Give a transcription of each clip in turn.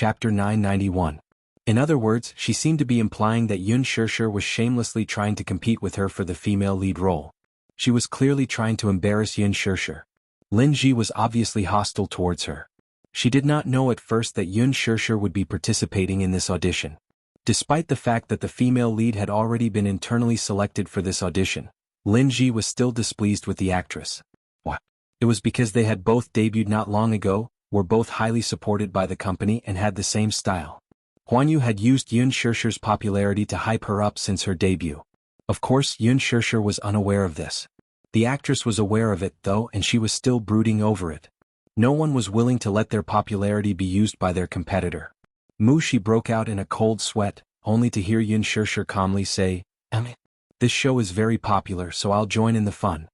Chapter 991. In other words, she seemed to be implying that Yun Shirshir was shamelessly trying to compete with her for the female lead role. She was clearly trying to embarrass Yun Shirshir. Lin Ji was obviously hostile towards her. She did not know at first that Yun Shirshir would be participating in this audition. Despite the fact that the female lead had already been internally selected for this audition, Lin Ji was still displeased with the actress. What? It was because they had both debuted not long ago, were both highly supported by the company and had the same style. Huan Yu had used Yun Shirshir's popularity to hype her up since her debut. Of course, Yun Shirshir was unaware of this. The actress was aware of it though, and she was still brooding over it. No one was willing to let their popularity be used by their competitor. She broke out in a cold sweat, only to hear Yun Shirshir calmly say, "This show is very popular, so I'll join in the fun."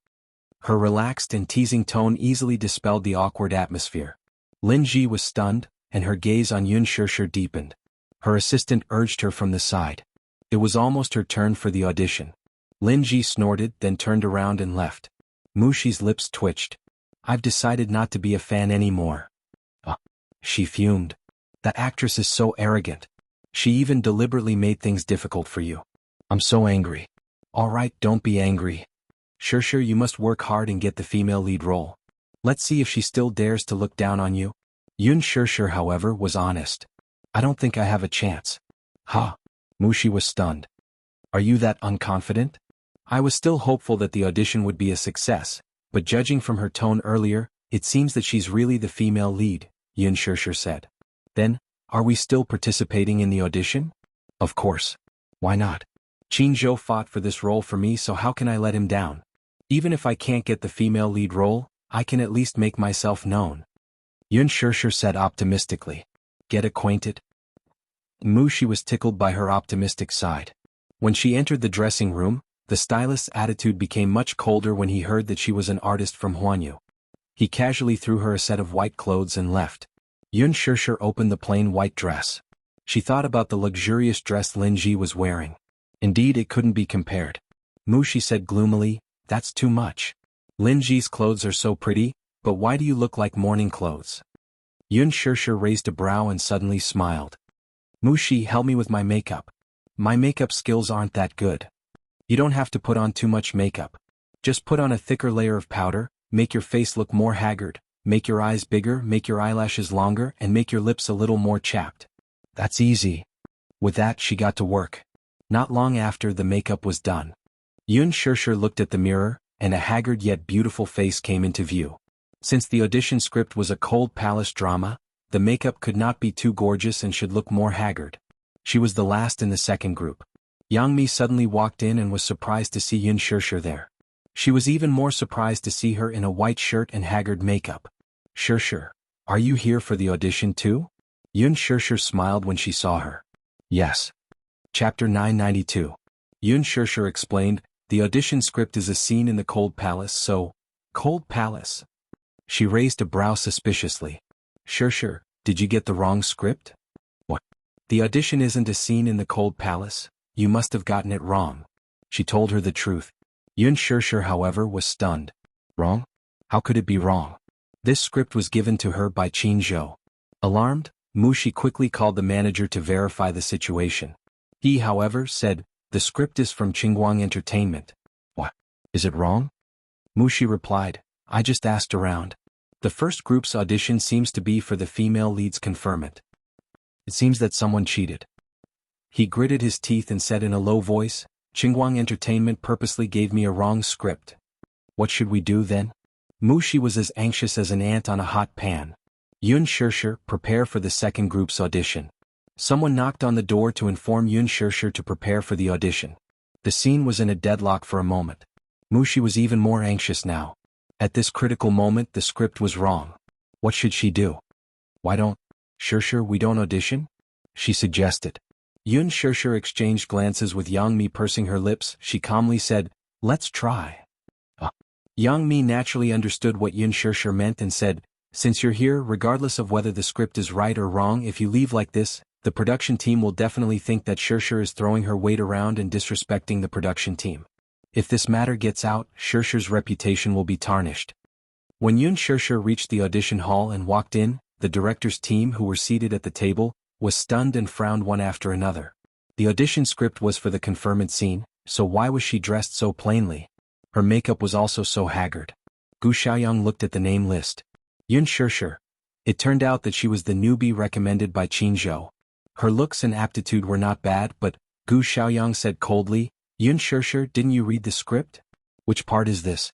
Her relaxed and teasing tone easily dispelled the awkward atmosphere. Lin Ji was stunned, and her gaze on Yun Shirshir deepened. Her assistant urged her from the side. It was almost her turn for the audition. Lin Ji snorted, then turned around and left. Mushi's lips twitched. "I've decided not to be a fan anymore." She fumed. "That actress is so arrogant. She even deliberately made things difficult for you. I'm so angry." "All right, don't be angry. Shirshir, you must work hard and get the female lead role. Let's see if she still dares to look down on you." Yun Shirshir, however, was honest. "I don't think I have a chance." "Ha!" Mushi was stunned. "Are you that unconfident?" "I was still hopeful that the audition would be a success, but judging from her tone earlier, it seems that she's really the female lead," Yun Shirshir said. "Then, are we still participating in the audition?" "Of course. Why not? Qin Zhou fought for this role for me, so how can I let him down? Even if I can't get the female lead role, I can at least make myself known," Yun Shirshir said optimistically. "Get acquainted?" Mushi was tickled by her optimistic side. When she entered the dressing room, the stylist's attitude became much colder when he heard that she was an artist from Huanyu. He casually threw her a set of white clothes and left. Yun Shirshir opened the plain white dress. She thought about the luxurious dress Lin Ji was wearing. Indeed, it couldn't be compared. Mushi said gloomily, "That's too much. Lin Ji's clothes are so pretty, but why do you look like morning clothes?" Yun Shirshir raised a brow and suddenly smiled. "Mushi, help me with my makeup. My makeup skills aren't that good." "You don't have to put on too much makeup. Just put on a thicker layer of powder, make your face look more haggard, make your eyes bigger, make your eyelashes longer, and make your lips a little more chapped. That's easy." With that, she got to work. Not long after, the makeup was done. Yun Shirshir looked at the mirror, and a haggard yet beautiful face came into view. Since the audition script was a cold palace drama, the makeup could not be too gorgeous and should look more haggard. She was the last in the second group. Yang Mi suddenly walked in and was surprised to see Yun Shirshir there. She was even more surprised to see her in a white shirt and haggard makeup. "Shirshir, are you here for the audition too?" Yun Shirshir smiled when she saw her. "Yes." Chapter 992. Yun Shirshir explained, "The audition script is a scene in the cold palace, so..." "Cold palace?" She raised a brow suspiciously. "Shirshir, did you get the wrong script?" "What? The audition isn't a scene in the cold palace. You must have gotten it wrong." She told her the truth. Yun Shirshir, however, was stunned. "Wrong? How could it be wrong? This script was given to her by Qin Zhou." Alarmed, Mushi quickly called the manager to verify the situation. He, however, said, "The script is from Qingguang Entertainment." "What? Is it wrong?" Mushi replied, "I just asked around. The first group's audition seems to be for the female lead's conferment. It seems that someone cheated." He gritted his teeth and said in a low voice, "Qingguang Entertainment purposely gave me a wrong script. What should we do then?" Mushi was as anxious as an ant on a hot pan. Yun Shirshir, prepare for the second group's audition. Someone knocked on the door to inform Yun Shirshir to prepare for the audition. The scene was in a deadlock for a moment. Mushi was even more anxious now. At this critical moment, the script was wrong. What should she do? "Why don't, Shirshir, we don't audition?" she suggested. Yun Shirshir exchanged glances with Yang Mi, pursing her lips. She calmly said, "Let's try." Yang Mi naturally understood what Yun Shirshir meant and said, "Since you're here, regardless of whether the script is right or wrong, if you leave like this, the production team will definitely think that Shirshir is throwing her weight around and disrespecting the production team. If this matter gets out, Shirshir's reputation will be tarnished." When Yun Shirshir reached the audition hall and walked in, the director's team who were seated at the table was stunned and frowned one after another. The audition script was for the conferment scene, so why was she dressed so plainly? Her makeup was also so haggard. Gu Xiaoyang looked at the name list. Yun Shishir. It turned out that she was the newbie recommended by Qin Zhou. Her looks and aptitude were not bad, but, Gu Xiaoyang said coldly, Yun Shishir, didn't you read the script? Which part is this?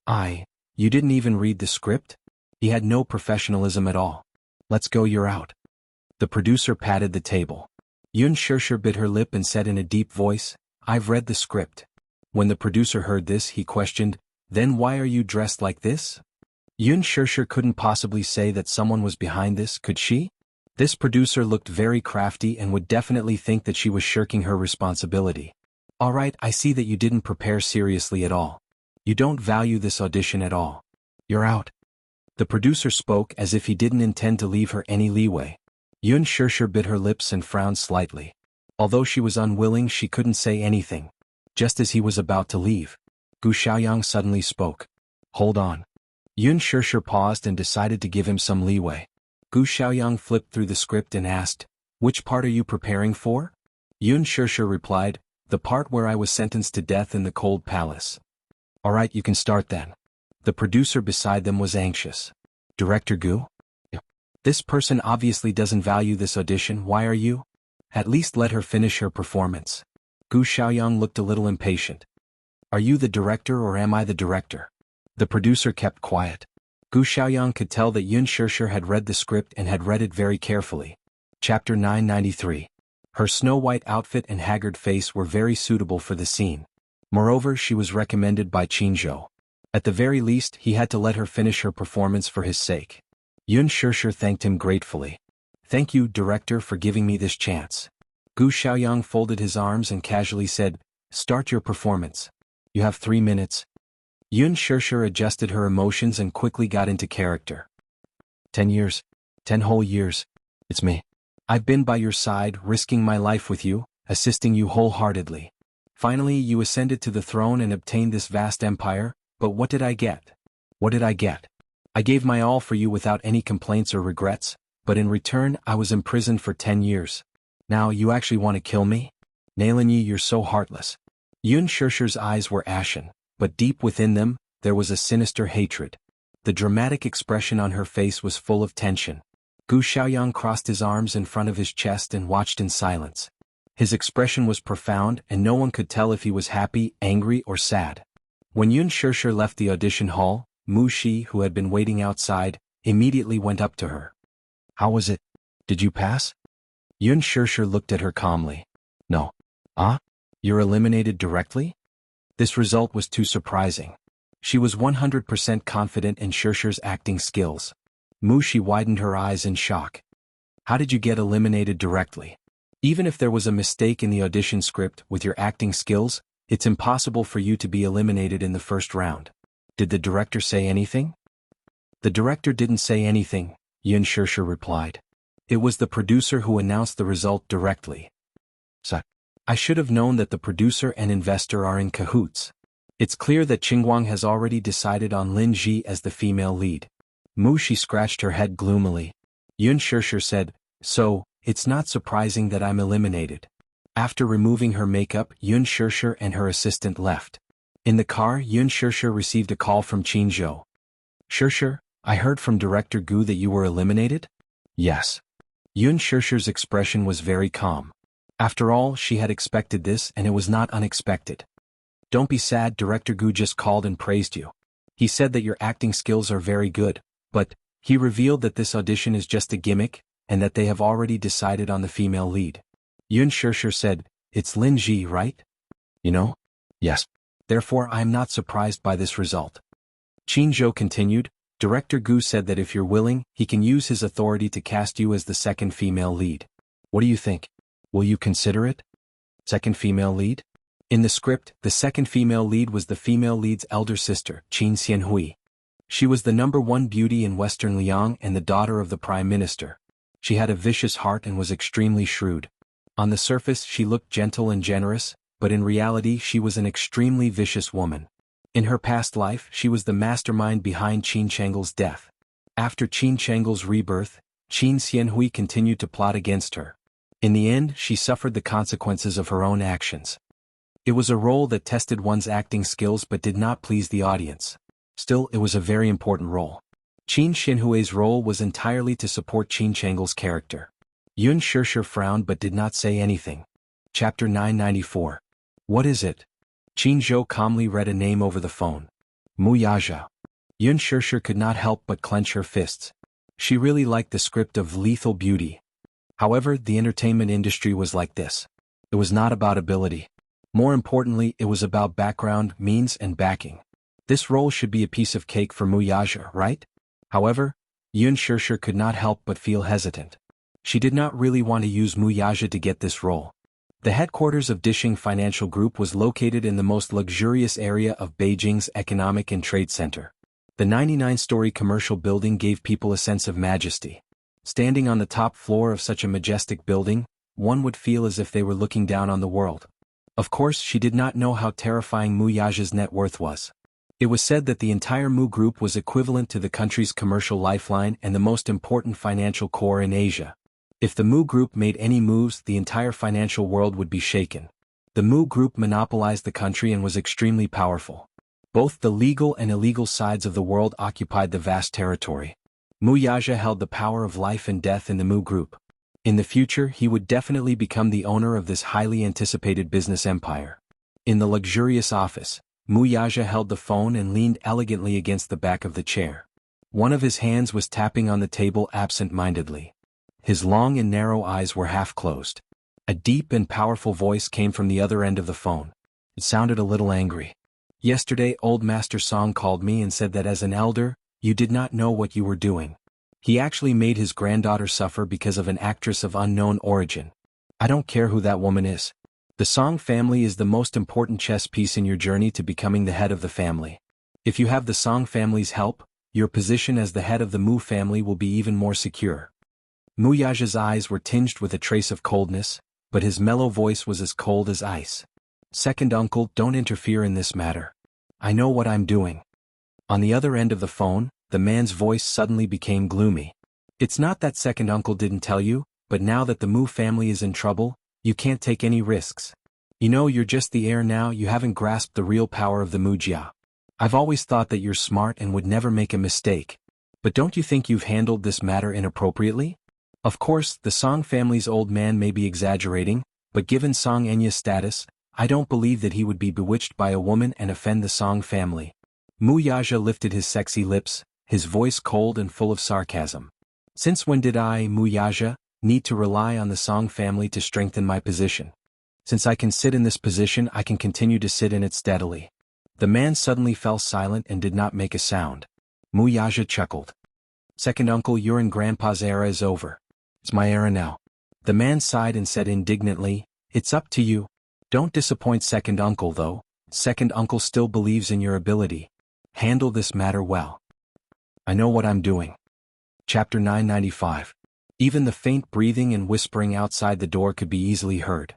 You didn't even read the script? He had no professionalism at all. Let's go, you're out. The producer patted the table. Yun Shishir bit her lip and said in a deep voice, I've read the script. When the producer heard this, he questioned, then why are you dressed like this? Yun Shishir couldn't possibly say that someone was behind this, could she? This producer looked very crafty and would definitely think that she was shirking her responsibility. Alright, I see that you didn't prepare seriously at all. You don't value this audition at all. You're out. The producer spoke as if he didn't intend to leave her any leeway. Yun Shishir bit her lips and frowned slightly. Although she was unwilling, she couldn't say anything. Just as he was about to leave, Gu Xiaoyang suddenly spoke. Hold on. Yun Shishir paused and decided to give him some leeway. Gu Xiaoyang flipped through the script and asked, which part are you preparing for? Yun Shishir replied, the part where I was sentenced to death in the cold palace. Alright, you can start then. The producer beside them was anxious. Director Gu? This person obviously doesn't value this audition, why are you? At least let her finish her performance. Gu Xiaoyang looked a little impatient. Are you the director or am I the director? The producer kept quiet. Gu Xiaoyang could tell that Yun Shishir had read the script and had read it very carefully. Chapter 993. Her snow-white outfit and haggard face were very suitable for the scene. Moreover, she was recommended by Qin Zhou. At the very least, he had to let her finish her performance for his sake. Yun Shishir thanked him gratefully. Thank you, director, for giving me this chance. Gu Xiaoyang folded his arms and casually said, start your performance. You have 3 minutes. Yun Shishir adjusted her emotions and quickly got into character. 10 years. 10 whole years. It's me. I've been by your side, risking my life with you, assisting you wholeheartedly. Finally, you ascended to the throne and obtained this vast empire, but what did I get? What did I get? I gave my all for you without any complaints or regrets, but in return I was imprisoned for 10 years. Now you actually want to kill me? Nailanyi, you're so heartless. Yun Shishir's eyes were ashen, but deep within them, there was a sinister hatred. The dramatic expression on her face was full of tension. Gu Xiaoyang crossed his arms in front of his chest and watched in silence. His expression was profound and no one could tell if he was happy, angry, or sad. When Yun Shishir left the audition hall, Mu Shi, who had been waiting outside, immediately went up to her. How was it? Did you pass? Yun Shishir looked at her calmly. No. You're eliminated directly? This result was too surprising. She was 100% confident in Shishir's acting skills. Mu Shi widened her eyes in shock. How did you get eliminated directly? Even if there was a mistake in the audition script with your acting skills, it's impossible for you to be eliminated in the first round. Did the director say anything? The director didn't say anything, Yun Shishir replied. It was the producer who announced the result directly. So, I should have known that the producer and investor are in cahoots. It's clear that Qingguang has already decided on Lin Ji as the female lead. Mu Shi scratched her head gloomily. Yun Shishir said, so, it's not surprising that I'm eliminated. After removing her makeup, Yun Shishir and her assistant left. In the car, Yun Shishir received a call from Qin Zhou. Shishir, I heard from Director Gu that you were eliminated? Yes. Yun Shishir's expression was very calm. After all, she had expected this and it was not unexpected. Don't be sad, Director Gu just called and praised you. He said that your acting skills are very good, but he revealed that this audition is just a gimmick and that they have already decided on the female lead. Yun Shishir said, it's Lin Ji, right? You know? Yes. Therefore I am not surprised by this result. Qin Zhou continued, Director Gu said that if you're willing, he can use his authority to cast you as the second female lead. What do you think? Will you consider it? Second female lead? In the script, the second female lead was the female lead's elder sister, Qin Xianhui. She was the #1 beauty in Western Liang and the daughter of the Prime Minister. She had a vicious heart and was extremely shrewd. On the surface she looked gentle and generous, but in reality she was an extremely vicious woman. In her past life she was the mastermind behind Qin Changle's death. After Qin Changle's rebirth, Qin Xianhui continued to plot against her. In the end, she suffered the consequences of her own actions. It was a role that tested one's acting skills but did not please the audience. Still, it was a very important role. Qin Xianhui's role was entirely to support Qin Changle's character. Yun Shishir frowned but did not say anything. Chapter 994. What is it? Qin Zhou calmly read a name over the phone. Mu Yazha. Yun Shishir could not help but clench her fists. She really liked the script of Lethal Beauty. However, the entertainment industry was like this. It was not about ability. More importantly, it was about background, means, and backing. This role should be a piece of cake for Mu Yazha, right? However, Yun Shishir could not help but feel hesitant. She did not really want to use Mu Yazha to get this role. The headquarters of Dishing Financial Group was located in the most luxurious area of Beijing's economic and trade center. The 99-story commercial building gave people a sense of majesty. Standing on the top floor of such a majestic building, one would feel as if they were looking down on the world. Of course, she did not know how terrifying Mu Yazha's net worth was. It was said that the entire Mu Group was equivalent to the country's commercial lifeline and the most important financial core in Asia. If the Mu Group made any moves, the entire financial world would be shaken. The Mu Group monopolized the country and was extremely powerful. Both the legal and illegal sides of the world occupied the vast territory. Mu Yazha held the power of life and death in the Mu Group. In the future, he would definitely become the owner of this highly anticipated business empire. In the luxurious office, Mu Yazha held the phone and leaned elegantly against the back of the chair. One of his hands was tapping on the table absent-mindedly. His long and narrow eyes were half closed. A deep and powerful voice came from the other end of the phone. It sounded a little angry. Yesterday, old Master Song called me and said that as an elder, you did not know what you were doing. He actually made his granddaughter suffer because of an actress of unknown origin. I don't care who that woman is. The Song family is the most important chess piece in your journey to becoming the head of the family. If you have the Song family's help, your position as the head of the Mu family will be even more secure. Mu Yazha's eyes were tinged with a trace of coldness, but his mellow voice was as cold as ice. Second uncle, don't interfere in this matter. I know what I'm doing. On the other end of the phone, the man's voice suddenly became gloomy. It's not that second uncle didn't tell you, but now that the Mu family is in trouble, you can't take any risks. You know, you're just the heir now, you haven't grasped the real power of the Mu Jia. I've always thought that you're smart and would never make a mistake. But don't you think you've handled this matter inappropriately? Of course, the Song family's old man may be exaggerating, but given Song Enya's status, I don't believe that he would be bewitched by a woman and offend the Song family. Mu Yazha lifted his sexy lips, his voice cold and full of sarcasm. Since when did I, Mu Yazha, need to rely on the Song family to strengthen my position? Since I can sit in this position, I can continue to sit in it steadily. The man suddenly fell silent and did not make a sound. Mu Yazha chuckled. Second uncle, your and grandpa's era is over. It's my era now. The man sighed and said indignantly, it's up to you. Don't disappoint second uncle though. Second uncle still believes in your ability. Handle this matter well. I know what I'm doing. Chapter 995. Even the faint breathing and whispering outside the door could be easily heard.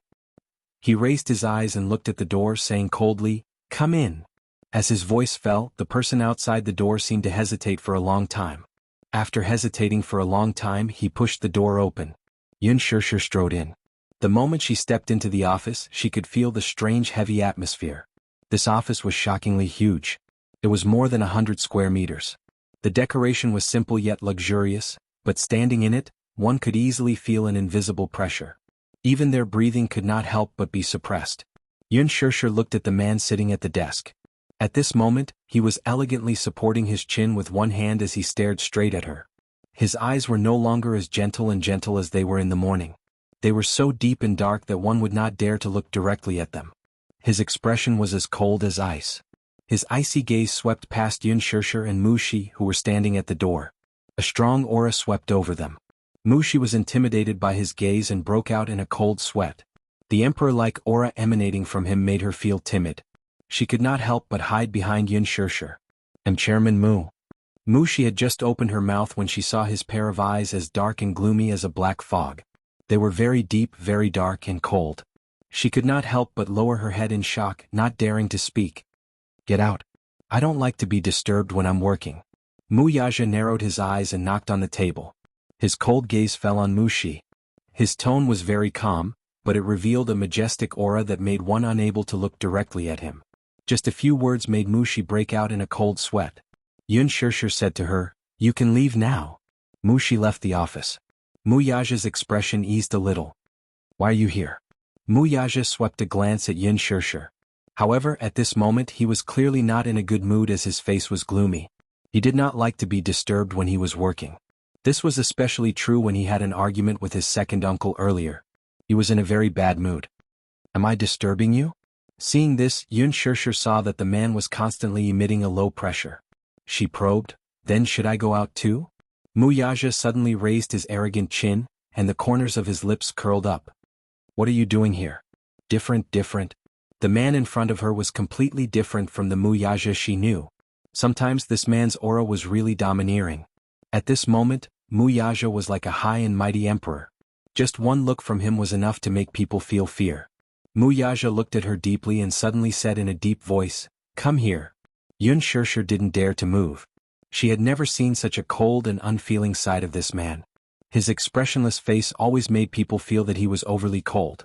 He raised his eyes and looked at the door, saying coldly, come in. As his voice fell, the person outside the door seemed to hesitate for a long time. After hesitating for a long time, he pushed the door open. Yun Shishir strode in. The moment she stepped into the office, she could feel the strange heavy atmosphere. This office was shockingly huge. It was more than 100 square meters. The decoration was simple yet luxurious, but standing in it, one could easily feel an invisible pressure. Even their breathing could not help but be suppressed. Yun Shishir looked at the man sitting at the desk. At this moment, he was elegantly supporting his chin with one hand as he stared straight at her. His eyes were no longer as gentle as they were in the morning. They were so deep and dark that one would not dare to look directly at them. His expression was as cold as ice. His icy gaze swept past Yun Shishir and Mu Shi, who were standing at the door. A strong aura swept over them. Mu Shi was intimidated by his gaze and broke out in a cold sweat. The emperor-like aura emanating from him made her feel timid. She could not help but hide behind Yun Shishir. "I'm Chairman Mu." Mu Shi had just opened her mouth when she saw his pair of eyes as dark and gloomy as a black fog. They were very deep, very dark and cold. She could not help but lower her head in shock, not daring to speak. "Get out. I don't like to be disturbed when I'm working." Mu Yazha narrowed his eyes and knocked on the table. His cold gaze fell on Mushi. His tone was very calm, but it revealed a majestic aura that made one unable to look directly at him. Just a few words made Mushi break out in a cold sweat. Yun Shirshir said to her, "You can leave now." Mushi left the office. Muyaja's expression eased a little. "Why are you here?" Muyaja swept a glance at Yun Shirshir. However, at this moment he was clearly not in a good mood as his face was gloomy. He did not like to be disturbed when he was working. This was especially true when he had an argument with his second uncle earlier. He was in a very bad mood. "Am I disturbing you?" Seeing this, Yun Shirshir saw that the man was constantly emitting a low pressure. She probed, "Then should I go out too?" Muyaja suddenly raised his arrogant chin, and the corners of his lips curled up. "What are you doing here?" Different. The man in front of her was completely different from the Muyaja she knew. Sometimes this man's aura was really domineering. At this moment, Muyaja was like a high and mighty emperor. Just one look from him was enough to make people feel fear. Muyaja looked at her deeply and suddenly said in a deep voice, "Come here." Yun Shirshir didn't dare to move. She had never seen such a cold and unfeeling side of this man. His expressionless face always made people feel that he was overly cold.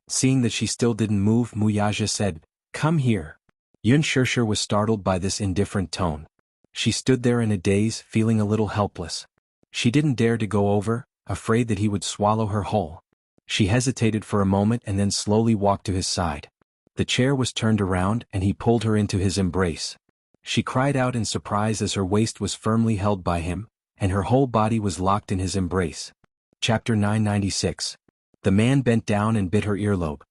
Seeing that she still didn't move, Muyaja said, "Come here." Yun Shirshir was startled by this indifferent tone. She stood there in a daze, feeling a little helpless. She didn't dare to go over, afraid that he would swallow her whole. She hesitated for a moment and then slowly walked to his side. The chair was turned around and he pulled her into his embrace. She cried out in surprise as her waist was firmly held by him, and her whole body was locked in his embrace. Chapter 996. The man bent down and bit her earlobe.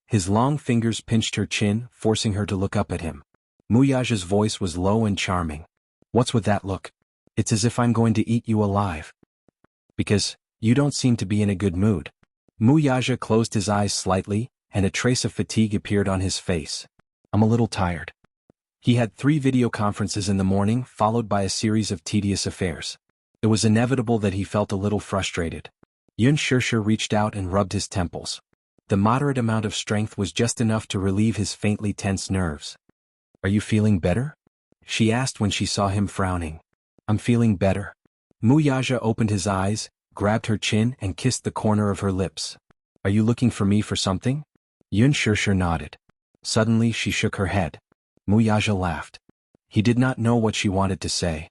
His long fingers pinched her chin, forcing her to look up at him. Muyaja's voice was low and charming. "What's with that look? It's as if I'm going to eat you alive." "Because you don't seem to be in a good mood." Muyaja closed his eyes slightly, and a trace of fatigue appeared on his face. "I'm a little tired." He had 3 video conferences in the morning, followed by a series of tedious affairs. It was inevitable that he felt a little frustrated. Yun Shirshir reached out and rubbed his temples. The moderate amount of strength was just enough to relieve his faintly tense nerves. "Are you feeling better?" she asked when she saw him frowning. "I'm feeling better." Muyaja opened his eyes, grabbed her chin and kissed the corner of her lips. "Are you looking for me for something?" Yun Shirshir nodded. Suddenly she shook her head. Muyaja laughed. He did not know what she wanted to say.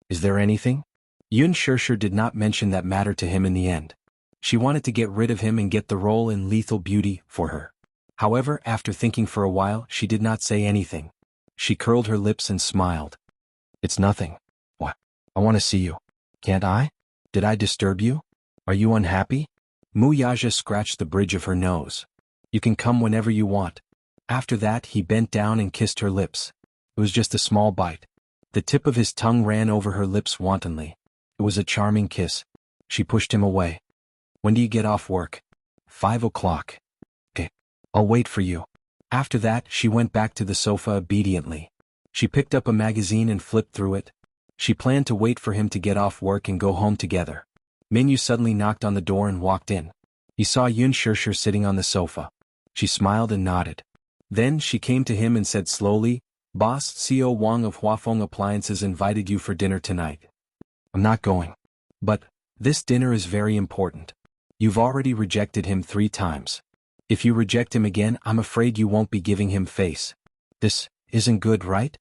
"Is there anything?" Yun Shirshir did not mention that matter to him in the end. She wanted to get rid of him and get the role in Lethal Beauty for her. However, after thinking for a while, she did not say anything. She curled her lips and smiled. "It's nothing." "What? I want to see you." "Can't I? Did I disturb you? Are you unhappy?" Muyaja scratched the bridge of her nose. "You can come whenever you want." After that, he bent down and kissed her lips. It was just a small bite. The tip of his tongue ran over her lips wantonly. It was a charming kiss. She pushed him away. "When do you get off work?" 5 o'clock. "Okay. I'll wait for you." After that, she went back to the sofa obediently. She picked up a magazine and flipped through it. She planned to wait for him to get off work and go home together. Minyu suddenly knocked on the door and walked in. He saw Yun Shirshir sitting on the sofa. She smiled and nodded. Then she came to him and said slowly, "Boss, CEO Wang of Huafeng Appliances invited you for dinner tonight." "I'm not going." "But this dinner is very important. You've already rejected him 3 times. If you reject him again, I'm afraid you won't be giving him face. This isn't good, right?"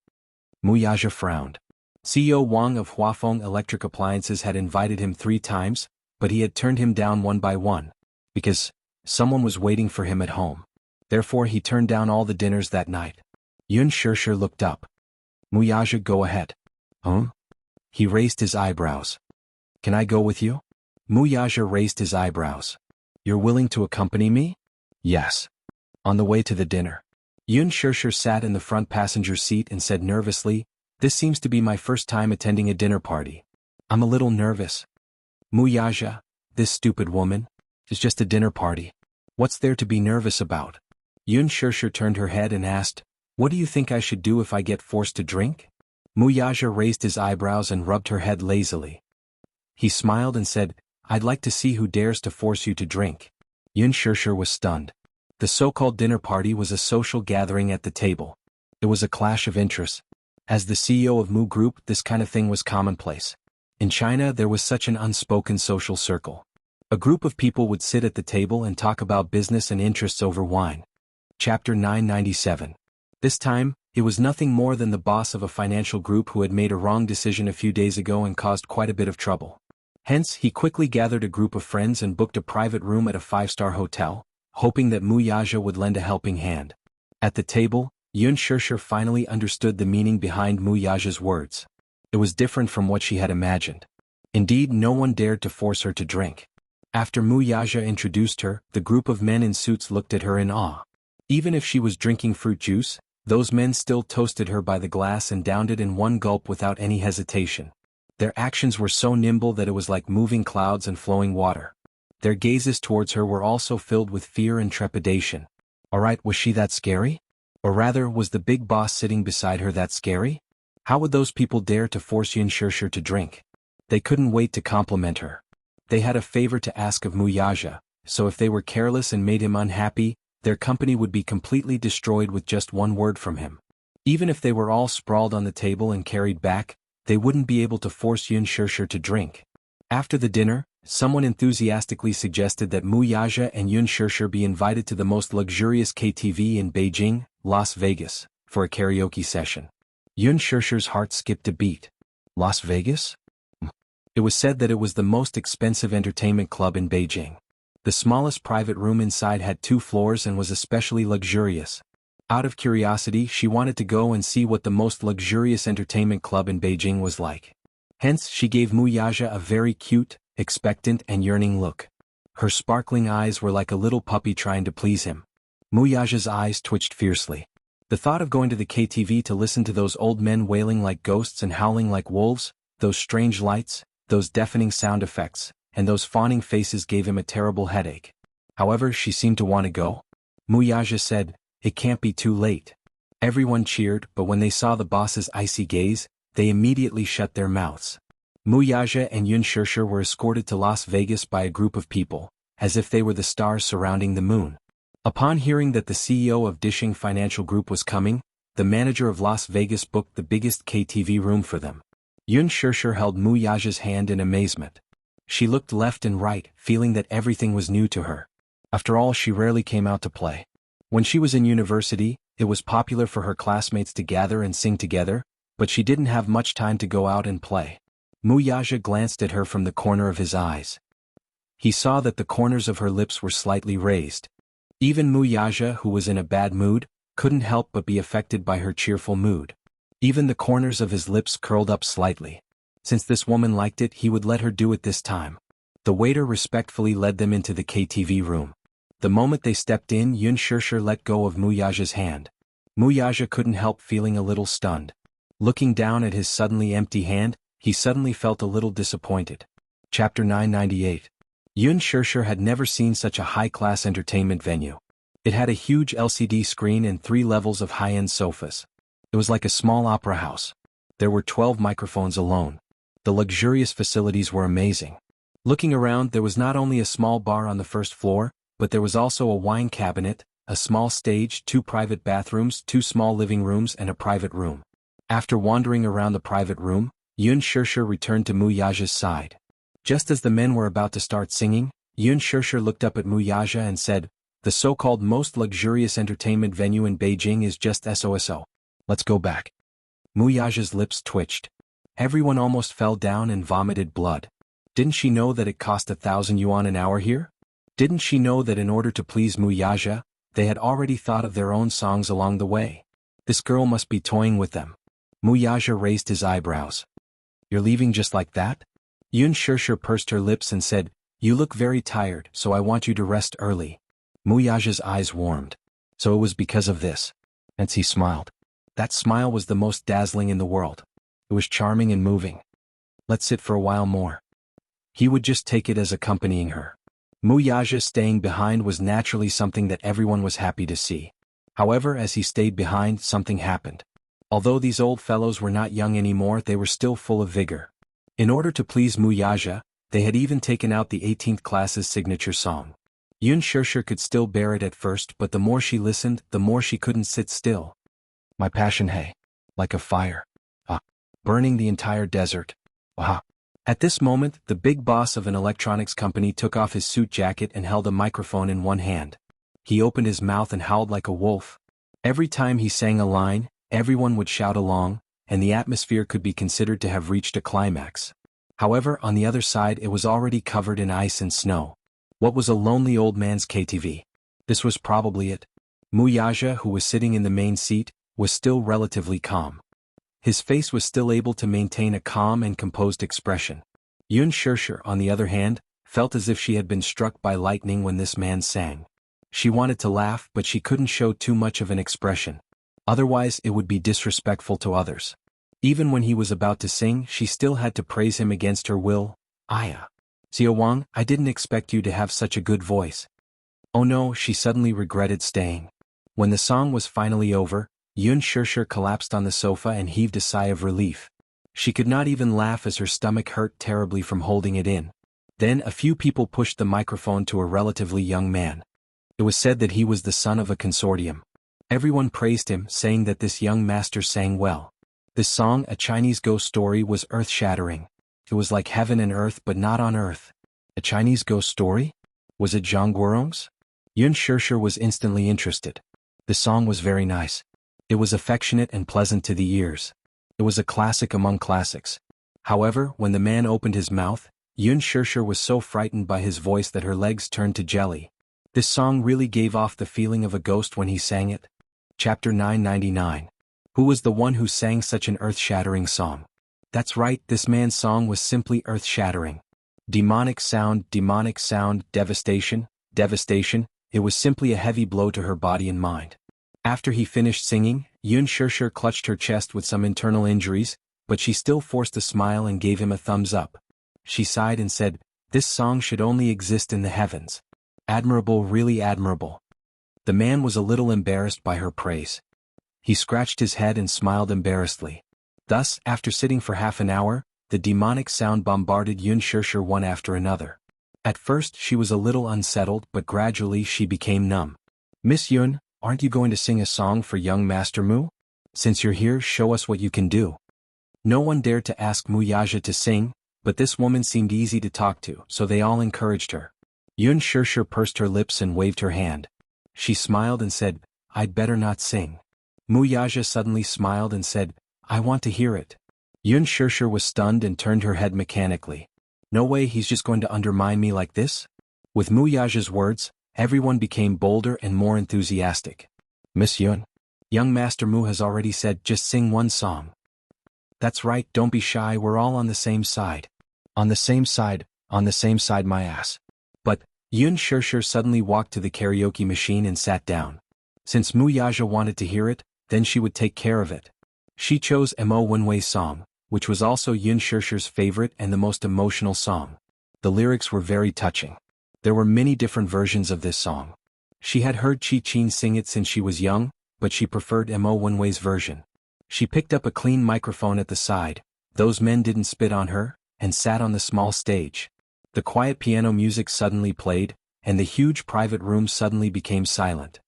Muyaja frowned. CEO Wang of Huafeng Electric Appliances had invited him 3 times, but he had turned him down one by one, because someone was waiting for him at home. Therefore he turned down all the dinners that night. Yun Shirshir looked up. "Muyaja, go ahead." "Huh?" He raised his eyebrows. "Can I go with you?" Muyaja raised his eyebrows. "You're willing to accompany me?" "Yes." On the way to the dinner, Yun Shirshir sat in the front passenger seat and said nervously, "This seems to be my first time attending a dinner party. I'm a little nervous." "Muyaja, this stupid woman, is just a dinner party. What's there to be nervous about?" Yun Shirshir turned her head and asked, "What do you think I should do if I get forced to drink?" Muyaja raised his eyebrows and rubbed her head lazily. He smiled and said, "I'd like to see who dares to force you to drink." Yun Shirshir was stunned. The so-called dinner party was a social gathering at the table. It was a clash of interests. As the CEO of Mu Group, this kind of thing was commonplace. In China there was such an unspoken social circle. A group of people would sit at the table and talk about business and interests over wine. Chapter 997. This time, it was nothing more than the boss of a financial group who had made a wrong decision a few days ago and caused quite a bit of trouble. Hence, he quickly gathered a group of friends and booked a private room at a 5-star hotel, hoping that Mu Yaja would lend a helping hand. At the table, Yun Shirshir finally understood the meaning behind Mu Yaja's words. It was different from what she had imagined. Indeed, no one dared to force her to drink. After Mu Yaja introduced her, the group of men in suits looked at her in awe. Even if she was drinking fruit juice, those men still toasted her by the glass and downed it in one gulp without any hesitation. Their actions were so nimble that it was like moving clouds and flowing water. Their gazes towards her were also filled with fear and trepidation. Alright, was she that scary? Or rather, was the big boss sitting beside her that scary? How would those people dare to force Yun Shirshir to drink? They couldn't wait to compliment her. They had a favor to ask of Mu Yaja, so if they were careless and made him unhappy, their company would be completely destroyed with just one word from him. Even if they were all sprawled on the table and carried back, they wouldn't be able to force Yun Shirshir to drink. After the dinner, someone enthusiastically suggested that Mu Yaja and Yun Shirshir be invited to the most luxurious KTV in Beijing, Las Vegas, for a karaoke session. Yun Shirshir's heart skipped a beat. Las Vegas? It was said that it was the most expensive entertainment club in Beijing. The smallest private room inside had 2 floors and was especially luxurious. Out of curiosity, she wanted to go and see what the most luxurious entertainment club in Beijing was like. Hence, she gave Mu Yaja a very cute, expectant and yearning look. Her sparkling eyes were like a little puppy trying to please him. Mu Yaja's eyes twitched fiercely. The thought of going to the KTV to listen to those old men wailing like ghosts and howling like wolves, those strange lights, those deafening sound effects, and those fawning faces gave him a terrible headache. However, she seemed to want to go. Mu Yaja said, "It can't be too late." Everyone cheered, but when they saw the boss's icy gaze, they immediately shut their mouths. Mu Yaja and Yun Shirshir were escorted to Las Vegas by a group of people, as if they were the stars surrounding the moon. Upon hearing that the CEO of Dishing Financial Group was coming, the manager of Las Vegas booked the biggest KTV room for them. Yun Shirshir held Mu Yaja's hand in amazement. She looked left and right, feeling that everything was new to her. After all, she rarely came out to play. When she was in university, it was popular for her classmates to gather and sing together, but she didn't have much time to go out and play. Mu Yaja glanced at her from the corner of his eyes. He saw that the corners of her lips were slightly raised. Even Mu Yaja, who was in a bad mood, couldn't help but be affected by her cheerful mood. Even the corners of his lips curled up slightly. Since this woman liked it, he would let her do it this time. The waiter respectfully led them into the KTV room. The moment they stepped in, Yun Shirshir let go of Mu Yaja's hand. Mu Yaja couldn't help feeling a little stunned. Looking down at his suddenly empty hand, he suddenly felt a little disappointed. Chapter 998. Yun Shirshir had never seen such a high-class entertainment venue. It had a huge LCD screen and 3 levels of high-end sofas. It was like a small opera house. There were 12 microphones alone. The luxurious facilities were amazing. Looking around, there was not only a small bar on the first floor, but there was also a wine cabinet, a small stage, 2 private bathrooms, 2 small living rooms and a private room. After wandering around the private room, Yun Shirshir returned to Mu Yaja's side. Just as the men were about to start singing, Yun Shirshir looked up at Mu Yaja and said, "The so-called most luxurious entertainment venue in Beijing is just SOSO. Let's go back." Mu Yaja's lips twitched. Everyone almost fell down and vomited blood. Didn't she know that it cost 1,000 yuan an hour here? Didn't she know that in order to please Mu Yaja, they had already thought of their own songs along the way? This girl must be toying with them. Mu Yaja raised his eyebrows. "You're leaving just like that?" Yun Shirshir pursed her lips and said, "You look very tired, so I want you to rest early." Mu Yaja's eyes warmed. So it was because of this. And he smiled. That smile was the most dazzling in the world. It was charming and moving. "Let's sit for a while more." He would just take it as accompanying her. Mu Yaja staying behind was naturally something that everyone was happy to see. However, as he stayed behind, something happened. Although these old fellows were not young anymore, they were still full of vigor. In order to please Mu Yaja, they had even taken out the 18th class's signature song. Yun Shirshir could still bear it at first, but the more she listened, the more she couldn't sit still. "My passion, hey, like a fire. Burning the entire desert. Ah, At this moment, the big boss of an electronics company took off his suit jacket and held a microphone in one hand. He opened his mouth and howled like a wolf. Every time he sang a line, everyone would shout along, and the atmosphere could be considered to have reached a climax. However, on the other side it was already covered in ice and snow. What was a lonely old man's KTV? This was probably it. Muyaja, who was sitting in the main seat, was still relatively calm. His face was still able to maintain a calm and composed expression. Yun Shirshir, on the other hand, felt as if she had been struck by lightning when this man sang. She wanted to laugh, but she couldn't show too much of an expression. Otherwise it would be disrespectful to others. Even when he was about to sing, she still had to praise him against her will. Aya. Xiao Wang, I didn't expect you to have such a good voice. Oh no, she suddenly regretted staying. When the song was finally over, Yun Shirshir collapsed on the sofa and heaved a sigh of relief. She could not even laugh as her stomach hurt terribly from holding it in. Then a few people pushed the microphone to a relatively young man. It was said that he was the son of a consortium. Everyone praised him, saying that this young master sang well. This song, A Chinese Ghost Story, was earth-shattering. It was like heaven and earth but not on earth. A Chinese ghost story? Was it Zhang Guorong's? Yun Shirshir was instantly interested. The song was very nice. It was affectionate and pleasant to the ears. It was a classic among classics. However, when the man opened his mouth, Yun Shirshir was so frightened by his voice that her legs turned to jelly. This song really gave off the feeling of a ghost when he sang it. Chapter 999. Who was the one who sang such an earth-shattering song? That's right, this man's song was simply earth-shattering. Demonic sound, devastation, devastation. It was simply a heavy blow to her body and mind. After he finished singing, Yun Shirshir clutched her chest with some internal injuries, but she still forced a smile and gave him a thumbs up. She sighed and said, "This song should only exist in the heavens. Admirable, really admirable." The man was a little embarrassed by her praise. He scratched his head and smiled embarrassedly. Thus, after sitting for half an hour, the demonic sound bombarded Yun Shirshir one after another. At first she was a little unsettled, but gradually she became numb. "Miss Yun, aren't you going to sing a song for young Master Mu? Since you're here, show us what you can do." No one dared to ask Muyaja to sing, but this woman seemed easy to talk to, so they all encouraged her. Yun Shirshir pursed her lips and waved her hand. She smiled and said, "I'd better not sing." Muyaja suddenly smiled and said, "I want to hear it." Yun Shirshir was stunned and turned her head mechanically. No way, he's just going to undermine me like this? With Muyaja's words, everyone became bolder and more enthusiastic. "Miss Yun, young Master Mu has already said just sing one song." "That's right, don't be shy, we're all on the same side." On the same side, my ass." But, Yun Shirshir suddenly walked to the karaoke machine and sat down. Since Muyaja wanted to hear it, then she would take care of it. She chose Mo Wenwei's song, which was also Yun Shirshir's favorite and the most emotional song. The lyrics were very touching. There were many different versions of this song. She had heard Qi Qin sing it since she was young, but she preferred Mo Wenwei's version. She picked up a clean microphone at the side, those men didn't spit on her, and sat on the small stage. The quiet piano music suddenly played, and the huge private room suddenly became silent.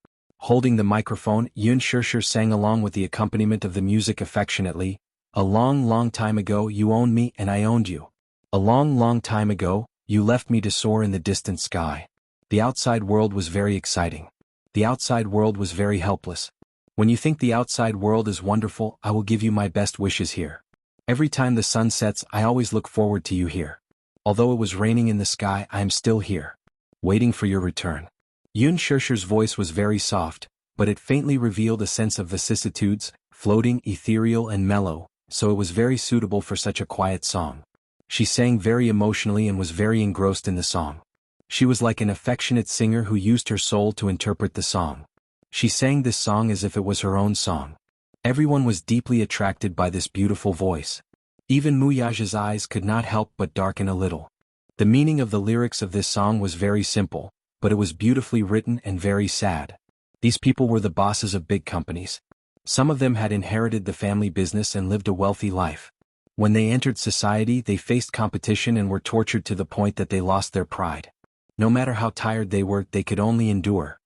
Holding the microphone, Yun Shirshir sang along with the accompaniment of the music affectionately. "A long, long time ago you owned me and I owned you. A long, long time ago, you left me to soar in the distant sky. The outside world was very exciting. The outside world was very helpless. When you think the outside world is wonderful, I will give you my best wishes here. Every time the sun sets, I always look forward to you here. Although it was raining in the sky, I am still here, waiting for your return." Yun Shirshir's voice was very soft, but it faintly revealed a sense of vicissitudes, floating, ethereal and mellow, so it was very suitable for such a quiet song. She sang very emotionally and was very engrossed in the song. She was like an affectionate singer who used her soul to interpret the song. She sang this song as if it was her own song. Everyone was deeply attracted by this beautiful voice. Even Muyaja's eyes could not help but darken a little. The meaning of the lyrics of this song was very simple, but it was beautifully written and very sad. These people were the bosses of big companies. Some of them had inherited the family business and lived a wealthy life. When they entered society, they faced competition and were tortured to the point that they lost their pride. No matter how tired they were, they could only endure.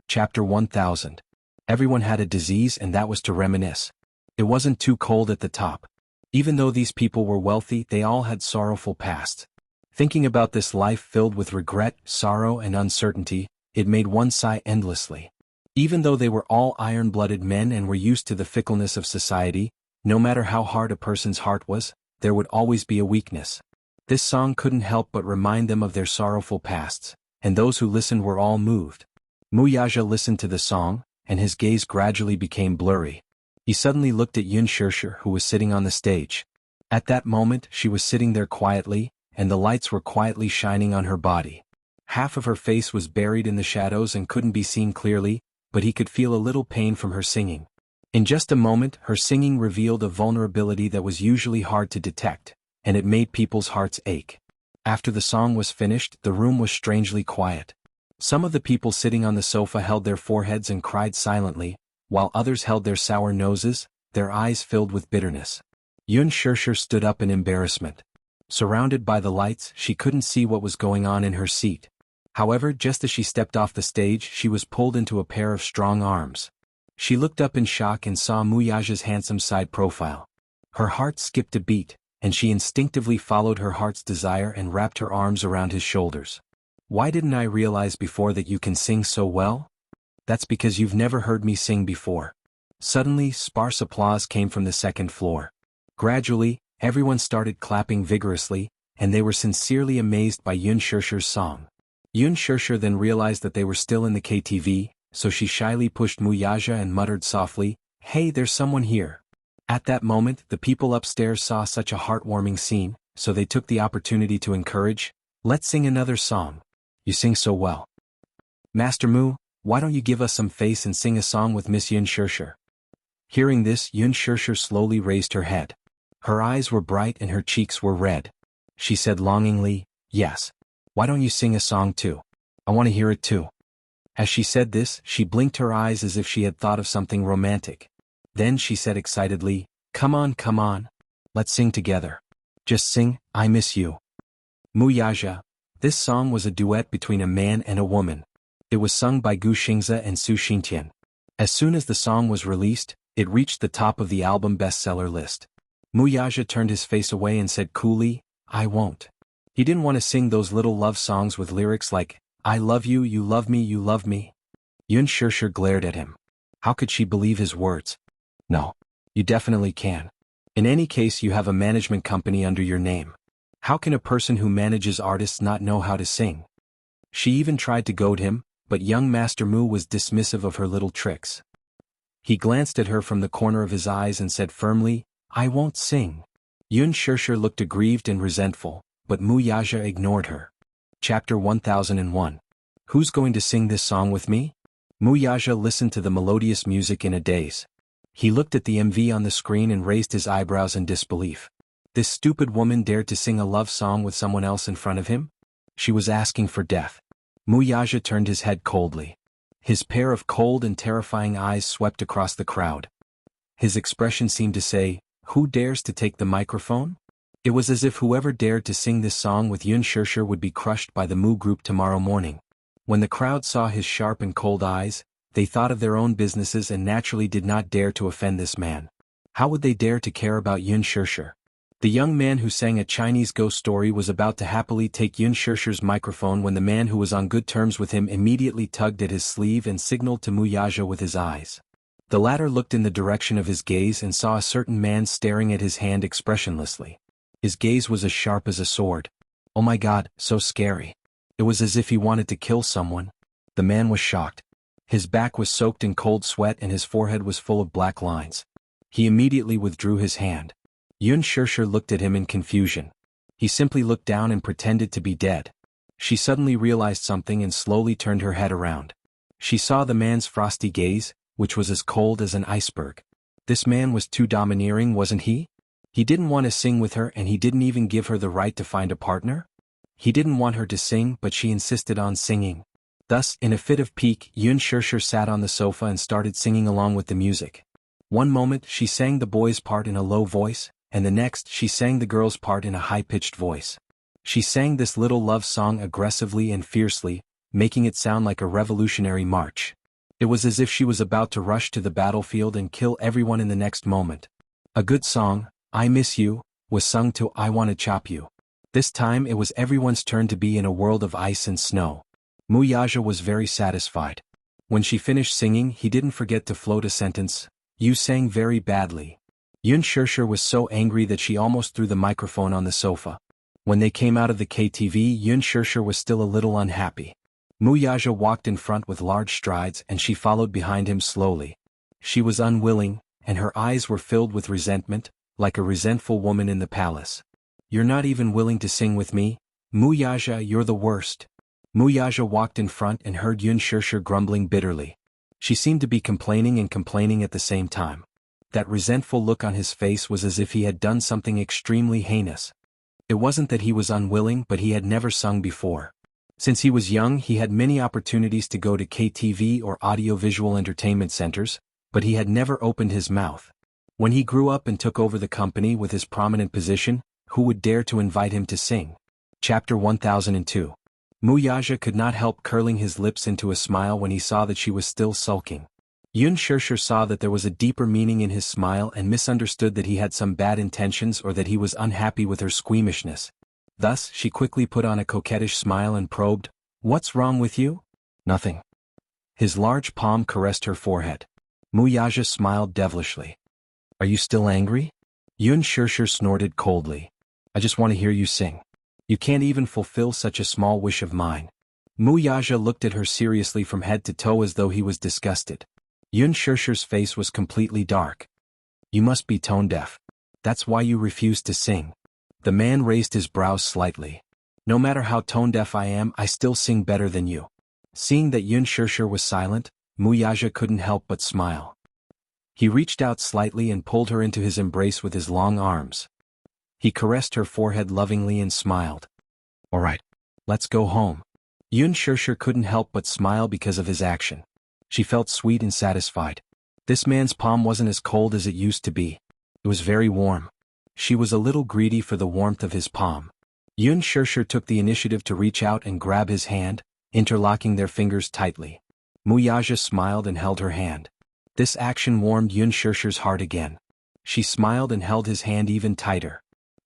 Chapter 1000. Everyone had a disease, and that was to reminisce. It wasn't too cold at the top. Even though these people were wealthy, they all had sorrowful pasts. Thinking about this life filled with regret, sorrow, and uncertainty, it made one sigh endlessly. Even though they were all iron-blooded men and were used to the fickleness of society, no matter how hard a person's heart was, there would always be a weakness. This song couldn't help but remind them of their sorrowful pasts, and those who listened were all moved. Muyaja listened to the song, and his gaze gradually became blurry. He suddenly looked at Yun Shirshir, who was sitting on the stage. At that moment, she was sitting there quietly, and the lights were quietly shining on her body. Half of her face was buried in the shadows and couldn't be seen clearly, but he could feel a little pain from her singing. In just a moment, her singing revealed a vulnerability that was usually hard to detect, and it made people's hearts ache. After the song was finished, the room was strangely quiet. Some of the people sitting on the sofa held their foreheads and cried silently, while others held their sour noses, their eyes filled with bitterness. Yun Shirshir stood up in embarrassment. Surrounded by the lights, she couldn't see what was going on in her seat. However, just as she stepped off the stage, she was pulled into a pair of strong arms. She looked up in shock and saw Muyaja's handsome side profile. Her heart skipped a beat, and she instinctively followed her heart's desire and wrapped her arms around his shoulders. "Why didn't I realize before that you can sing so well?" "That's because you've never heard me sing before." Suddenly, sparse applause came from the second floor. Gradually, everyone started clapping vigorously, and they were sincerely amazed by Yun Shirshir's song. Yun Shirshir then realized that they were still in the KTV, so she shyly pushed Muyaja and muttered softly, "Hey, there's someone here." At that moment, the people upstairs saw such a heartwarming scene, so they took the opportunity to encourage, "Let's sing another song. You sing so well. Master Mu, why don't you give us some face and sing a song with Miss Yun Shirshir?" Hearing this, Yun Shirshir slowly raised her head. Her eyes were bright and her cheeks were red. She said longingly, "Yes. Why don't you sing a song too? I want to hear it too." As she said this, she blinked her eyes as if she had thought of something romantic. Then she said excitedly, come on. Let's sing together. Just sing, I miss you." Muyaja. This song was a duet between a man and a woman. It was sung by Gu Xingze and Su Xingtian. As soon as the song was released, it reached the top of the album bestseller list. Muyaja turned his face away and said coolly, "I won't." He didn't want to sing those little love songs with lyrics like, "I love you, you love me, you love me." Yun Shirshir glared at him. How could she believe his words? "No. You definitely can. In any case, you have a management company under your name. How can a person who manages artists not know how to sing?" She even tried to goad him, but young Master Mu was dismissive of her little tricks. He glanced at her from the corner of his eyes and said firmly, "I won't sing." Yun Shirshir looked aggrieved and resentful, but Muyaja ignored her. Chapter 1001. Who's going to sing this song with me? Muyaja listened to the melodious music in a daze. He looked at the MV on the screen and raised his eyebrows in disbelief. This stupid woman dared to sing a love song with someone else in front of him? She was asking for death. Muyaja turned his head coldly. His pair of cold and terrifying eyes swept across the crowd. His expression seemed to say, "Who dares to take the microphone?" It was as if whoever dared to sing this song with Yun Shirshir would be crushed by the Mu group tomorrow morning. When the crowd saw his sharp and cold eyes, they thought of their own businesses and naturally did not dare to offend this man. How would they dare to care about Yun Shirshir? The young man who sang a Chinese ghost story was about to happily take Yun Shirshir's microphone when the man who was on good terms with him immediately tugged at his sleeve and signaled to Muyaja with his eyes. The latter looked in the direction of his gaze and saw a certain man staring at his hand expressionlessly. His gaze was as sharp as a sword. Oh my God, so scary. It was as if he wanted to kill someone. The man was shocked. His back was soaked in cold sweat and his forehead was full of black lines. He immediately withdrew his hand. Yun Shirshir looked at him in confusion. He simply looked down and pretended to be dead. She suddenly realized something and slowly turned her head around. She saw the man's frosty gaze, which was as cold as an iceberg. This man was too domineering, wasn't he? He didn't want to sing with her and he didn't even give her the right to find a partner? He didn't want her to sing, but she insisted on singing. Thus, in a fit of pique, Yun Shirshir sat on the sofa and started singing along with the music. One moment she sang the boy's part in a low voice, and the next she sang the girl's part in a high-pitched voice. She sang this little love song aggressively and fiercely, making it sound like a revolutionary march. It was as if she was about to rush to the battlefield and kill everyone in the next moment. A good song, I Miss You, was sung to I Wanna Chop You. This time it was everyone's turn to be in a world of ice and snow. Muyaja was very satisfied. When she finished singing, he didn't forget to float a sentence, "You sang very badly." Yun Shirshir was so angry that she almost threw the microphone on the sofa. When they came out of the KTV, Yun Shirshir was still a little unhappy. Muyaja walked in front with large strides and she followed behind him slowly. She was unwilling, and her eyes were filled with resentment, like a resentful woman in the palace. "You're not even willing to sing with me? Muyaja, you're the worst." Muyaja walked in front and heard Yun Shirshir grumbling bitterly. She seemed to be complaining and complaining at the same time. That resentful look on his face was as if he had done something extremely heinous. It wasn't that he was unwilling, but he had never sung before. Since he was young, he had many opportunities to go to KTV or audiovisual entertainment centers, but he had never opened his mouth. When he grew up and took over the company with his prominent position, who would dare to invite him to sing? Chapter 1002. Muyaja could not help curling his lips into a smile when he saw that she was still sulking. Yun Shirshir saw that there was a deeper meaning in his smile and misunderstood that he had some bad intentions or that he was unhappy with her squeamishness. Thus, she quickly put on a coquettish smile and probed, "What's wrong with you?" "Nothing." His large palm caressed her forehead. Muyaja smiled devilishly. "Are you still angry?" Yun Shirshir snorted coldly. "I just want to hear you sing. You can't even fulfill such a small wish of mine." Muyaja looked at her seriously from head to toe as though he was disgusted. Yun Shirshir's face was completely dark. "You must be tone-deaf. That's why you refuse to sing." The man raised his brows slightly. "No matter how tone-deaf I am, I still sing better than you." Seeing that Yun Shirshir was silent, Muyaja couldn't help but smile. He reached out slightly and pulled her into his embrace with his long arms. He caressed her forehead lovingly and smiled. "All right, let's go home." Yun Shirshir couldn't help but smile because of his action. She felt sweet and satisfied. This man's palm wasn't as cold as it used to be. It was very warm. She was a little greedy for the warmth of his palm. Yun Shirshir took the initiative to reach out and grab his hand, interlocking their fingers tightly. Muyaja smiled and held her hand. This action warmed Yun Shirshir's heart again. She smiled and held his hand even tighter.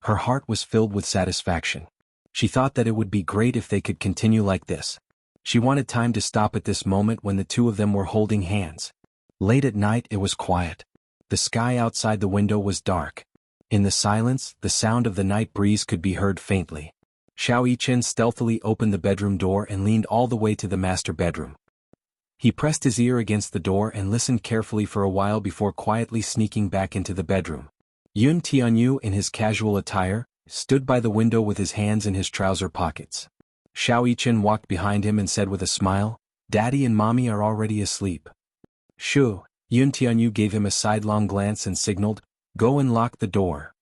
Her heart was filled with satisfaction. She thought that it would be great if they could continue like this. She wanted time to stop at this moment when the two of them were holding hands. Late at night it was quiet. The sky outside the window was dark. In the silence, the sound of the night breeze could be heard faintly. Xiao Yichen stealthily opened the bedroom door and leaned all the way to the master bedroom. He pressed his ear against the door and listened carefully for a while before quietly sneaking back into the bedroom. Yun Tianyu, in his casual attire, stood by the window with his hands in his trouser pockets. Xiao Yichen walked behind him and said with a smile, "Daddy and Mommy are already asleep." "Shoo." Yun Tianyu gave him a sidelong glance and signaled, "Go and lock the door."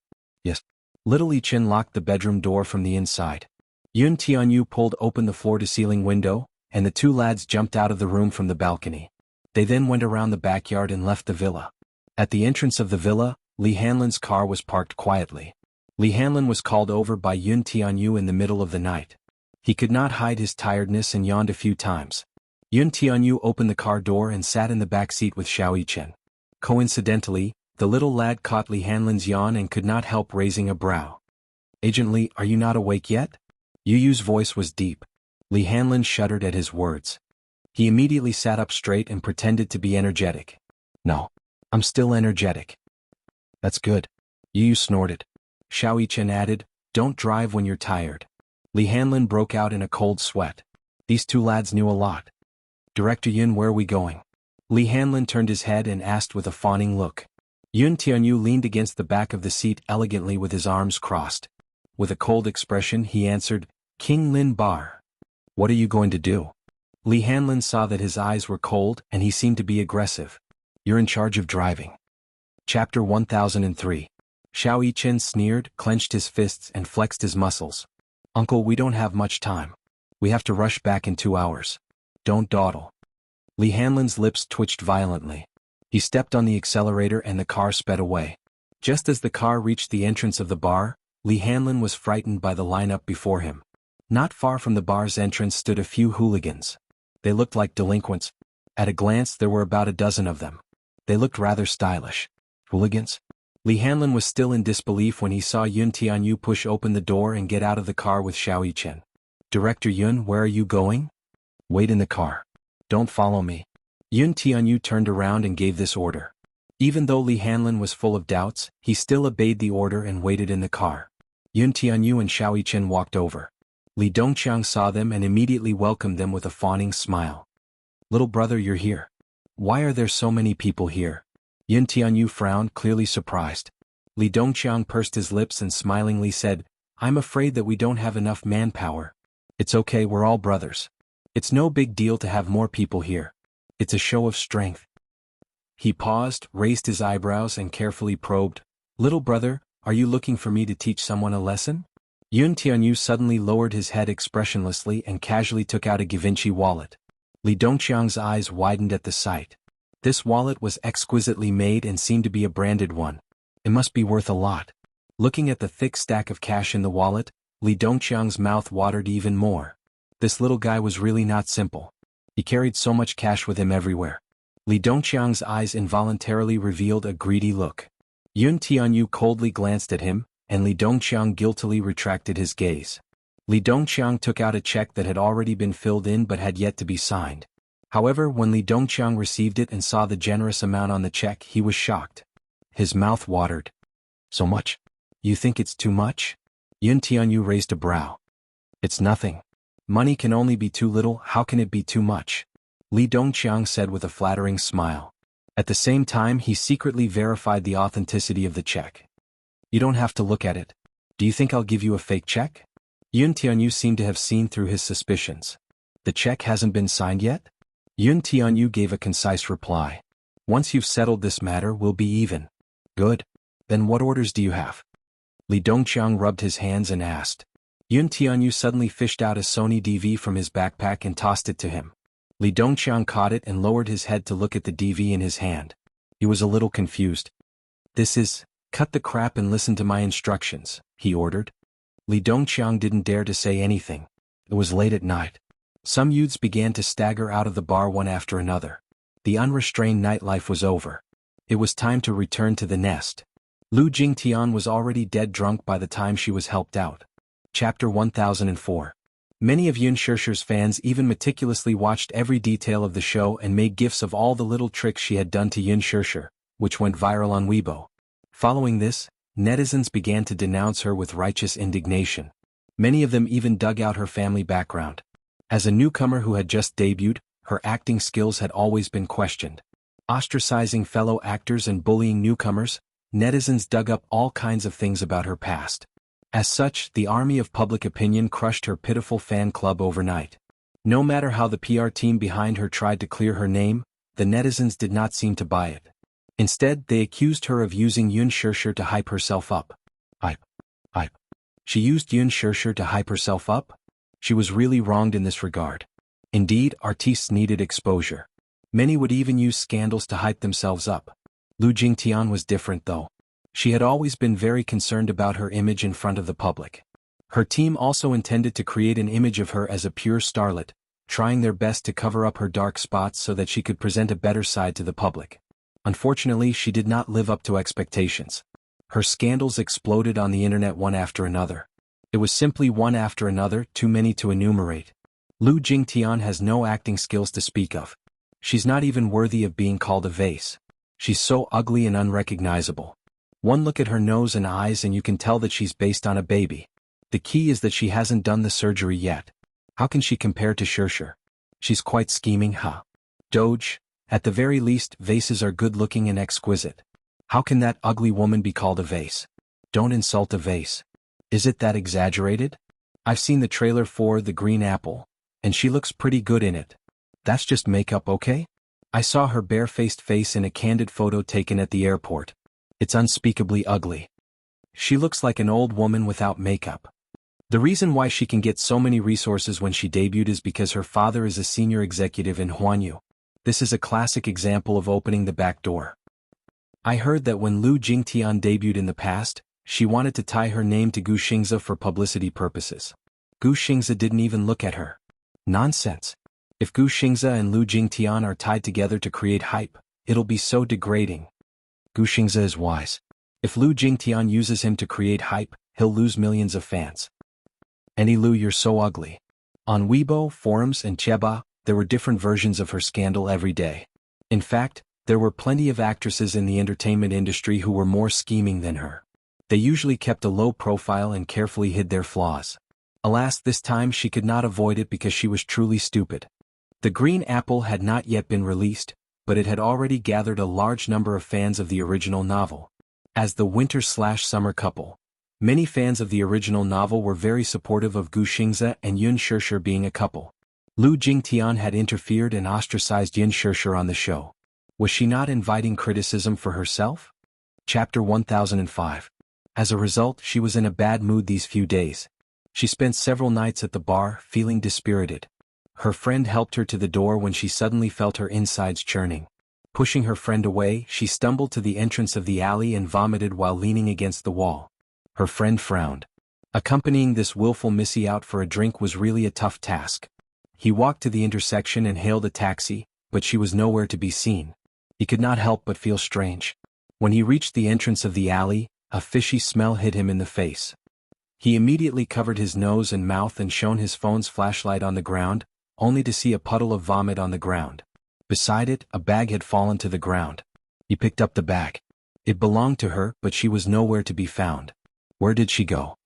"Yes." Little Yichen locked the bedroom door from the inside. Yun Tianyu pulled open the floor-to-ceiling window, and the two lads jumped out of the room from the balcony. They then went around the backyard and left the villa. At the entrance of the villa, Li Hanlin's car was parked quietly. Li Hanlin was called over by Yun Tianyu in the middle of the night. He could not hide his tiredness and yawned a few times. Yun Tianyu opened the car door and sat in the back seat with Xiao Yichen. Coincidentally, the little lad caught Li Hanlin's yawn and could not help raising a brow. "Agent Li, are you not awake yet?" Yu Yu's voice was deep. Li Hanlin shuddered at his words. He immediately sat up straight and pretended to be energetic. "No, I'm still energetic." "That's good." Yu Yu snorted. Xiao Yichen added, "Don't drive when you're tired." Li Hanlin broke out in a cold sweat. These two lads knew a lot. "Director Yun, where are we going?" Li Hanlin turned his head and asked with a fawning look. Yun Tianyu leaned against the back of the seat elegantly with his arms crossed. With a cold expression he answered, "King Lin Bar." "What are you going to do?" Li Hanlin saw that his eyes were cold and he seemed to be aggressive. "You're in charge of driving." Chapter 1003. Xiao Yichen sneered, clenched his fists and flexed his muscles. "Uncle, we don't have much time. We have to rush back in 2 hours. Don't dawdle." Li Hanlin's lips twitched violently. He stepped on the accelerator and the car sped away. Just as the car reached the entrance of the bar, Li Hanlin was frightened by the lineup before him. Not far from the bar's entrance stood a few hooligans. They looked like delinquents. At a glance there were about a dozen of them. They looked rather stylish. "Hooligans?" Li Hanlin was still in disbelief when he saw Yun Tianyu push open the door and get out of the car with Xiao Yichen. "Director Yun, where are you going?" "Wait in the car. Don't follow me." Yun Tianyu turned around and gave this order. Even though Li Hanlin was full of doubts, he still obeyed the order and waited in the car. Yun Tianyu and Xiao Yichen walked over. Li Dongqiang saw them and immediately welcomed them with a fawning smile. "Little brother, you're here. Why are there so many people here?" Yun Tianyu frowned, clearly surprised. Li Dongqiang pursed his lips and smilingly said, "I'm afraid that we don't have enough manpower." "It's okay, we're all brothers. It's no big deal to have more people here. It's a show of strength." He paused, raised his eyebrows and carefully probed, "Little brother, are you looking for me to teach someone a lesson?" Yun Tianyu suddenly lowered his head expressionlessly and casually took out a Givenchy wallet. Li Dongqiang's eyes widened at the sight. This wallet was exquisitely made and seemed to be a branded one. It must be worth a lot. Looking at the thick stack of cash in the wallet, Li Dongqiang's mouth watered even more. This little guy was really not simple. He carried so much cash with him everywhere. Li Dongqiang's eyes involuntarily revealed a greedy look. Yun Tianyu coldly glanced at him, and Li Dongqiang guiltily retracted his gaze. Li Dongqiang took out a check that had already been filled in but had yet to be signed. However, when Li Dongqiang received it and saw the generous amount on the check, he was shocked. His mouth watered. "So much? You think it's too much?" Yun Tianyu raised a brow. "It's nothing. Money can only be too little, how can it be too much?" Li Dongqiang said with a flattering smile. At the same time, he secretly verified the authenticity of the check. "You don't have to look at it. Do you think I'll give you a fake check?" Yun Tianyu seemed to have seen through his suspicions. "The check hasn't been signed yet?" Yun Tianyu gave a concise reply. "Once you've settled this matter, we'll be even." "Good. Then what orders do you have?" Li Dongqiang rubbed his hands and asked. Yun Tianyu suddenly fished out a Sony DV from his backpack and tossed it to him. Li Dongqiang caught it and lowered his head to look at the DV in his hand. He was a little confused. "This is, cut the crap and listen to my instructions," he ordered. Li Dongqiang didn't dare to say anything. It was late at night. Some youths began to stagger out of the bar one after another. The unrestrained nightlife was over. It was time to return to the nest. Lu Jingtian was already dead drunk by the time she was helped out. Chapter 1004. Many of Yun Shirshir's fans even meticulously watched every detail of the show and made gifs of all the little tricks she had done to Yun Shirshir, which went viral on Weibo. Following this, netizens began to denounce her with righteous indignation. Many of them even dug out her family background. As a newcomer who had just debuted, her acting skills had always been questioned. Ostracizing fellow actors and bullying newcomers, netizens dug up all kinds of things about her past. As such, the army of public opinion crushed her pitiful fan club overnight. No matter how the PR team behind her tried to clear her name, the netizens did not seem to buy it. Instead, they accused her of using Yun Shirshir to hype herself up. Hype. She used Yun Shirshir to hype herself up? She was really wronged in this regard. Indeed, artistes needed exposure. Many would even use scandals to hype themselves up. Lu Jingtian was different though. She had always been very concerned about her image in front of the public. Her team also intended to create an image of her as a pure starlet, trying their best to cover up her dark spots so that she could present a better side to the public. Unfortunately, she did not live up to expectations. Her scandals exploded on the internet one after another. It was simply one after another, too many to enumerate. Lu Jingtian has no acting skills to speak of. She's not even worthy of being called a vase. She's so ugly and unrecognizable. One look at her nose and eyes and you can tell that she's based on a baby. The key is that she hasn't done the surgery yet. How can she compare to Shirshir? She's quite scheming, huh? Doge, at the very least, vases are good-looking and exquisite. How can that ugly woman be called a vase? Don't insult a vase. Is it that exaggerated? I've seen the trailer for The Green Apple, and she looks pretty good in it. That's just makeup, okay? I saw her bare-faced face in a candid photo taken at the airport. It's unspeakably ugly. She looks like an old woman without makeup. The reason why she can get so many resources when she debuted is because her father is a senior executive in Huanyu. This is a classic example of opening the back door. I heard that when Lu Jingtian debuted in the past, she wanted to tie her name to Gu Xingze for publicity purposes. Gu Xingze didn't even look at her. Nonsense. If Gu Xingze and Lu Jingtian are tied together to create hype, it'll be so degrading. Gu Xingze is wise. If Lu Jingtian uses him to create hype, he'll lose millions of fans. Annie Lu, you're so ugly. On Weibo, forums and Cheba, there were different versions of her scandal every day. In fact, there were plenty of actresses in the entertainment industry who were more scheming than her. They usually kept a low profile and carefully hid their flaws. Alas, this time she could not avoid it because she was truly stupid. The Green Apple had not yet been released, but it had already gathered a large number of fans of the original novel. As the winter/summer couple, many fans of the original novel were very supportive of Gu Xingze and Yun Shishir being a couple. Lu Jingtian had interfered and ostracized Yun Shishir on the show. Was she not inviting criticism for herself? Chapter 1005. As a result, she was in a bad mood these few days. She spent several nights at the bar, feeling dispirited. Her friend helped her to the door when she suddenly felt her insides churning. Pushing her friend away, she stumbled to the entrance of the alley and vomited while leaning against the wall. Her friend frowned. Accompanying this willful Missy out for a drink was really a tough task. He walked to the intersection and hailed a taxi, but she was nowhere to be seen. He could not help but feel strange. When he reached the entrance of the alley, a fishy smell hit him in the face. He immediately covered his nose and mouth and shone his phone's flashlight on the ground, only to see a puddle of vomit on the ground. Beside it, a bag had fallen to the ground. He picked up the bag. It belonged to her, but she was nowhere to be found. Where did she go?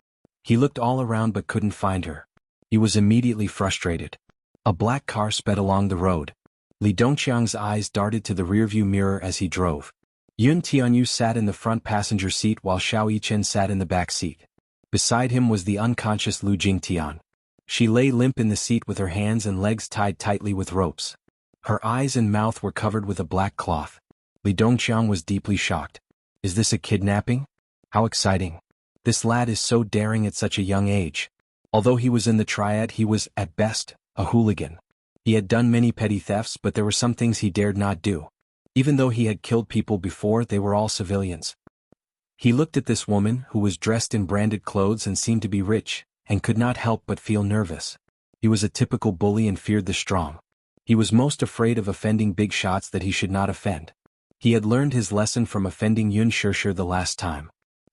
He looked all around but couldn't find her. He was immediately frustrated. A black car sped along the road. Li Dongqiang's eyes darted to the rearview mirror as he drove. Yun Tianyu sat in the front passenger seat while Xiao Yichen sat in the back seat. Beside him was the unconscious Lu Jingtian. She lay limp in the seat with her hands and legs tied tightly with ropes. Her eyes and mouth were covered with a black cloth. Li Dongqiang was deeply shocked. Is this a kidnapping? How exciting. This lad is so daring at such a young age. Although he was in the triad, he was, at best, a hooligan. He had done many petty thefts, but there were some things he dared not do. Even though he had killed people before, they were all civilians. He looked at this woman, who was dressed in branded clothes and seemed to be rich, and could not help but feel nervous. He was a typical bully and feared the strong. He was most afraid of offending big shots that he should not offend. He had learned his lesson from offending Yun Shishir the last time.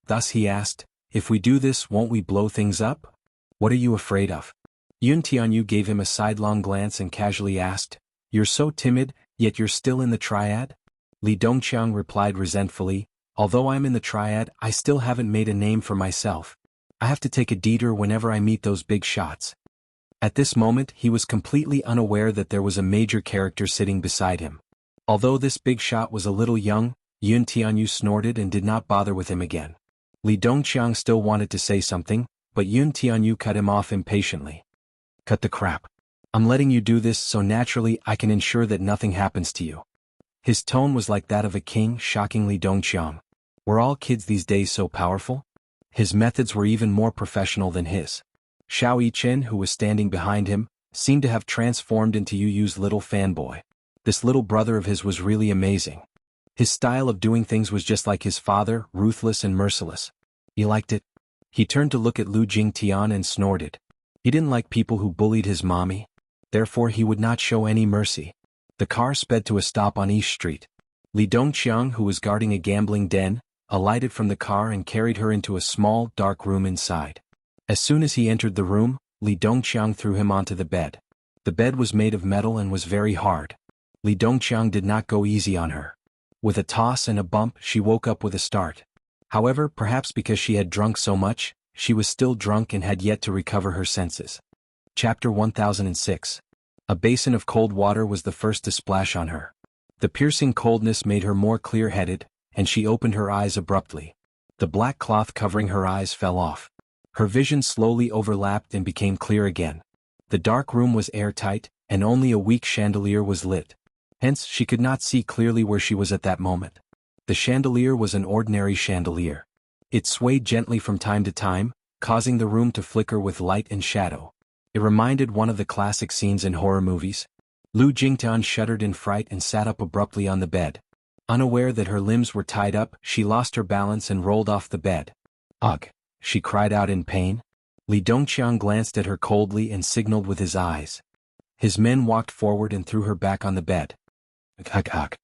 Thus he asked, if we do this, won't we blow things up? What are you afraid of? Yun Tianyu gave him a sidelong glance and casually asked, you're so timid, yet you're still in the triad? Li Dongqiang replied resentfully, although I'm in the triad, I still haven't made a name for myself. I have to take a detour whenever I meet those big shots. At this moment, he was completely unaware that there was a major character sitting beside him. Although this big shot was a little young, Yun Tianyu snorted and did not bother with him again. Li Dongqiang still wanted to say something, but Yun Tianyu cut him off impatiently. Cut the crap. I'm letting you do this so naturally I can ensure that nothing happens to you. His tone was like that of a king, shocking Li Dongqiang. Were all kids these days so powerful? His methods were even more professional than his. Xiao Yichen, who was standing behind him, seemed to have transformed into Yu Yu's little fanboy. This little brother of his was really amazing. His style of doing things was just like his father, ruthless and merciless. He liked it. He turned to look at Lu Jingtian and snorted. He didn't like people who bullied his mommy. Therefore he would not show any mercy. The car sped to a stop on East Street. Li Dongqiang, who was guarding a gambling den, alighted from the car and carried her into a small, dark room inside. As soon as he entered the room, Li Dongqiang threw him onto the bed. The bed was made of metal and was very hard. Li Dongqiang did not go easy on her. With a toss and a bump, she woke up with a start. However, perhaps because she had drunk so much, she was still drunk and had yet to recover her senses. Chapter 1006. A basin of cold water was the first to splash on her. The piercing coldness made her more clear-headed, and she opened her eyes abruptly. The black cloth covering her eyes fell off. Her vision slowly overlapped and became clear again. The dark room was airtight, and only a weak chandelier was lit. Hence, she could not see clearly where she was at that moment. The chandelier was an ordinary chandelier. It swayed gently from time to time, causing the room to flicker with light and shadow. It reminded one of the classic scenes in horror movies. Lu Jingtian shuddered in fright and sat up abruptly on the bed. Unaware that her limbs were tied up, she lost her balance and rolled off the bed. Ugh! She cried out in pain. Li Dongqiang glanced at her coldly and signaled with his eyes. His men walked forward and threw her back on the bed. Ugh, ugh.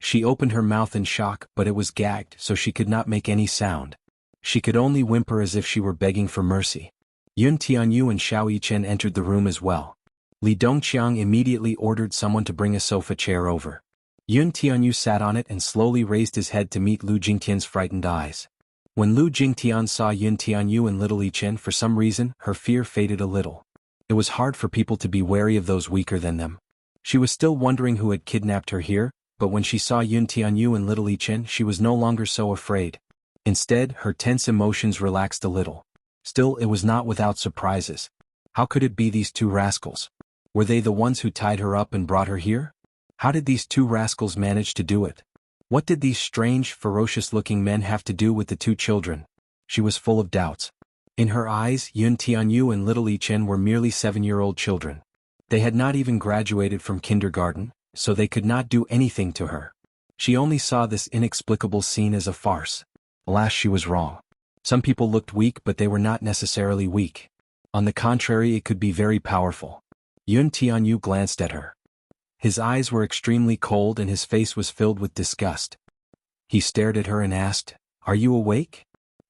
She opened her mouth in shock, but it was gagged, so she could not make any sound. She could only whimper as if she were begging for mercy. Yun Tianyu and Xiao Yichen entered the room as well. Li Dongqiang immediately ordered someone to bring a sofa chair over. Yun Tianyu sat on it and slowly raised his head to meet Lu Jingtian's frightened eyes. When Lu Jingtian saw Yun Tianyu and little Yichen, for some reason, her fear faded a little. It was hard for people to be wary of those weaker than them. She was still wondering who had kidnapped her here, but when she saw Yun Tianyu and little Yichen, she was no longer so afraid. Instead, her tense emotions relaxed a little. Still, it was not without surprises. How could it be these two rascals? Were they the ones who tied her up and brought her here? How did these two rascals manage to do it? What did these strange, ferocious-looking men have to do with the two children? She was full of doubts. In her eyes, Yun Tianyu and little Yichen were merely 7-year-old children. They had not even graduated from kindergarten, so they could not do anything to her. She only saw this inexplicable scene as a farce. Alas, she was wrong. Some people looked weak, but they were not necessarily weak. On the contrary, it could be very powerful. Yun Tianyu glanced at her. His eyes were extremely cold and his face was filled with disgust. He stared at her and asked, "Are you awake?"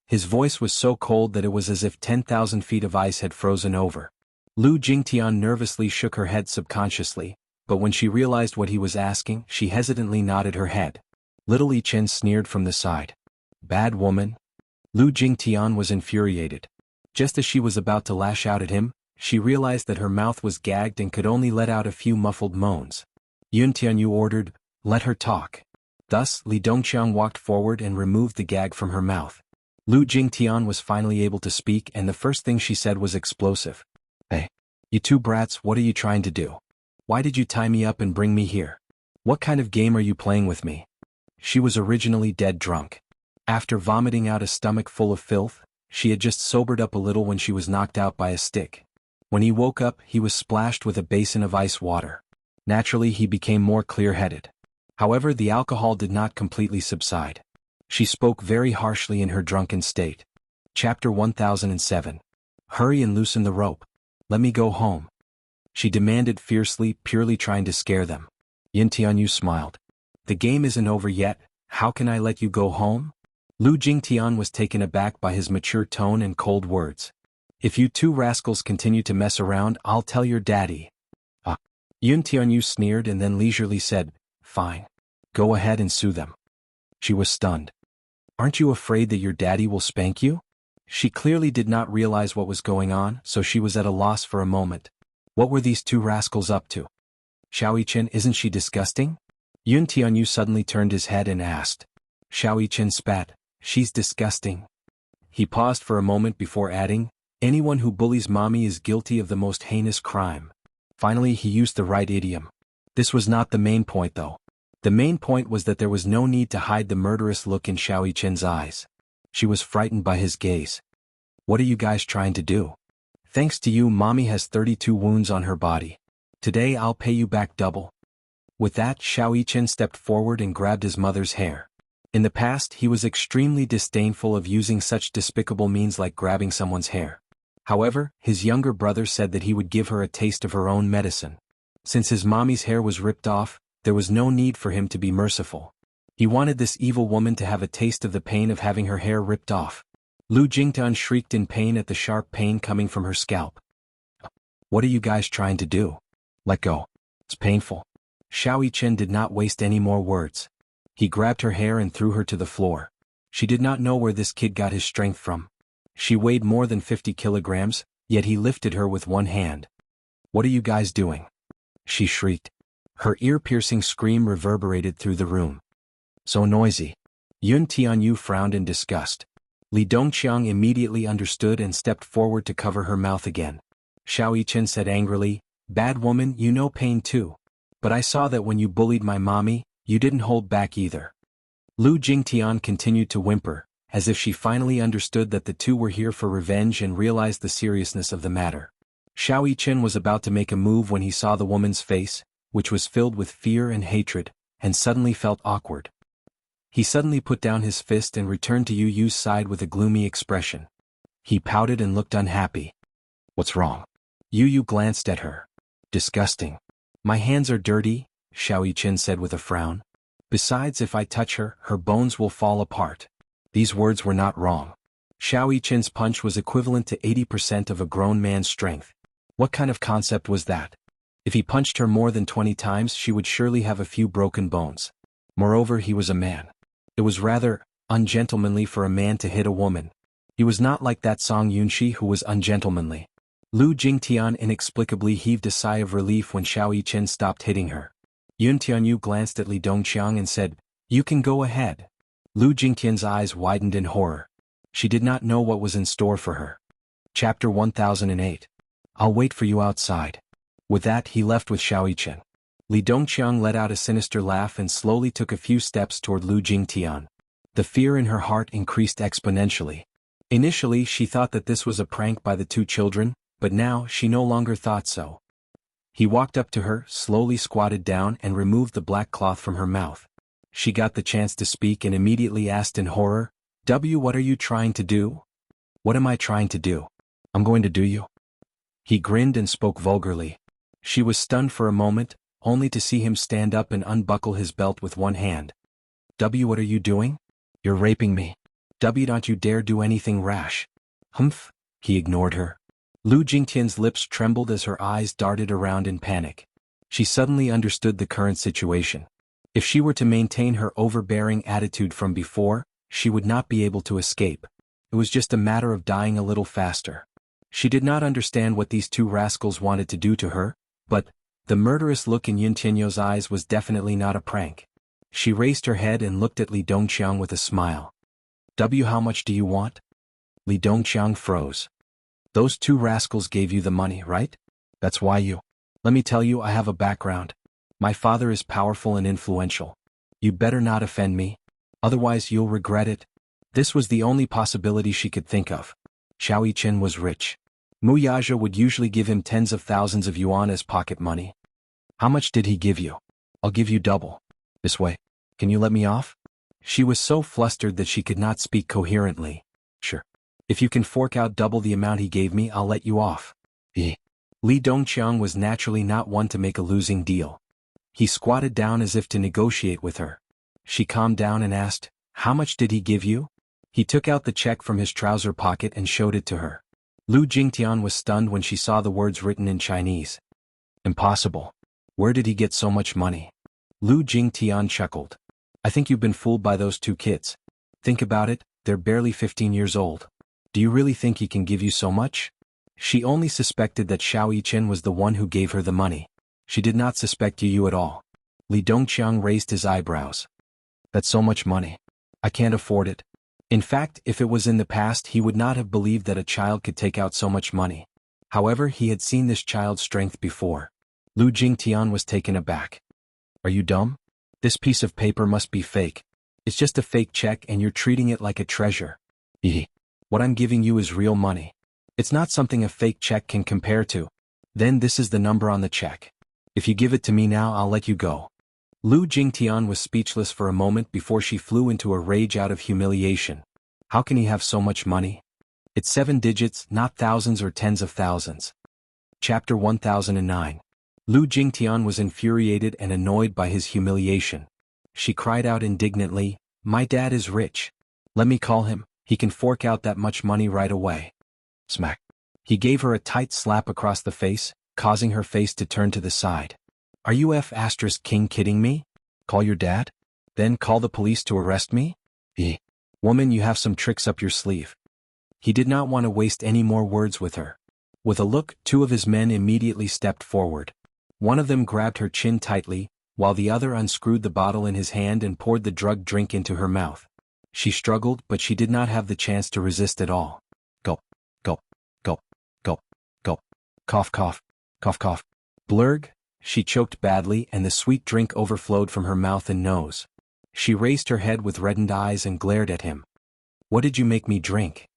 His voice was so cold that it was as if 10,000 feet of ice had frozen over. Lu Jingtian nervously shook her head subconsciously, but when she realized what he was asking, she hesitantly nodded her head. Little Yichen sneered from the side. "Bad woman." Lu Jingtian was infuriated. Just as she was about to lash out at him, she realized that her mouth was gagged and could only let out a few muffled moans. Yun Tianyu ordered, "Let her talk." Thus, Li Dongqiang walked forward and removed the gag from her mouth. Lu Jingtian was finally able to speak, and the first thing she said was explosive. "Hey, you two brats, what are you trying to do? Why did you tie me up and bring me here? What kind of game are you playing with me?" She was originally dead drunk. After vomiting out a stomach full of filth, she had just sobered up a little when she was knocked out by a stick. When he woke up, he was splashed with a basin of ice water. Naturally, he became more clear-headed. However, the alcohol did not completely subside. She spoke very harshly in her drunken state. Chapter 1007. Hurry and loosen the rope. Let me go home. She demanded fiercely, purely trying to scare them. Yin Tianyu smiled. "The game isn't over yet, how can I let you go home?" Lu Jingtian was taken aback by his mature tone and cold words. "If you two rascals continue to mess around, I'll tell your daddy." Yun Tianyu sneered and then leisurely said, "Fine. Go ahead and sue them." She was stunned. "Aren't you afraid that your daddy will spank you?" She clearly did not realize what was going on, so she was at a loss for a moment. What were these two rascals up to? "Xiao Yichen, isn't she disgusting?" Yun Tianyu suddenly turned his head and asked. Xiao Yichen spat, "She's disgusting." He paused for a moment before adding, "Anyone who bullies mommy is guilty of the most heinous crime." Finally, he used the right idiom. This was not the main point though. The main point was that there was no need to hide the murderous look in Xiao Yichen's eyes. She was frightened by his gaze. "What are you guys trying to do? Thanks to you, mommy has 32 wounds on her body. Today I'll pay you back double." With that, Xiao Yichen stepped forward and grabbed his mother's hair. In the past, he was extremely disdainful of using such despicable means like grabbing someone's hair. However, his younger brother said that he would give her a taste of her own medicine. Since his mommy's hair was ripped off, there was no need for him to be merciful. He wanted this evil woman to have a taste of the pain of having her hair ripped off. Lu Jingtian shrieked in pain at the sharp pain coming from her scalp. "What are you guys trying to do? Let go. It's painful." Xiao Yichen did not waste any more words. He grabbed her hair and threw her to the floor. She did not know where this kid got his strength from. She weighed more than 50 kilograms, yet he lifted her with one hand. "What are you guys doing?" she shrieked. Her ear-piercing scream reverberated through the room. "So noisy." Yun Tianyu frowned in disgust. Li Dongqiang immediately understood and stepped forward to cover her mouth again. Xiao Yichen said angrily, "Bad woman, you know pain too. But I saw that when you bullied my mommy, you didn't hold back either." Lu Jingtian continued to whimper, as if she finally understood that the two were here for revenge and realized the seriousness of the matter. Xiao Yichen was about to make a move when he saw the woman's face, which was filled with fear and hatred, and suddenly felt awkward. He suddenly put down his fist and returned to Yu Yu's side with a gloomy expression. He pouted and looked unhappy. "What's wrong?" Yu Yu glanced at her. "Disgusting." "My hands are dirty," Xiao Yichen said with a frown. Besides, if I touch her, her bones will fall apart. These words were not wrong. Xiao Yichen's punch was equivalent to 80% of a grown man's strength. What kind of concept was that? If he punched her more than 20 times, she would surely have a few broken bones. Moreover, he was a man. It was rather ungentlemanly for a man to hit a woman. He was not like that Song Yunxi who was ungentlemanly. Lu Jingtian inexplicably heaved a sigh of relief when Xiao Yichen stopped hitting her. Yun Tianyu glanced at Li Dongqiang and said, "You can go ahead." Lu Jingtian's eyes widened in horror. She did not know what was in store for her. Chapter 1008. I'll wait for you outside. With that, he left with Xiao Yichen. Li Dongqiang let out a sinister laugh and slowly took a few steps toward Lu Jingtian. The fear in her heart increased exponentially. Initially, she thought that this was a prank by the two children, but now she no longer thought so. He walked up to her, slowly squatted down and removed the black cloth from her mouth. She got the chance to speak and immediately asked in horror, What are you trying to do?" "What am I trying to do? I'm going to do you." He grinned and spoke vulgarly. She was stunned for a moment, only to see him stand up and unbuckle his belt with one hand. What are you doing?" "You're raping me." Don't you dare do anything rash." "Humph." He ignored her. Lu Jingtian's lips trembled as her eyes darted around in panic. She suddenly understood the current situation. If she were to maintain her overbearing attitude from before, she would not be able to escape. It was just a matter of dying a little faster. She did not understand what these two rascals wanted to do to her, but the murderous look in Yun Tianyu's eyes was definitely not a prank. She raised her head and looked at Li Dongqiang with a smile. How much do you want?" Li Dongqiang froze. "Those two rascals gave you the money, right? That's why you... Let me tell you, I have a background. My father is powerful and influential. You better not offend me. Otherwise you'll regret it." This was the only possibility she could think of. Xiao Yichen was rich. Mu Yaja would usually give him tens of thousands of yuan as pocket money. "How much did he give you?" "I'll give you double. This way. Can you let me off?" She was so flustered that she could not speak coherently. "Sure. If you can fork out double the amount he gave me, I'll let you off." Li Dongqiang was naturally not one to make a losing deal. He squatted down as if to negotiate with her. She calmed down and asked, "How much did he give you?" He took out the check from his trouser pocket and showed it to her. Lu Jingtian was stunned when she saw the words written in Chinese. "Impossible. Where did he get so much money?" Lu Jingtian chuckled. "I think you've been fooled by those two kids. Think about it, they're barely 15 years old. Do you really think he can give you so much?" She only suspected that Xiao Yichen was the one who gave her the money. She did not suspect you at all. Li Dongqiang raised his eyebrows. "That's so much money. I can't afford it." In fact, if it was in the past, he would not have believed that a child could take out so much money. However, he had seen this child's strength before. Lu Jingtian was taken aback. "Are you dumb? This piece of paper must be fake. It's just a fake check and you're treating it like a treasure." What I'm giving you is real money. It's not something a fake check can compare to." "Then this is the number on the check. If you give it to me now, I'll let you go." Lu Jingtian was speechless for a moment before she flew into a rage out of humiliation. How can he have so much money? It's 7 digits, not thousands or tens of thousands. Chapter 1009. Lu Jingtian was infuriated and annoyed by his humiliation. She cried out indignantly, "My dad is rich. Let me call him, he can fork out that much money right away." Smack. He gave her a tight slap across the face, causing her face to turn to the side. "Are you King kidding me? Call your dad? Then call the police to arrest me? Woman, you have some tricks up your sleeve." He did not want to waste any more words with her. With a look, two of his men immediately stepped forward. One of them grabbed her chin tightly, while the other unscrewed the bottle in his hand and poured the drugged drink into her mouth. She struggled, but she did not have the chance to resist at all. Gulp, gulp, gulp, gulp, gulp, cough, cough, cough, cough. Blurg. She choked badly and the sweet drink overflowed from her mouth and nose. She raised her head with reddened eyes and glared at him. "What did you make me drink?"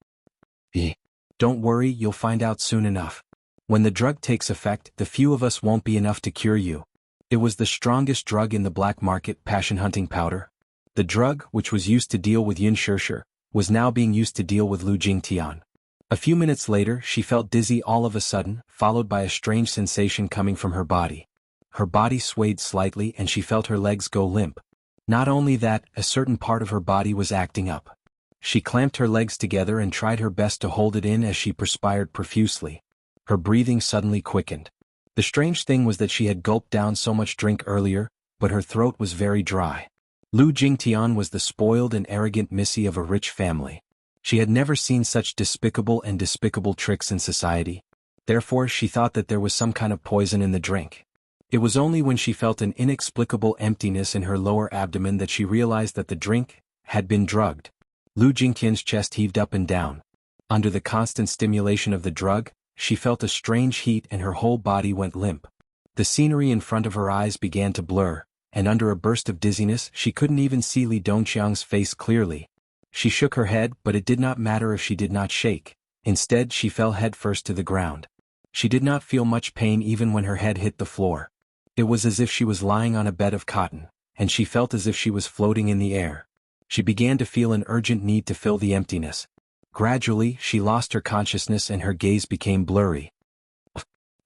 "Don't worry, you'll find out soon enough. When the drug takes effect, the few of us won't be enough to cure you." It was the strongest drug in the black market, passion-hunting powder. The drug, which was used to deal with Yun Shirshir, was now being used to deal with Lu Jingtian. A few minutes later, she felt dizzy all of a sudden, followed by a strange sensation coming from her body. Her body swayed slightly and she felt her legs go limp. Not only that, a certain part of her body was acting up. She clamped her legs together and tried her best to hold it in as she perspired profusely. Her breathing suddenly quickened. The strange thing was that she had gulped down so much drink earlier, but her throat was very dry. Lu Jingtian was the spoiled and arrogant missy of a rich family. She had never seen such despicable tricks in society. Therefore she thought that there was some kind of poison in the drink. It was only when she felt an inexplicable emptiness in her lower abdomen that she realized that the drink had been drugged. Lu Jingtian's chest heaved up and down. Under the constant stimulation of the drug, she felt a strange heat and her whole body went limp. The scenery in front of her eyes began to blur, and under a burst of dizziness she couldn't even see Li Dongqiang's face clearly. She shook her head, but it did not matter if she did not shake. Instead she fell headfirst to the ground. She did not feel much pain even when her head hit the floor. It was as if she was lying on a bed of cotton, and she felt as if she was floating in the air. She began to feel an urgent need to fill the emptiness. Gradually, she lost her consciousness and her gaze became blurry.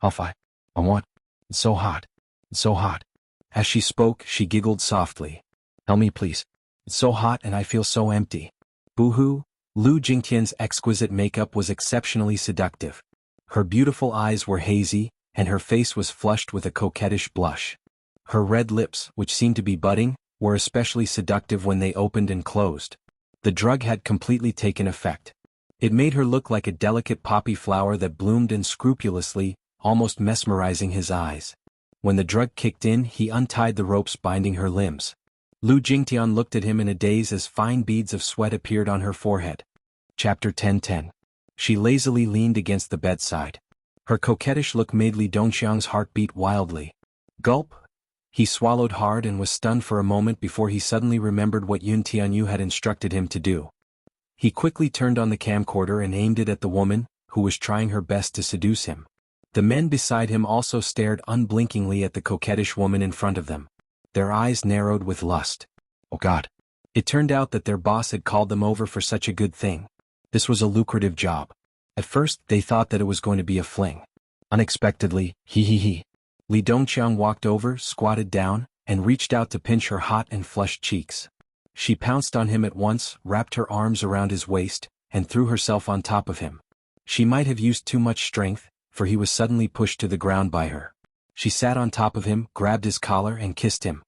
I want. It's so hot. It's so hot. As she spoke, she giggled softly. Help me please. It's so hot and I feel so empty. Boo-hoo. Lu Jingtian's exquisite makeup was exceptionally seductive. Her beautiful eyes were hazy, and her face was flushed with a coquettish blush. Her red lips, which seemed to be budding, were especially seductive when they opened and closed. The drug had completely taken effect. It made her look like a delicate poppy flower that bloomed unscrupulously, almost mesmerizing his eyes. When the drug kicked in, he untied the ropes binding her limbs. Lu Jingtian looked at him in a daze as fine beads of sweat appeared on her forehead. Chapter 10:10. She lazily leaned against the bedside. Her coquettish look made Li Dongqiang's heart beat wildly. Gulp! He swallowed hard and was stunned for a moment before he suddenly remembered what Yun Tianyu had instructed him to do. He quickly turned on the camcorder and aimed it at the woman, who was trying her best to seduce him. The men beside him also stared unblinkingly at the coquettish woman in front of them. Their eyes narrowed with lust. Oh God! It turned out that their boss had called them over for such a good thing. This was a lucrative job. At first, they thought that it was going to be a fling. Unexpectedly, he. Li Dongqiang walked over, squatted down, and reached out to pinch her hot and flushed cheeks. She pounced on him at once, wrapped her arms around his waist, and threw herself on top of him. She might have used too much strength, for he was suddenly pushed to the ground by her. She sat on top of him, grabbed his collar and kissed him.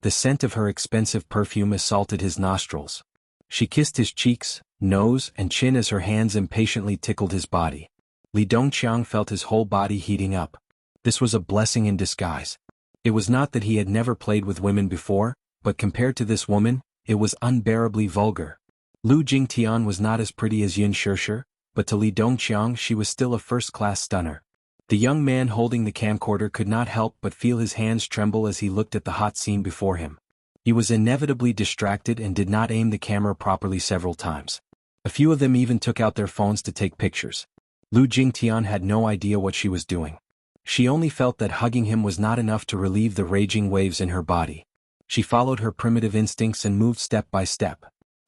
The scent of her expensive perfume assaulted his nostrils. She kissed his cheeks, nose, and chin as her hands impatiently tickled his body. Li Dongqiang felt his whole body heating up. This was a blessing in disguise. It was not that he had never played with women before, but compared to this woman, it was unbearably vulgar. Lu Jingtian was not as pretty as Yun Shishir, but to Li Dongqiang she was still a first-class stunner. The young man holding the camcorder could not help but feel his hands tremble as he looked at the hot scene before him. He was inevitably distracted and did not aim the camera properly several times. A few of them even took out their phones to take pictures. Lu Jingtian had no idea what she was doing. She only felt that hugging him was not enough to relieve the raging waves in her body. She followed her primitive instincts and moved step by step.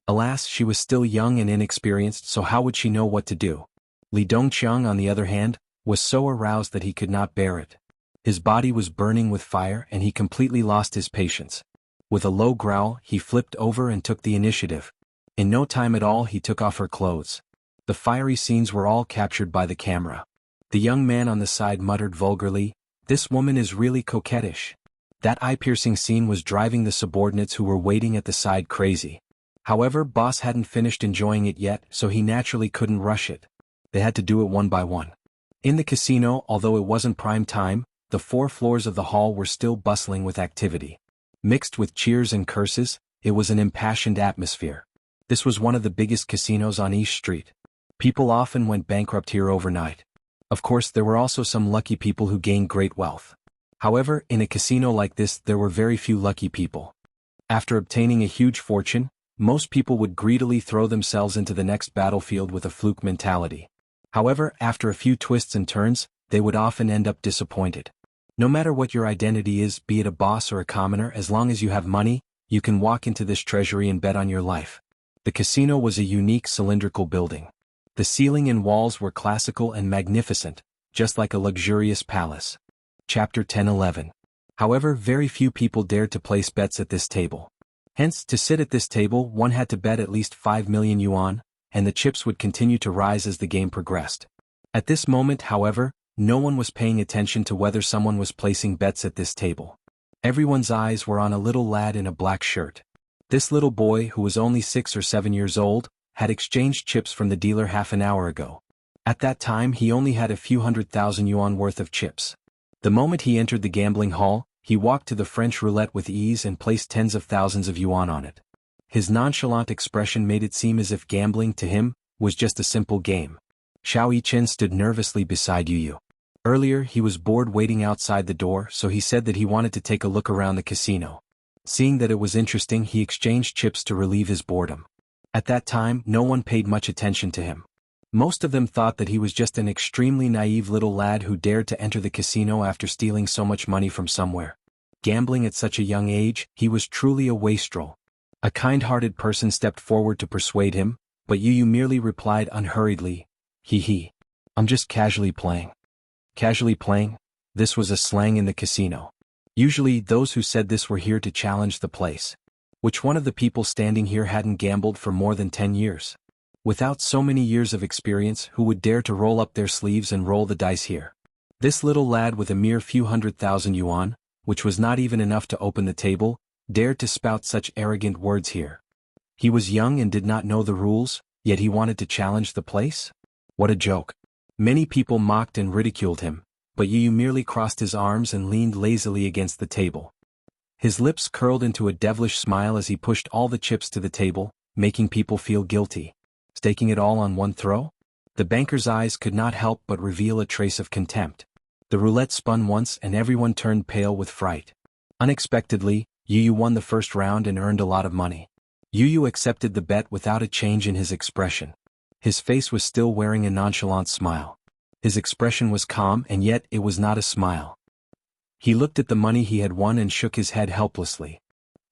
Alas, she was still young and inexperienced, so how would she know what to do? Li Dongqiang, on the other hand, was so aroused that he could not bear it. His body was burning with fire and he completely lost his patience. With a low growl, he flipped over and took the initiative. In no time at all he took off her clothes. The fiery scenes were all captured by the camera. The young man on the side muttered vulgarly, "This woman is really coquettish." That eye-piercing scene was driving the subordinates who were waiting at the side crazy. However, boss hadn't finished enjoying it yet, so he naturally couldn't rush it. They had to do it one by one. In the casino, although it wasn't prime time, the 4 floors of the hall were still bustling with activity. Mixed with cheers and curses, it was an impassioned atmosphere. This was one of the biggest casinos on East Street. People often went bankrupt here overnight. Of course, there were also some lucky people who gained great wealth. However, in a casino like this there were very few lucky people. After obtaining a huge fortune, most people would greedily throw themselves into the next battlefield with a fluke mentality. However, after a few twists and turns, they would often end up disappointed. No matter what your identity is, be it a boss or a commoner, as long as you have money, you can walk into this treasury and bet on your life. The casino was a unique cylindrical building. The ceiling and walls were classical and magnificent, just like a luxurious palace. Chapter 10:11. However, very few people dared to place bets at this table. Hence, to sit at this table, one had to bet at least 5 million yuan, and the chips would continue to rise as the game progressed. At this moment, however, no one was paying attention to whether someone was placing bets at this table. Everyone's eyes were on a little lad in a black shirt. This little boy, who was only 6 or 7 years old, had exchanged chips from the dealer half an hour ago. At that time he only had a few 100,000 yuan worth of chips. The moment he entered the gambling hall, he walked to the French roulette with ease and placed tens of thousands of yuan on it. His nonchalant expression made it seem as if gambling, to him, was just a simple game. Xiao Yichen stood nervously beside Yu. Earlier he was bored waiting outside the door, so he said that he wanted to take a look around the casino. Seeing that it was interesting, he exchanged chips to relieve his boredom. At that time, no one paid much attention to him. Most of them thought that he was just an extremely naive little lad who dared to enter the casino after stealing so much money from somewhere. Gambling at such a young age, he was truly a wastrel. A kind-hearted person stepped forward to persuade him, but Yu merely replied unhurriedly, "He. I'm just casually playing." Casually playing? This was a slang in the casino. Usually, those who said this were here to challenge the place. Which one of the people standing here hadn't gambled for more than 10 years? Without so many years of experience, who would dare to roll up their sleeves and roll the dice here? This little lad with a mere few 100,000 yuan, which was not even enough to open the table, dared to spout such arrogant words here. He was young and did not know the rules, yet he wanted to challenge the place? What a joke. Many people mocked and ridiculed him, but Yu merely crossed his arms and leaned lazily against the table. His lips curled into a devilish smile as he pushed all the chips to the table, making people feel guilty. Staking it all on one throw? The banker's eyes could not help but reveal a trace of contempt. The roulette spun once and everyone turned pale with fright. Unexpectedly, Yu won the first round and earned a lot of money. Yu accepted the bet without a change in his expression. His face was still wearing a nonchalant smile. His expression was calm, and yet it was not a smile. He looked at the money he had won and shook his head helplessly.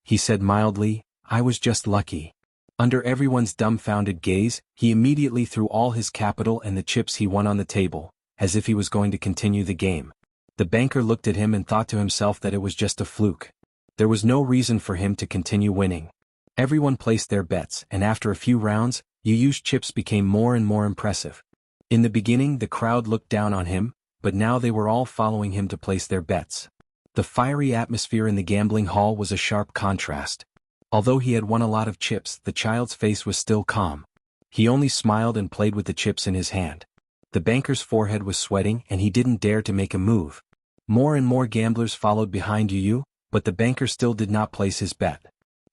He said mildly, "I was just lucky." Under everyone's dumbfounded gaze, he immediately threw all his capital and the chips he won on the table, as if he was going to continue the game. The banker looked at him and thought to himself that it was just a fluke. There was no reason for him to continue winning. Everyone placed their bets, and after a few rounds, Yu's chips became more and more impressive. In the beginning, the crowd looked down on him, but now they were all following him to place their bets. The fiery atmosphere in the gambling hall was a sharp contrast. Although he had won a lot of chips, the child's face was still calm. He only smiled and played with the chips in his hand. The banker's forehead was sweating and he didn't dare to make a move. More and more gamblers followed behind Yu, but the banker still did not place his bet.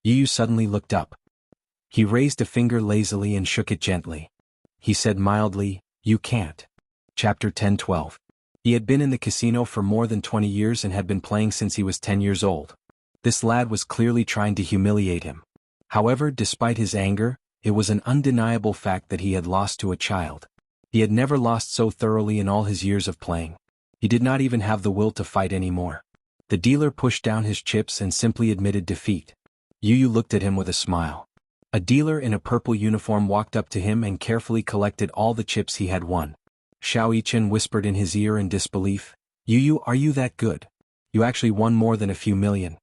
Yu suddenly looked up. He raised a finger lazily and shook it gently. He said mildly, "You can't." Chapter 10-12. He had been in the casino for more than 20 years and had been playing since he was 10 years old. This lad was clearly trying to humiliate him. However, despite his anger, it was an undeniable fact that he had lost to a child. He had never lost so thoroughly in all his years of playing. He did not even have the will to fight anymore. The dealer pushed down his chips and simply admitted defeat. Yu looked at him with a smile. A dealer in a purple uniform walked up to him and carefully collected all the chips he had won. Xiao Yichen whispered in his ear in disbelief, "Yu, are you that good? You actually won more than a few million."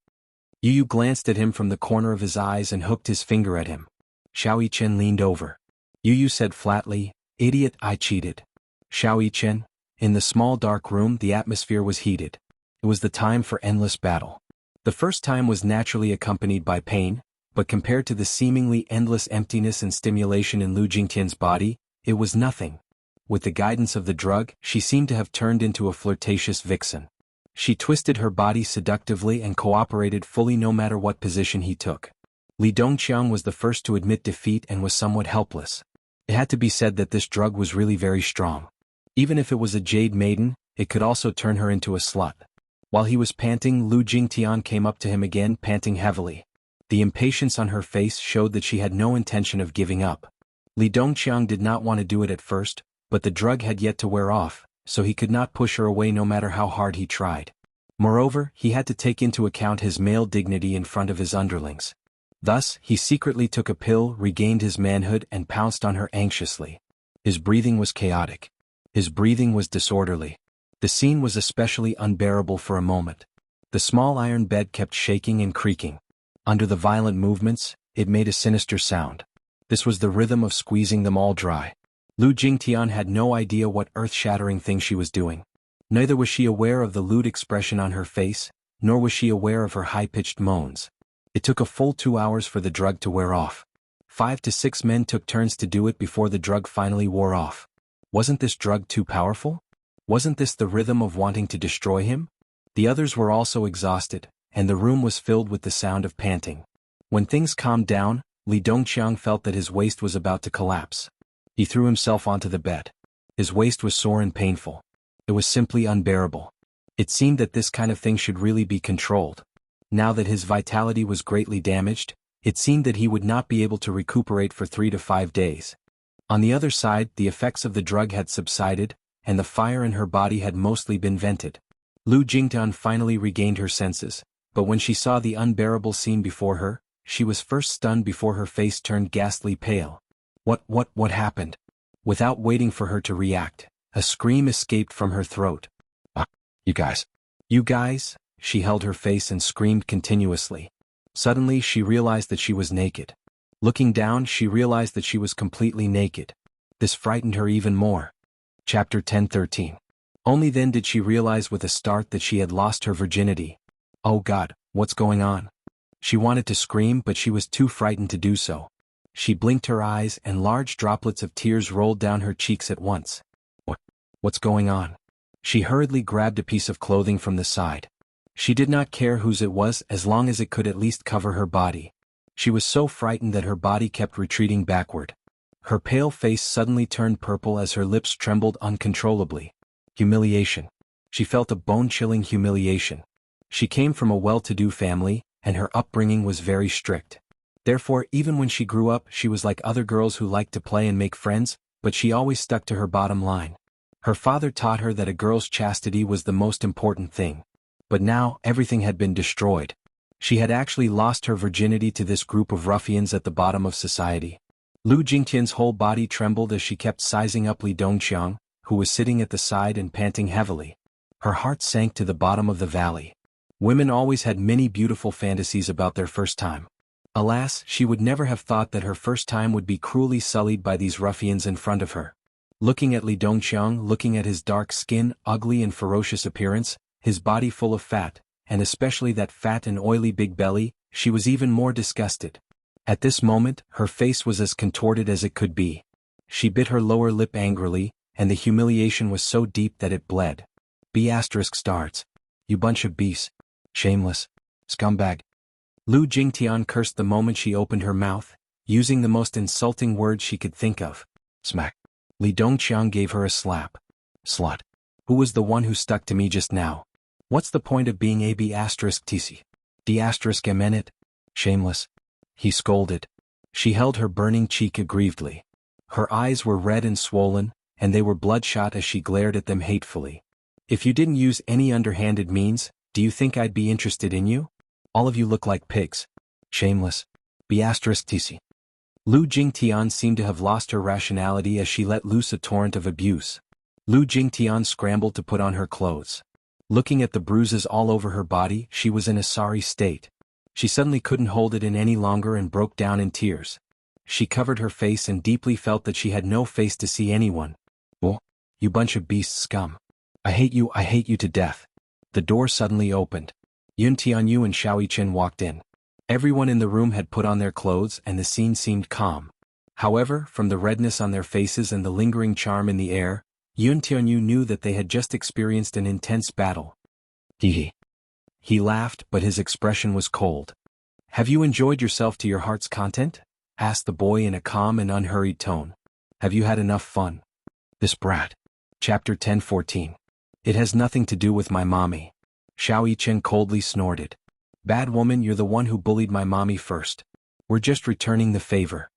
Yu glanced at him from the corner of his eyes and hooked his finger at him. Xiao Yichen leaned over. Yu said flatly, "Idiot, I cheated." Xiao Yichen. In the small dark room, the atmosphere was heated. It was the time for endless battle. The first time was naturally accompanied by pain, but compared to the seemingly endless emptiness and stimulation in Lu Jingtian's body, it was nothing. With the guidance of the drug, she seemed to have turned into a flirtatious vixen. She twisted her body seductively and cooperated fully no matter what position he took. Li Dongqiang was the first to admit defeat and was somewhat helpless. It had to be said that this drug was really very strong. Even if it was a jade maiden, it could also turn her into a slut. While he was panting, Lu Jingtian came up to him again, panting heavily. The impatience on her face showed that she had no intention of giving up. Li Dongqiang did not want to do it at first, but the drug had yet to wear off, so he could not push her away no matter how hard he tried. Moreover, he had to take into account his male dignity in front of his underlings. Thus, he secretly took a pill, regained his manhood, and pounced on her anxiously. His breathing was chaotic. His breathing was disorderly. The scene was especially unbearable for a moment. The small iron bed kept shaking and creaking. Under the violent movements, it made a sinister sound. This was the rhythm of squeezing them all dry. Lu Jingtian had no idea what earth-shattering thing she was doing. Neither was she aware of the lewd expression on her face, nor was she aware of her high-pitched moans. It took a full 2 hours for the drug to wear off. 5 to 6 men took turns to do it before the drug finally wore off. Wasn't this drug too powerful? Wasn't this the rhythm of wanting to destroy him? The others were also exhausted, and the room was filled with the sound of panting. When things calmed down, Li Dongqiang felt that his waist was about to collapse. He threw himself onto the bed. His waist was sore and painful. It was simply unbearable. It seemed that this kind of thing should really be controlled. Now that his vitality was greatly damaged, it seemed that he would not be able to recuperate for 3 to 5 days. On the other side, the effects of the drug had subsided, and the fire in her body had mostly been vented. Lu Jingtian finally regained her senses, but when she saw the unbearable scene before her, she was first stunned before her face turned ghastly pale. What happened? Without waiting for her to react, a scream escaped from her throat. You guys, she held her face and screamed continuously. Suddenly she realized that she was naked. Looking down, she realized that she was completely naked. This frightened her even more. Chapter 10:13. Only then did she realize with a start that she had lost her virginity. Oh God, what's going on? She wanted to scream, but she was too frightened to do so. She blinked her eyes and large droplets of tears rolled down her cheeks at once. What's going on? She hurriedly grabbed a piece of clothing from the side. She did not care whose it was as long as it could at least cover her body. She was so frightened that her body kept retreating backward. Her pale face suddenly turned purple as her lips trembled uncontrollably. Humiliation. She felt a bone-chilling humiliation. She came from a well-to-do family, and her upbringing was very strict. Therefore, even when she grew up, she was like other girls who liked to play and make friends, but she always stuck to her bottom line. Her father taught her that a girl's chastity was the most important thing. But now, everything had been destroyed. She had actually lost her virginity to this group of ruffians at the bottom of society. Lu Jingtian's whole body trembled as she kept sizing up Li Dongqiang, who was sitting at the side and panting heavily. Her heart sank to the bottom of the valley. Women always had many beautiful fantasies about their first time. Alas, she would never have thought that her first time would be cruelly sullied by these ruffians in front of her. Looking at Li Dongqiang, looking at his dark skin, ugly and ferocious appearance, his body full of fat, and especially that fat and oily big belly, she was even more disgusted. At this moment, her face was as contorted as it could be. She bit her lower lip angrily, and the humiliation was so deep that it bled. B*****. You bunch of beasts. Shameless. Scumbag. Lu Jingtian cursed the moment she opened her mouth, using the most insulting words she could think of. Smack. Li Dongqiang gave her a slap. Slut. Who was the one who stuck to me just now? What's the point of being a B****tc? D****it? Shameless. He scolded. She held her burning cheek aggrievedly. Her eyes were red and swollen, and they were bloodshot as she glared at them hatefully. If you didn't use any underhanded means, do you think I'd be interested in you? All of you look like pigs. Shameless. B****tc. Lu Jingtian seemed to have lost her rationality as she let loose a torrent of abuse. Lu Jingtian scrambled to put on her clothes. Looking at the bruises all over her body, she was in a sorry state. She suddenly couldn't hold it in any longer and broke down in tears. She covered her face and deeply felt that she had no face to see anyone. Oh, you bunch of beast scum. I hate you to death. The door suddenly opened. Yun Tianyu and Xiao Yichen walked in. Everyone in the room had put on their clothes and the scene seemed calm. However, from the redness on their faces and the lingering charm in the air, Yun Tianyu knew that they had just experienced an intense battle. He laughed, but his expression was cold. Have you enjoyed yourself to your heart's content? Asked the boy in a calm and unhurried tone. Have you had enough fun? This brat. Chapter 10:14. It has nothing to do with my mommy. Xiao Yichen coldly snorted. Bad woman, you're the one who bullied my mommy first. We're just returning the favor.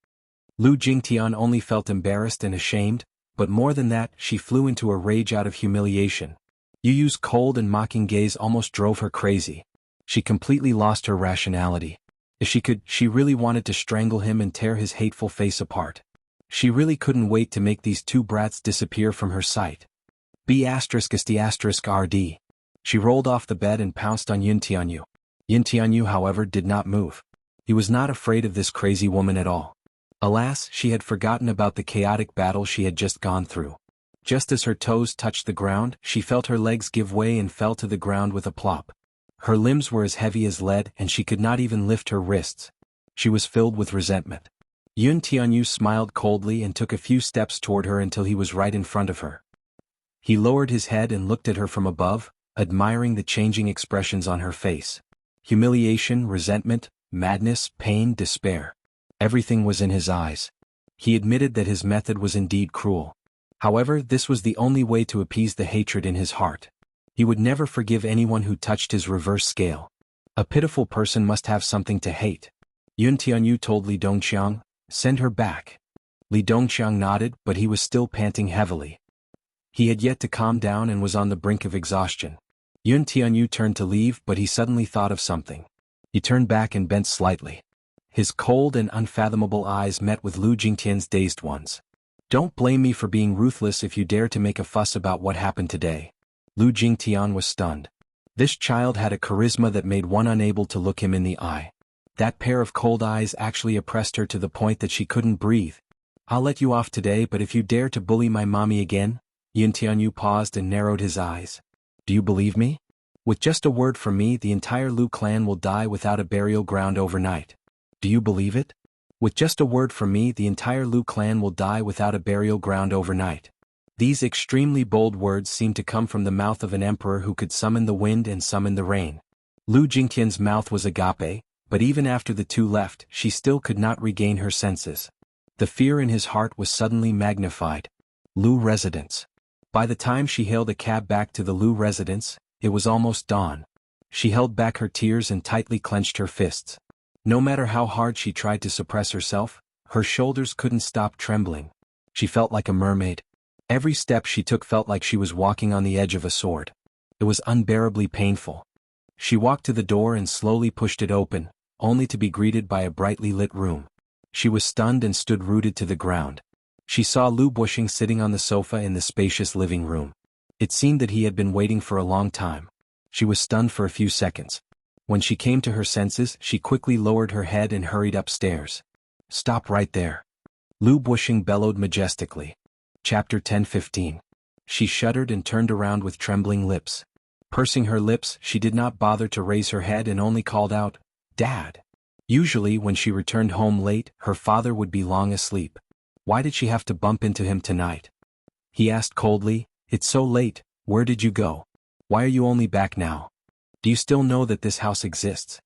Lu Jingtian only felt embarrassed and ashamed, but more than that, she flew into a rage out of humiliation. Yu's cold and mocking gaze almost drove her crazy. She completely lost her rationality. If she could, she really wanted to strangle him and tear his hateful face apart. She really couldn't wait to make these two brats disappear from her sight. B****rd. She rolled off the bed and pounced on Yun Tianyu. Yun Tianyu, however, did not move. He was not afraid of this crazy woman at all. Alas, she had forgotten about the chaotic battle she had just gone through. Just as her toes touched the ground, she felt her legs give way and fell to the ground with a plop. Her limbs were as heavy as lead and she could not even lift her wrists. She was filled with resentment. Yun Tianyu smiled coldly and took a few steps toward her until he was right in front of her. He lowered his head and looked at her from above, admiring the changing expressions on her face. Humiliation, resentment, madness, pain, despair. Everything was in his eyes. He admitted that his method was indeed cruel. However, this was the only way to appease the hatred in his heart. He would never forgive anyone who touched his reverse scale. A pitiful person must have something to hate. Yun Tianyu told Li Dongqiang, "Send her back." Li Dongqiang nodded, but he was still panting heavily. He had yet to calm down and was on the brink of exhaustion. Yun Tianyu turned to leave, but he suddenly thought of something. He turned back and bent slightly. His cold and unfathomable eyes met with Lu Jingtian's dazed ones. "Don't blame me for being ruthless if you dare to make a fuss about what happened today." Lu Jingtian was stunned. This child had a charisma that made one unable to look him in the eye. That pair of cold eyes actually oppressed her to the point that she couldn't breathe. "I'll let you off today, but if you dare to bully my mommy again..." Yun Tianyu paused and narrowed his eyes. "Do you believe me? With just a word from me, the entire Lu clan will die without a burial ground overnight. Do you believe it? With just a word from me, the entire Lu clan will die without a burial ground overnight." These extremely bold words seemed to come from the mouth of an emperor who could summon the wind and summon the rain. Lu Jingtian's mouth was agape, but even after the two left, she still could not regain her senses. The fear in his heart was suddenly magnified. Lu residence. By the time she hailed a cab back to the Lu residence, it was almost dawn. She held back her tears and tightly clenched her fists. No matter how hard she tried to suppress herself, her shoulders couldn't stop trembling. She felt like a mermaid. Every step she took felt like she was walking on the edge of a sword. It was unbearably painful. She walked to the door and slowly pushed it open, only to be greeted by a brightly lit room. She was stunned and stood rooted to the ground. She saw Lu Bushing sitting on the sofa in the spacious living room. It seemed that he had been waiting for a long time. She was stunned for a few seconds. When she came to her senses, she quickly lowered her head and hurried upstairs. "Stop right there." Lu Bushing bellowed majestically. Chapter 10:15. She shuddered and turned around with trembling lips. Pursing her lips, she did not bother to raise her head and only called out, "Dad." Usually when she returned home late, her father would be long asleep. Why did she have to bump into him tonight? He asked coldly, "It's so late, where did you go? Why are you only back now? Do you still know that this house exists?"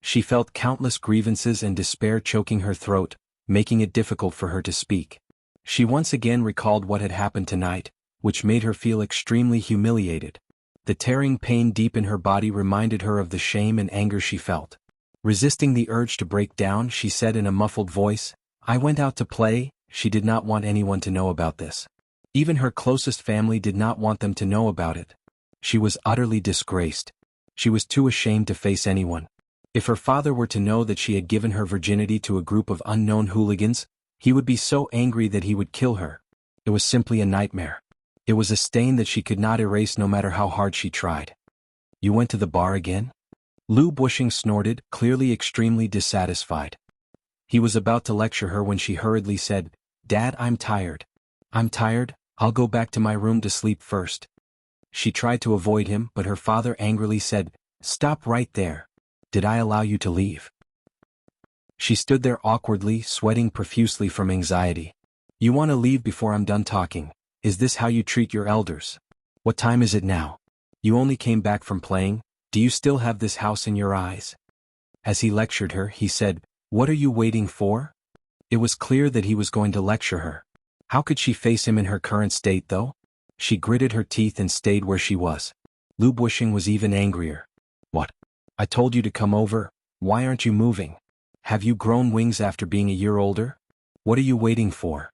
She felt countless grievances and despair choking her throat, making it difficult for her to speak. She once again recalled what had happened tonight, which made her feel extremely humiliated. The tearing pain deep in her body reminded her of the shame and anger she felt. Resisting the urge to break down, she said in a muffled voice, "I went out to play." She did not want anyone to know about this. Even her closest family did not want them to know about it. She was utterly disgraced. She was too ashamed to face anyone. If her father were to know that she had given her virginity to a group of unknown hooligans, he would be so angry that he would kill her. It was simply a nightmare. It was a stain that she could not erase no matter how hard she tried. "You went to the bar again?" Lu Bushing snorted, clearly extremely dissatisfied. He was about to lecture her when she hurriedly said, "Dad, I'm tired. I'm tired, I'll go back to my room to sleep first." She tried to avoid him, but her father angrily said, "Stop right there. Did I allow you to leave?" She stood there awkwardly, sweating profusely from anxiety. "You want to leave before I'm done talking? Is this how you treat your elders? What time is it now? You only came back from playing. Do you still have this house in your eyes?" As he lectured her, he said, "What are you waiting for?" It was clear that he was going to lecture her. How could she face him in her current state, though? She gritted her teeth and stayed where she was. Lu Bushing was even angrier. "What? I told you to come over. Why aren't you moving? Have you grown wings after being a year older? What are you waiting for?"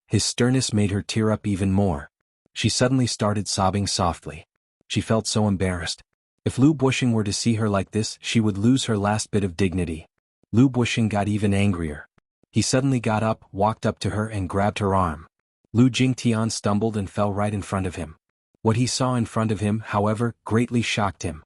His sternness made her tear up even more. She suddenly started sobbing softly. She felt so embarrassed. If Lu Bushing were to see her like this, she would lose her last bit of dignity. Lu Bushing got even angrier. He suddenly got up, walked up to her and grabbed her arm. Lu Jingtian stumbled and fell right in front of him. What he saw in front of him, however, greatly shocked him.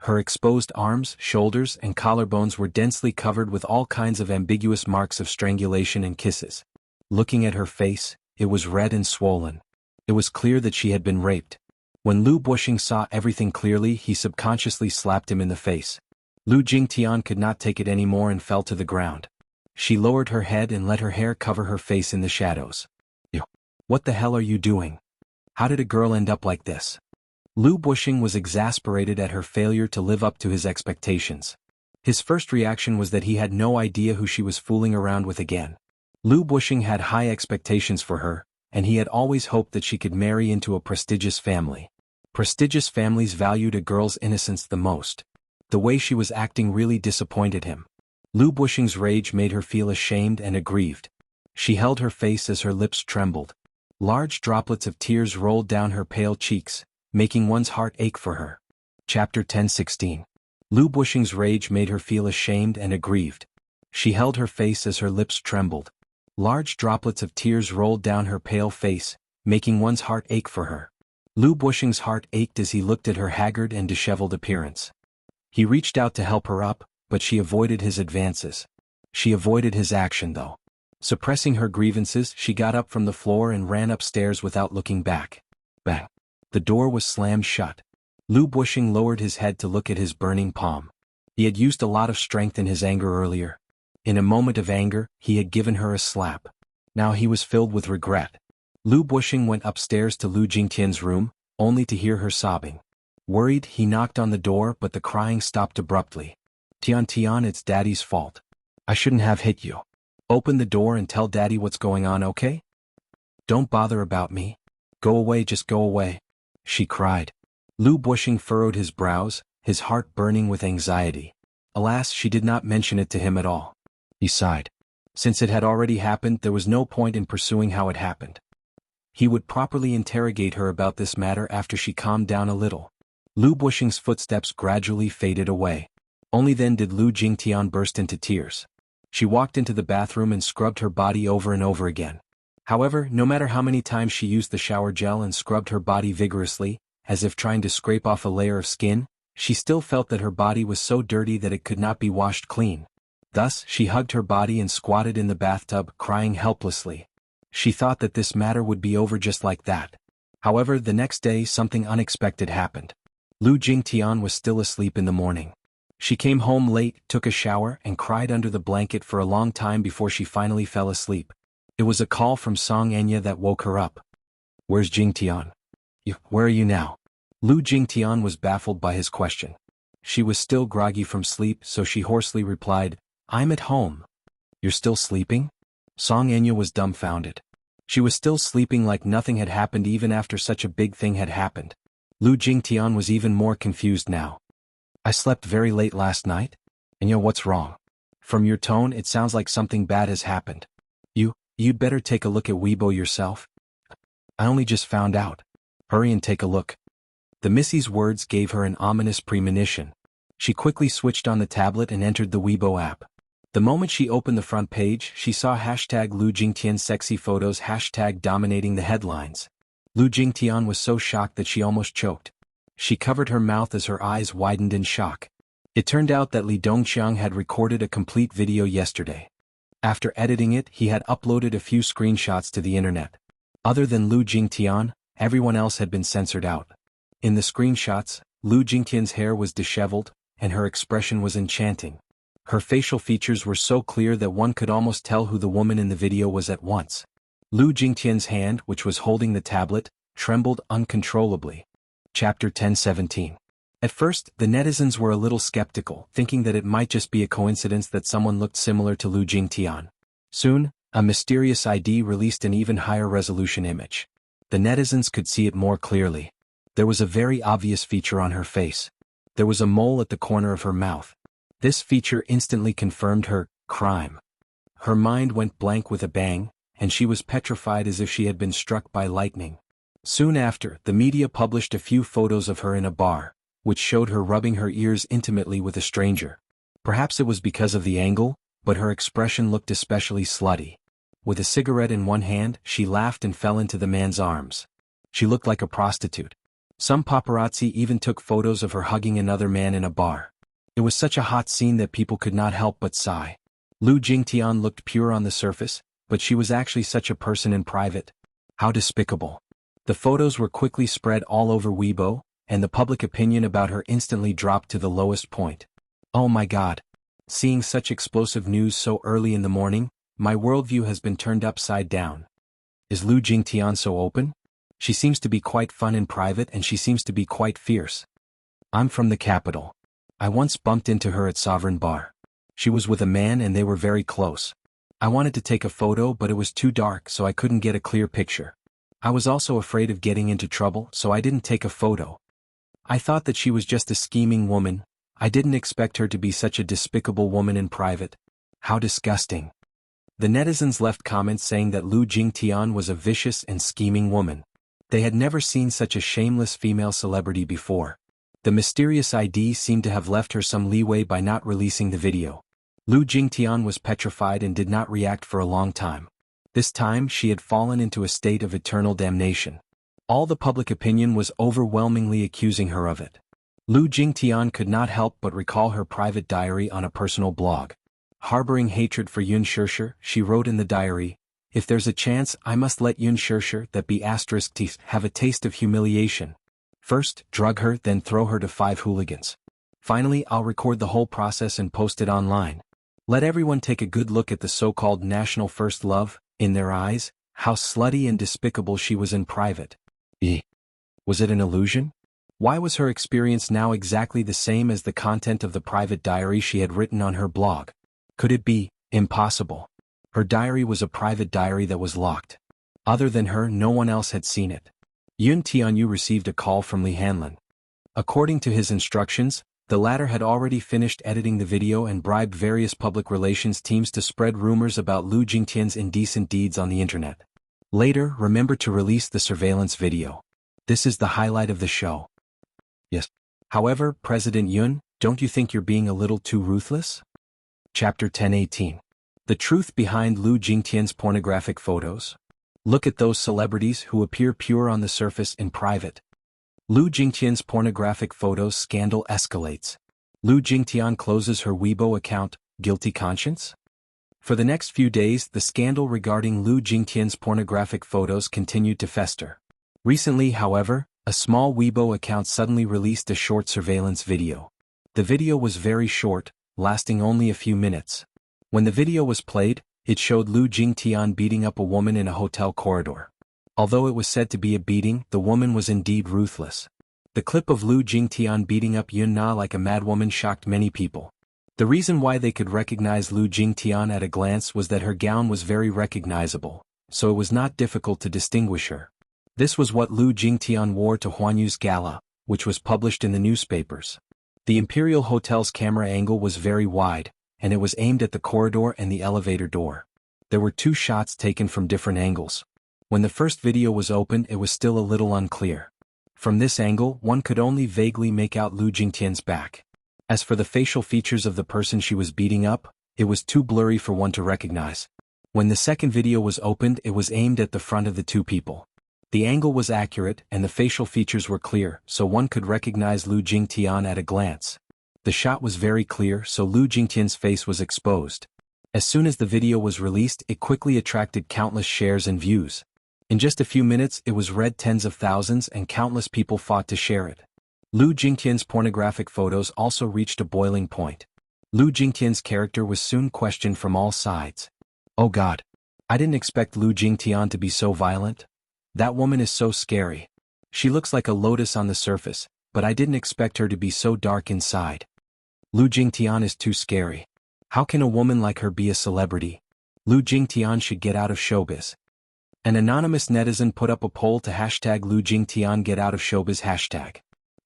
Her exposed arms, shoulders, and collarbones were densely covered with all kinds of ambiguous marks of strangulation and kisses. Looking at her face, it was red and swollen. It was clear that she had been raped. When Lu Bushing saw everything clearly, he subconsciously slapped him in the face. Lu Jingtian could not take it anymore and fell to the ground. She lowered her head and let her hair cover her face in the shadows. "Ew. What the hell are you doing? How did a girl end up like this?" Lu Bushing was exasperated at her failure to live up to his expectations. His first reaction was that he had no idea who she was fooling around with again. Lu Bushing had high expectations for her, and he had always hoped that she could marry into a prestigious family. Prestigious families valued a girl's innocence the most. The way she was acting really disappointed him. Lu Bushing's rage made her feel ashamed and aggrieved. She held her face as her lips trembled. Large droplets of tears rolled down her pale cheeks, making one's heart ache for her. Chapter 10:16. Lu Bushing's rage made her feel ashamed and aggrieved. She held her face as her lips trembled. Large droplets of tears rolled down her pale face, making one's heart ache for her. Lu Bushing's heart ached as he looked at her haggard and disheveled appearance. He reached out to help her up, but she avoided his advances. She avoided his action though. Suppressing her grievances, she got up from the floor and ran upstairs without looking back. Bang! The door was slammed shut. Lu Bushing lowered his head to look at his burning palm. He had used a lot of strength in his anger earlier. In a moment of anger, he had given her a slap. Now he was filled with regret. Lu Bushing went upstairs to Lu Jingtian's room, only to hear her sobbing. Worried, he knocked on the door, but the crying stopped abruptly. "Tian Tian, it's Daddy's fault. I shouldn't have hit you. Open the door and tell Daddy what's going on, okay? Don't bother about me. Go away, just go away," she cried. Lu Bushing furrowed his brows, his heart burning with anxiety. Alas, she did not mention it to him at all. He sighed. Since it had already happened, there was no point in pursuing how it happened. He would properly interrogate her about this matter after she calmed down a little. Lu Bushing's footsteps gradually faded away. Only then did Lu Jingtian burst into tears. She walked into the bathroom and scrubbed her body over and over again. However, no matter how many times she used the shower gel and scrubbed her body vigorously, as if trying to scrape off a layer of skin, she still felt that her body was so dirty that it could not be washed clean. Thus, she hugged her body and squatted in the bathtub, crying helplessly. She thought that this matter would be over just like that. However, the next day something unexpected happened. Lu Jingtian was still asleep in the morning. She came home late, took a shower, and cried under the blanket for a long time before she finally fell asleep. It was a call from Song Anya that woke her up. "Where's Jingtian? Where are you now?" Lu Jingtian was baffled by his question. She was still groggy from sleep, so she hoarsely replied, "I'm at home." "You're still sleeping?" Song Anya was dumbfounded. She was still sleeping like nothing had happened even after such a big thing had happened. Lu Jingtian was even more confused now. "I slept very late last night? And what's wrong? From your tone it sounds like something bad has happened. You'd better take a look at Weibo yourself." "I only just found out." "Hurry and take a look." The Missy's words gave her an ominous premonition. She quickly switched on the tablet and entered the Weibo app. The moment she opened the front page, she saw hashtag Lu Jingtian sexy photos hashtag dominating the headlines. Lu Jingtian was so shocked that she almost choked. She covered her mouth as her eyes widened in shock. It turned out that Li Dongxiang had recorded a complete video yesterday. After editing it, he had uploaded a few screenshots to the internet. Other than Lu Jingtian, everyone else had been censored out. In the screenshots, Lu Jingtian's hair was disheveled, and her expression was enchanting. Her facial features were so clear that one could almost tell who the woman in the video was at once. Lu Jingtian's hand, which was holding the tablet, trembled uncontrollably. Chapter 10:17. At first, the netizens were a little skeptical, thinking that it might just be a coincidence that someone looked similar to Lu Jingtian. Soon, a mysterious ID released an even higher resolution image. The netizens could see it more clearly. There was a very obvious feature on her face. There was a mole at the corner of her mouth. This feature instantly confirmed her crime. Her mind went blank with a bang, and she was petrified as if she had been struck by lightning. Soon after, the media published a few photos of her in a bar, which showed her rubbing her ears intimately with a stranger. Perhaps it was because of the angle, but her expression looked especially slutty. With a cigarette in one hand, she laughed and fell into the man's arms. She looked like a prostitute. Some paparazzi even took photos of her hugging another man in a bar. It was such a hot scene that people could not help but sigh. Lu Jingtian looked pure on the surface, but she was actually such a person in private. How despicable. The photos were quickly spread all over Weibo, and the public opinion about her instantly dropped to the lowest point. Oh my God. Seeing such explosive news so early in the morning, my worldview has been turned upside down. Is Lu Jingtian so open? She seems to be quite fun in private and she seems to be quite fierce. I'm from the capital. I once bumped into her at Sovereign Bar. She was with a man and they were very close. I wanted to take a photo but it was too dark so I couldn't get a clear picture. I was also afraid of getting into trouble so I didn't take a photo. I thought that she was just a scheming woman. I didn't expect her to be such a despicable woman in private. How disgusting. The netizens left comments saying that Lu Jingtian was a vicious and scheming woman. They had never seen such a shameless female celebrity before. The mysterious ID seemed to have left her some leeway by not releasing the video. Lu Jingtian was petrified and did not react for a long time. This time she had fallen into a state of eternal damnation. All the public opinion was overwhelmingly accusing her of it. Lu Jingtian could not help but recall her private diary on a personal blog. Harboring hatred for Yun Shirshir, she wrote in the diary, "If there's a chance I must let Yun Shirshir that be *T have a taste of humiliation. First, drug her, then throw her to 5 hooligans. Finally I'll record the whole process and post it online. Let everyone take a good look at the so-called national first love, in their eyes, how slutty and despicable she was in private." Was it an illusion? Why was her experience now exactly the same as the content of the private diary she had written on her blog? Could it be? Impossible. Her diary was a private diary that was locked. Other than her, no one else had seen it. Yun Tianyu received a call from Li Hanlin. According to his instructions, the latter had already finished editing the video and bribed various public relations teams to spread rumors about Lu Jingtian's indecent deeds on the internet. Later, remember to release the surveillance video. This is the highlight of the show. Yes. However, President Yun, don't you think you're being a little too ruthless? Chapter 10:18. The truth behind Lu Jingtian's pornographic photos. Look at those celebrities who appear pure on the surface in private. Lu Jingtian's pornographic photos scandal escalates. Lu Jingtian closes her Weibo account, guilty conscience? For the next few days, the scandal regarding Lu Jingtian's pornographic photos continued to fester. Recently, however, a small Weibo account suddenly released a short surveillance video. The video was very short, lasting only a few minutes. When the video was played, it showed Lu Jingtian beating up a woman in a hotel corridor. Although it was said to be a beating, the woman was indeed ruthless. The clip of Lu Jingtian beating up Yun Na like a madwoman shocked many people. The reason why they could recognize Lu Jingtian at a glance was that her gown was very recognizable, so it was not difficult to distinguish her. This was what Lu Jingtian wore to Huanyu's gala, which was published in the newspapers. The Imperial Hotel's camera angle was very wide, and it was aimed at the corridor and the elevator door. There were 2 shots taken from different angles. When the first video was opened, it was still a little unclear. From this angle, one could only vaguely make out Lu Jingtian's back. As for the facial features of the person she was beating up, it was too blurry for one to recognize. When the second video was opened, it was aimed at the front of the 2 people. The angle was accurate and the facial features were clear, so one could recognize Lu Jingtian at a glance. The shot was very clear, so Lu Jingtian's face was exposed. As soon as the video was released, it quickly attracted countless shares and views. In just a few minutes, it was read tens of thousands and countless people fought to share it. Lu Jingtian's pornographic photos also reached a boiling point. Lu Jingtian's character was soon questioned from all sides. Oh God. I didn't expect Lu Jingtian to be so violent. That woman is so scary. She looks like a lotus on the surface, but I didn't expect her to be so dark inside. Lu Jingtian is too scary. How can a woman like her be a celebrity? Lu Jingtian should get out of showbiz. An anonymous netizen put up a poll to hashtag Lu Jingtian get out of showbiz hashtag.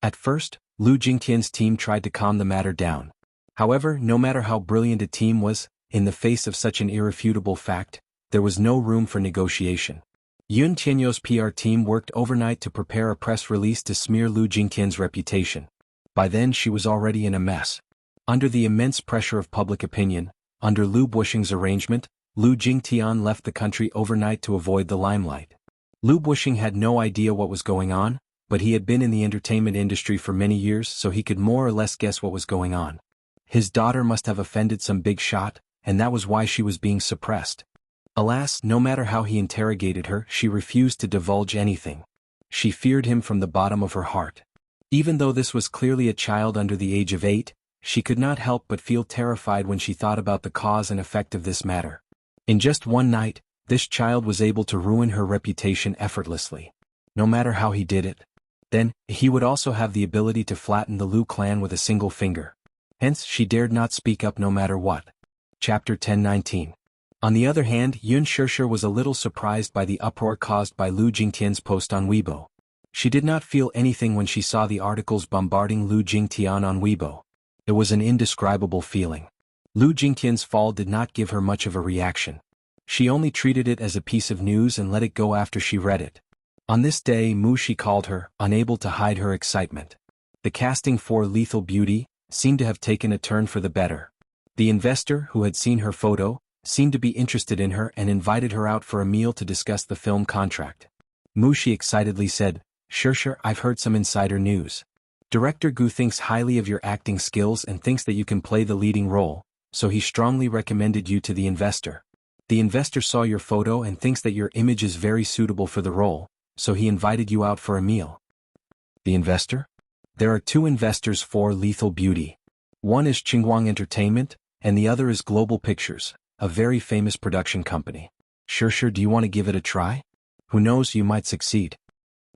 At first, Lu Jingtian's team tried to calm the matter down. However, no matter how brilliant a team was, in the face of such an irrefutable fact, there was no room for negotiation. Yun Tianyu's PR team worked overnight to prepare a press release to smear Lu Jingtian's reputation. By then she was already in a mess. Under the immense pressure of public opinion, under Lu Bushing's arrangement, Lu Jingtian left the country overnight to avoid the limelight. Lu Bushing had no idea what was going on, but he had been in the entertainment industry for many years, so he could more or less guess what was going on. His daughter must have offended some big shot, and that was why she was being suppressed. Alas, no matter how he interrogated her, she refused to divulge anything. She feared him from the bottom of her heart. Even though this was clearly a child under the age of 8, she could not help but feel terrified when she thought about the cause and effect of this matter. In just one night, this child was able to ruin her reputation effortlessly. No matter how he did it. Then, he would also have the ability to flatten the Liu clan with a single finger. Hence, she dared not speak up no matter what. Chapter 10:19. On the other hand, Yun Shishir was a little surprised by the uproar caused by Lu Jingtian's post on Weibo. She did not feel anything when she saw the articles bombarding Lu Jingtian on Weibo. It was an indescribable feeling. Lu Jingtian's fall did not give her much of a reaction. She only treated it as a piece of news and let it go after she read it. On this day, Mushi called her, unable to hide her excitement. The casting for Lethal Beauty seemed to have taken a turn for the better. The investor, who had seen her photo, seemed to be interested in her and invited her out for a meal to discuss the film contract. Mushi excitedly said, "Shishir, I've heard some insider news. Director Gu thinks highly of your acting skills and thinks that you can play the leading role, so he strongly recommended you to the investor. The investor saw your photo and thinks that your image is very suitable for the role, so he invited you out for a meal." The investor? There are two investors for Lethal Beauty. One is Qingguang Entertainment, and the other is Global Pictures, a very famous production company. Shishir, do you want to give it a try? Who knows, you might succeed.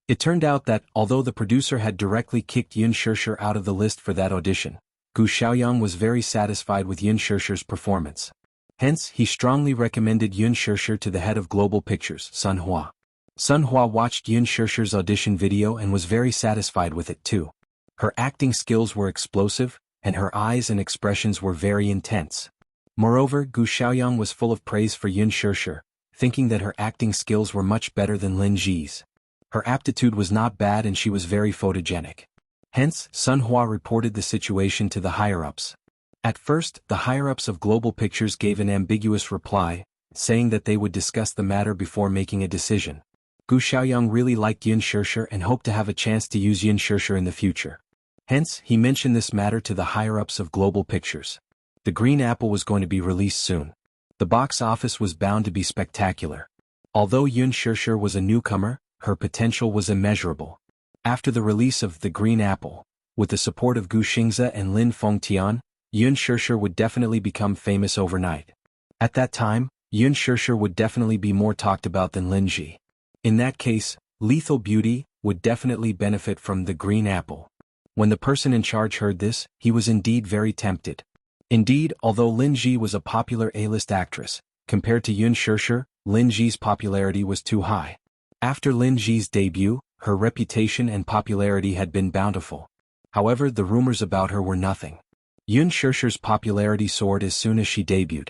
It turned out that, although the producer had directly kicked Yun Shishir out of the list for that audition, Gu Xiaoyang was very satisfied with Yun Shishir's performance. Hence, he strongly recommended Yun Shishir to the head of Global Pictures, Sun Hua. Sun Hua watched Yun Shishir's audition video and was very satisfied with it too. Her acting skills were explosive, and her eyes and expressions were very intense. Moreover, Gu Xiaoyang was full of praise for Yun Shishir, thinking that her acting skills were much better than Lin Ji's. Her aptitude was not bad and she was very photogenic. Hence, Sun Hua reported the situation to the higher-ups. At first, the higher-ups of Global Pictures gave an ambiguous reply, saying that they would discuss the matter before making a decision. Gu Xiaoyang really liked Yun Shishir and hoped to have a chance to use Yun Shishir in the future. Hence, he mentioned this matter to the higher-ups of Global Pictures. The Green Apple was going to be released soon. The box office was bound to be spectacular. Although Yun Shishir was a newcomer, her potential was immeasurable. After the release of The Green Apple, with the support of Gu Xingze and Lin Fengtian, Yun Shishir would definitely become famous overnight. At that time, Yun Shishir would definitely be more talked about than Lin Ji. In that case, Lethal Beauty would definitely benefit from The Green Apple. When the person in charge heard this, he was indeed very tempted. Indeed, although Lin Ji was a popular A-list actress, compared to Yun Shishir, Lin Ji's popularity was too high. After Lin Ji's debut, her reputation and popularity had been bountiful. However, the rumors about her were nothing. Yun Shishir's popularity soared as soon as she debuted.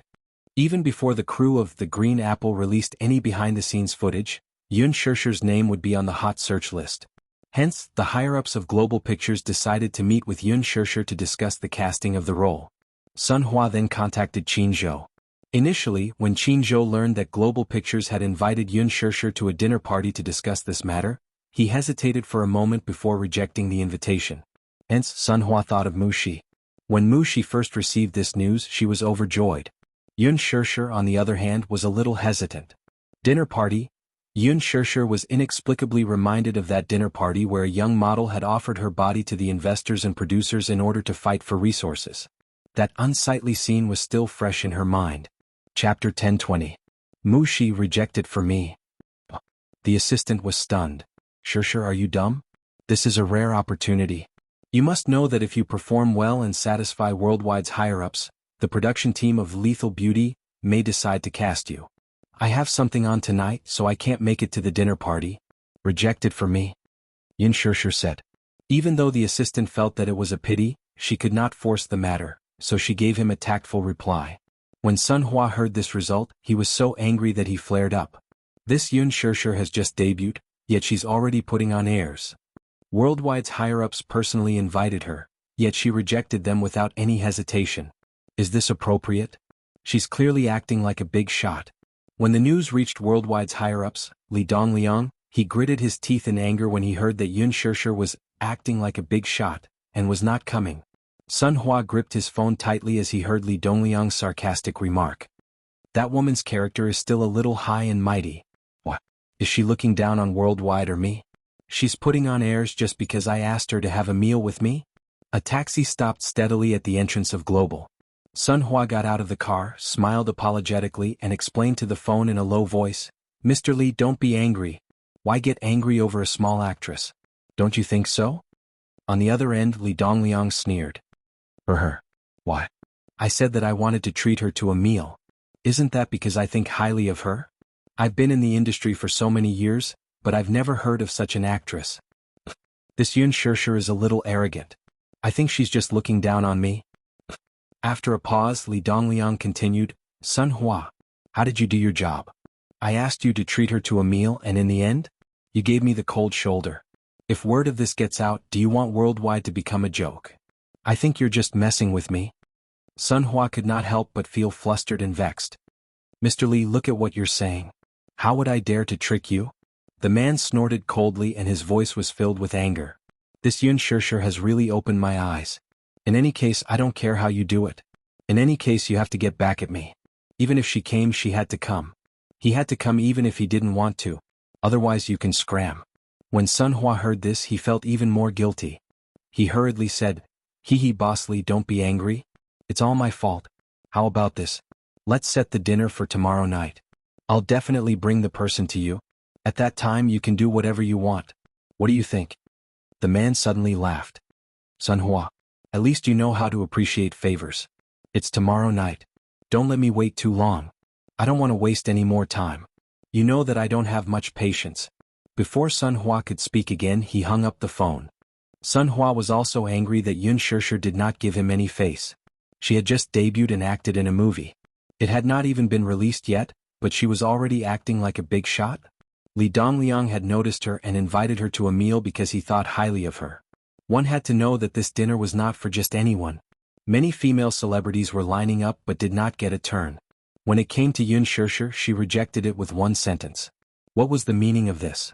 Even before the crew of The Green Apple released any behind-the-scenes footage, Yun Shishir's name would be on the hot search list. Hence, the higher-ups of Global Pictures decided to meet with Yun Shishir to discuss the casting of the role. Sun Hua then contacted Qin Zhou. Initially, when Qin Zhou learned that Global Pictures had invited Yun Shishir to a dinner party to discuss this matter, he hesitated for a moment before rejecting the invitation. Hence, Sun Hua thought of Mushi. When Mushi first received this news, she was overjoyed. Yun Shishir, on the other hand, was a little hesitant. Dinner party? Yun Shishir was inexplicably reminded of that dinner party where a young model had offered her body to the investors and producers in order to fight for resources. That unsightly scene was still fresh in her mind. Chapter 10:20. Mushi rejected for me. The assistant was stunned. Shishir, are you dumb? This is a rare opportunity. You must know that if you perform well and satisfy Worldwide's higher-ups, the production team of Lethal Beauty may decide to cast you. I have something on tonight, so I can't make it to the dinner party. Rejected for me. Yun Shishir said. Even though the assistant felt that it was a pity, she could not force the matter, so she gave him a tactful reply. When Sun Hua heard this result, he was so angry that he flared up. This Yun Shishir has just debuted, yet she's already putting on airs. Worldwide's higher-ups personally invited her, yet she rejected them without any hesitation. Is this appropriate? She's clearly acting like a big shot. When the news reached Worldwide's higher-ups, Li Dongliang, He gritted his teeth in anger when he heard that Yun Shirshir was acting like a big shot and was not coming. Sun Hua gripped his phone tightly as he heard Li Dongliang's sarcastic remark. That woman's character is still a little high and mighty. What? Is she looking down on Worldwide or me? She's putting on airs just because I asked her to have a meal with me? A taxi stopped steadily at the entrance of Global. Sun Hua got out of the car, smiled apologetically and explained to the phone in a low voice, Mr. Li, don't be angry. Why get angry over a small actress? Don't you think so? On the other end, Li Dongliang sneered. For her. Why? I said that I wanted to treat her to a meal. Isn't that because I think highly of her? I've been in the industry for so many years, but I've never heard of such an actress. This Yun Shirshir is a little arrogant. I think she's just looking down on me. After a pause, Li Dongliang continued, Sun Hua, how did you do your job? I asked you to treat her to a meal and in the end, you gave me the cold shoulder. If word of this gets out, do you want Worldwide to become a joke? I think you're just messing with me. Sun Hua could not help but feel flustered and vexed. Mr. Li, look at what you're saying. How would I dare to trick you? The man snorted coldly and his voice was filled with anger. This Yun Shirshir has really opened my eyes. In any case, I don't care how you do it. In any case, you have to get back at me. Even if she came, she had to come. He had to come even if he didn't want to. Otherwise you can scram. When Sun Hua heard this, he felt even more guilty. He hurriedly said, Hee boss Li, don't be angry. It's all my fault. How about this? Let's set the dinner for tomorrow night. I'll definitely bring the person to you. At that time you can do whatever you want. What do you think? The man suddenly laughed. Sun Hua, at least you know how to appreciate favors. It's tomorrow night. Don't let me wait too long. I don't want to waste any more time. You know that I don't have much patience. Before Sun Hua could speak again, he hung up the phone. Sun Hua was also angry that Yun Shirshir did not give him any face. She had just debuted and acted in a movie. It had not even been released yet, but she was already acting like a big shot? Li Dongliang had noticed her and invited her to a meal because he thought highly of her. One had to know that this dinner was not for just anyone. Many female celebrities were lining up but did not get a turn. When it came to Yun Shirshir, she rejected it with one sentence. What was the meaning of this?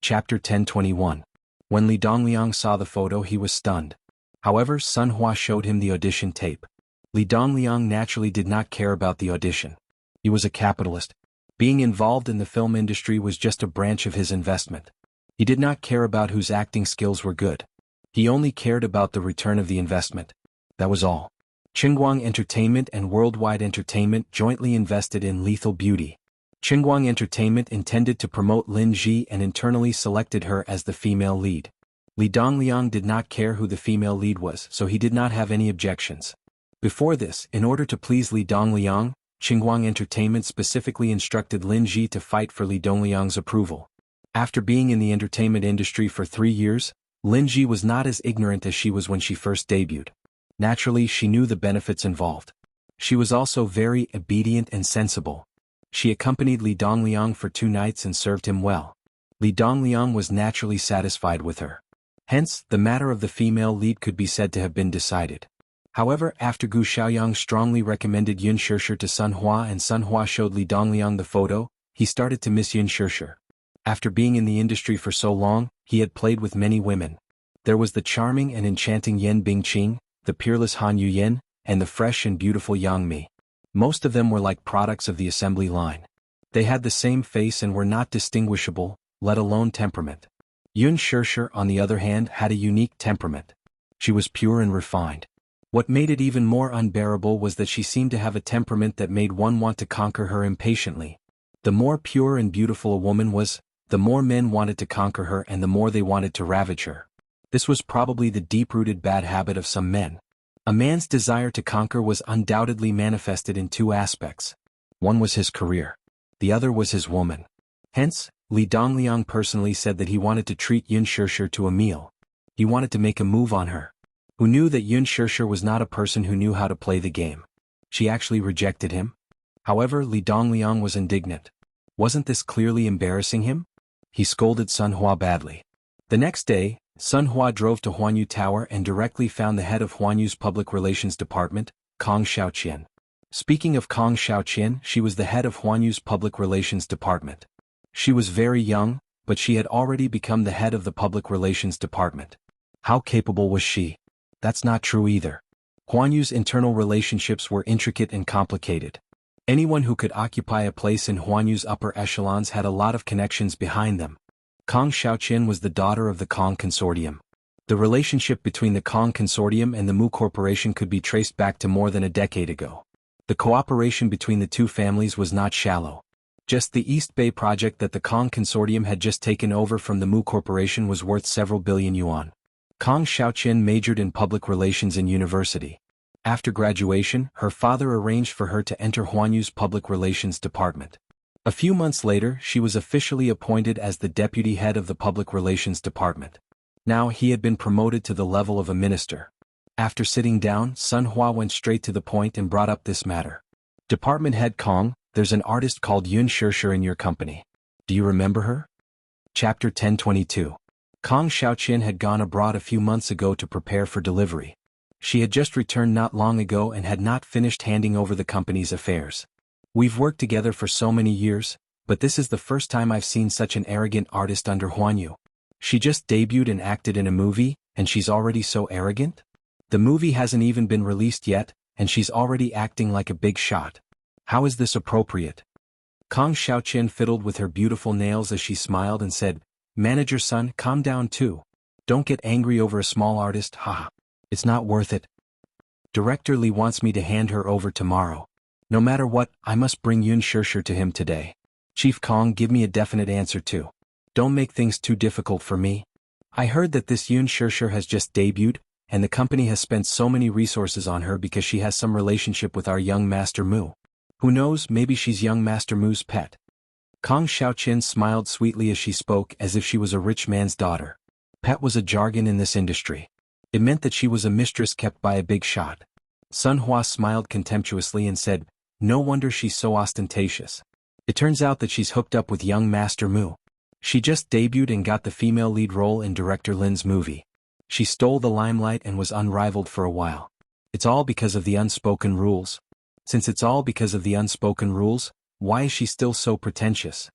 Chapter 1021. When Li Dongliang saw the photo, he was stunned. However, Sun Hua showed him the audition tape. Li Dongliang naturally did not care about the audition. He was a capitalist. Being involved in the film industry was just a branch of his investment. He did not care about whose acting skills were good. He only cared about the return of the investment. That was all. Qingguang Entertainment and Worldwide Entertainment jointly invested in Lethal Beauty. Qingguang Entertainment intended to promote Lin Ji and internally selected her as the female lead. Li Dongliang did not care who the female lead was, so he did not have any objections. Before this, in order to please Li Dongliang, Qingguang Entertainment specifically instructed Lin Ji to fight for Li Dongliang's approval. After being in the entertainment industry for 3 years, Lin Ji was not as ignorant as she was when she first debuted. Naturally, she knew the benefits involved. She was also very obedient and sensible. She accompanied Li Dongliang for 2 nights and served him well. Li Dongliang was naturally satisfied with her. Hence, the matter of the female lead could be said to have been decided. However, after Gu Xiaoyang strongly recommended Yun Shirshir to Sun Hua and Sun Hua showed Li Dongliang the photo, he started to miss Yun Shirshir. After being in the industry for so long, he had played with many women. There was the charming and enchanting Yan Bingqing, the peerless Han Yuyan, and the fresh and beautiful Yang Mi. Most of them were like products of the assembly line. They had the same face and were not distinguishable, let alone temperament. Yun Shirshir, on the other hand, had a unique temperament. She was pure and refined. What made it even more unbearable was that she seemed to have a temperament that made one want to conquer her impatiently. The more pure and beautiful a woman was, the more men wanted to conquer her and the more they wanted to ravage her. This was probably the deep-rooted bad habit of some men. A man's desire to conquer was undoubtedly manifested in 2 aspects. One was his career. The other was his woman. Hence, Li Dongliang personally said that he wanted to treat Yun Shirshir to a meal. He wanted to make a move on her. Who knew that Yun Shirshir was not a person who knew how to play the game? She actually rejected him? However, Li Dongliang was indignant. Wasn't this clearly embarrassing him? He scolded Sun Hua badly. The next day, Sun Hua drove to Huanyu Tower and directly found the head of Huanyu's public relations department, Kong Xiaoqian. Speaking of Kong Xiaoqian, she was the head of Huanyu's public relations department. She was very young, but she had already become the head of the public relations department. How capable was she? That's not true either. Huan Yu's internal relationships were intricate and complicated. Anyone who could occupy a place in Huan Yu's upper echelons had a lot of connections behind them. Kong Xiaoqin was the daughter of the Kong Consortium. The relationship between the Kong Consortium and the Mu Corporation could be traced back to more than a decade ago. The cooperation between the two families was not shallow. Just the East Bay project that the Kong Consortium had just taken over from the Mu Corporation was worth several billion yuan. Kong Xiaoqin majored in public relations in university. After graduation, her father arranged for her to enter Huan Yu's public relations department. A few months later, she was officially appointed as the deputy head of the public relations department. Now he had been promoted to the level of a minister. After sitting down, Sun Hua went straight to the point and brought up this matter. Department head Kong, there's an artist called Yun Shirshir in your company. Do you remember her? Chapter 1022. Kong Xiaoqin had gone abroad a few months ago to prepare for delivery. She had just returned not long ago and had not finished handing over the company's affairs. We've worked together for so many years, but this is the first time I've seen such an arrogant artist under Huan Yu. She just debuted and acted in a movie, and she's already so arrogant? The movie hasn't even been released yet, and she's already acting like a big shot. How is this appropriate? Kong Xiaoqin fiddled with her beautiful nails as she smiled and said, Manager son, calm down too. Don't get angry over a small artist, haha. It's not worth it. Director Li wants me to hand her over tomorrow. No matter what, I must bring Yun Shirshir to him today. Chief Kong, give me a definite answer too. Don't make things too difficult for me. I heard that this Yun Shirshir has just debuted, and the company has spent so many resources on her because she has some relationship with our young Master Mu. Who knows, maybe she's young Master Mu's pet. Kong Xiaoqin smiled sweetly as she spoke as if she was a rich man's daughter. Pet was a jargon in this industry. It meant that she was a mistress kept by a big shot. Sun Hua smiled contemptuously and said, no wonder she's so ostentatious. It turns out that she's hooked up with young Master Mu. She just debuted and got the female lead role in Director Lin's movie. She stole the limelight and was unrivaled for a while. It's all because of the unspoken rules. Since it's all because of the unspoken rules, why is she still so pretentious?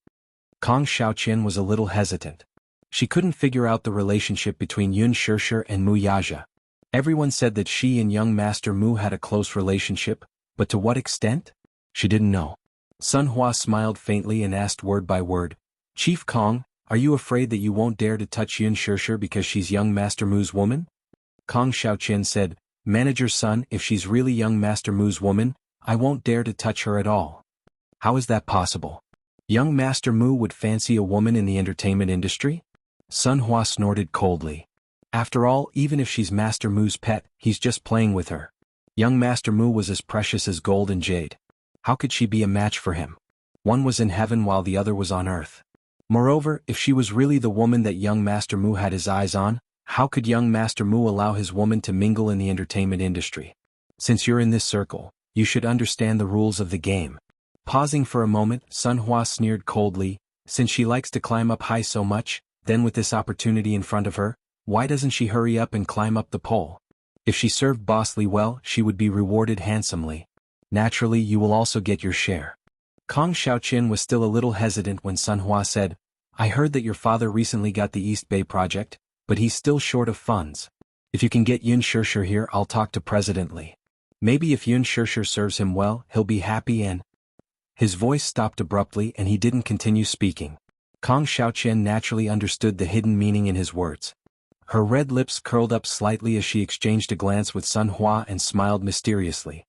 Kong Xiaoqin was a little hesitant. She couldn't figure out the relationship between Yun Shirshir and Mu Yaja. Everyone said that she and young Master Mu had a close relationship, but to what extent? She didn't know. Sun Hua smiled faintly and asked word by word, Chief Kong, are you afraid that you won't dare to touch Yun Shirshir because she's young Master Mu's woman? Kong Xiaoqin said, Manager's son, if she's really young Master Mu's woman, I won't dare to touch her at all. How is that possible? Young Master Mu would fancy a woman in the entertainment industry? Sun Hua snorted coldly. After all, even if she's Master Mu's pet, he's just playing with her. Young Master Mu was as precious as gold and jade. How could she be a match for him? One was in heaven while the other was on earth. Moreover, if she was really the woman that young Master Mu had his eyes on, how could young Master Mu allow his woman to mingle in the entertainment industry? Since you're in this circle, you should understand the rules of the game. Pausing for a moment, Sun Hua sneered coldly, since she likes to climb up high so much, then with this opportunity in front of her, why doesn't she hurry up and climb up the pole? If she served Boss Li well, she would be rewarded handsomely. Naturally, you will also get your share. Kong Xiaoqin was still a little hesitant when Sun Hua said, I heard that your father recently got the East Bay project, but he's still short of funds. If you can get Yun Shirshir here, I'll talk to President Li. Maybe if Yun Shirshir serves him well, he'll be happy and... His voice stopped abruptly and he didn't continue speaking. Kong Xiaoqin naturally understood the hidden meaning in his words. Her red lips curled up slightly as she exchanged a glance with Sun Hua and smiled mysteriously.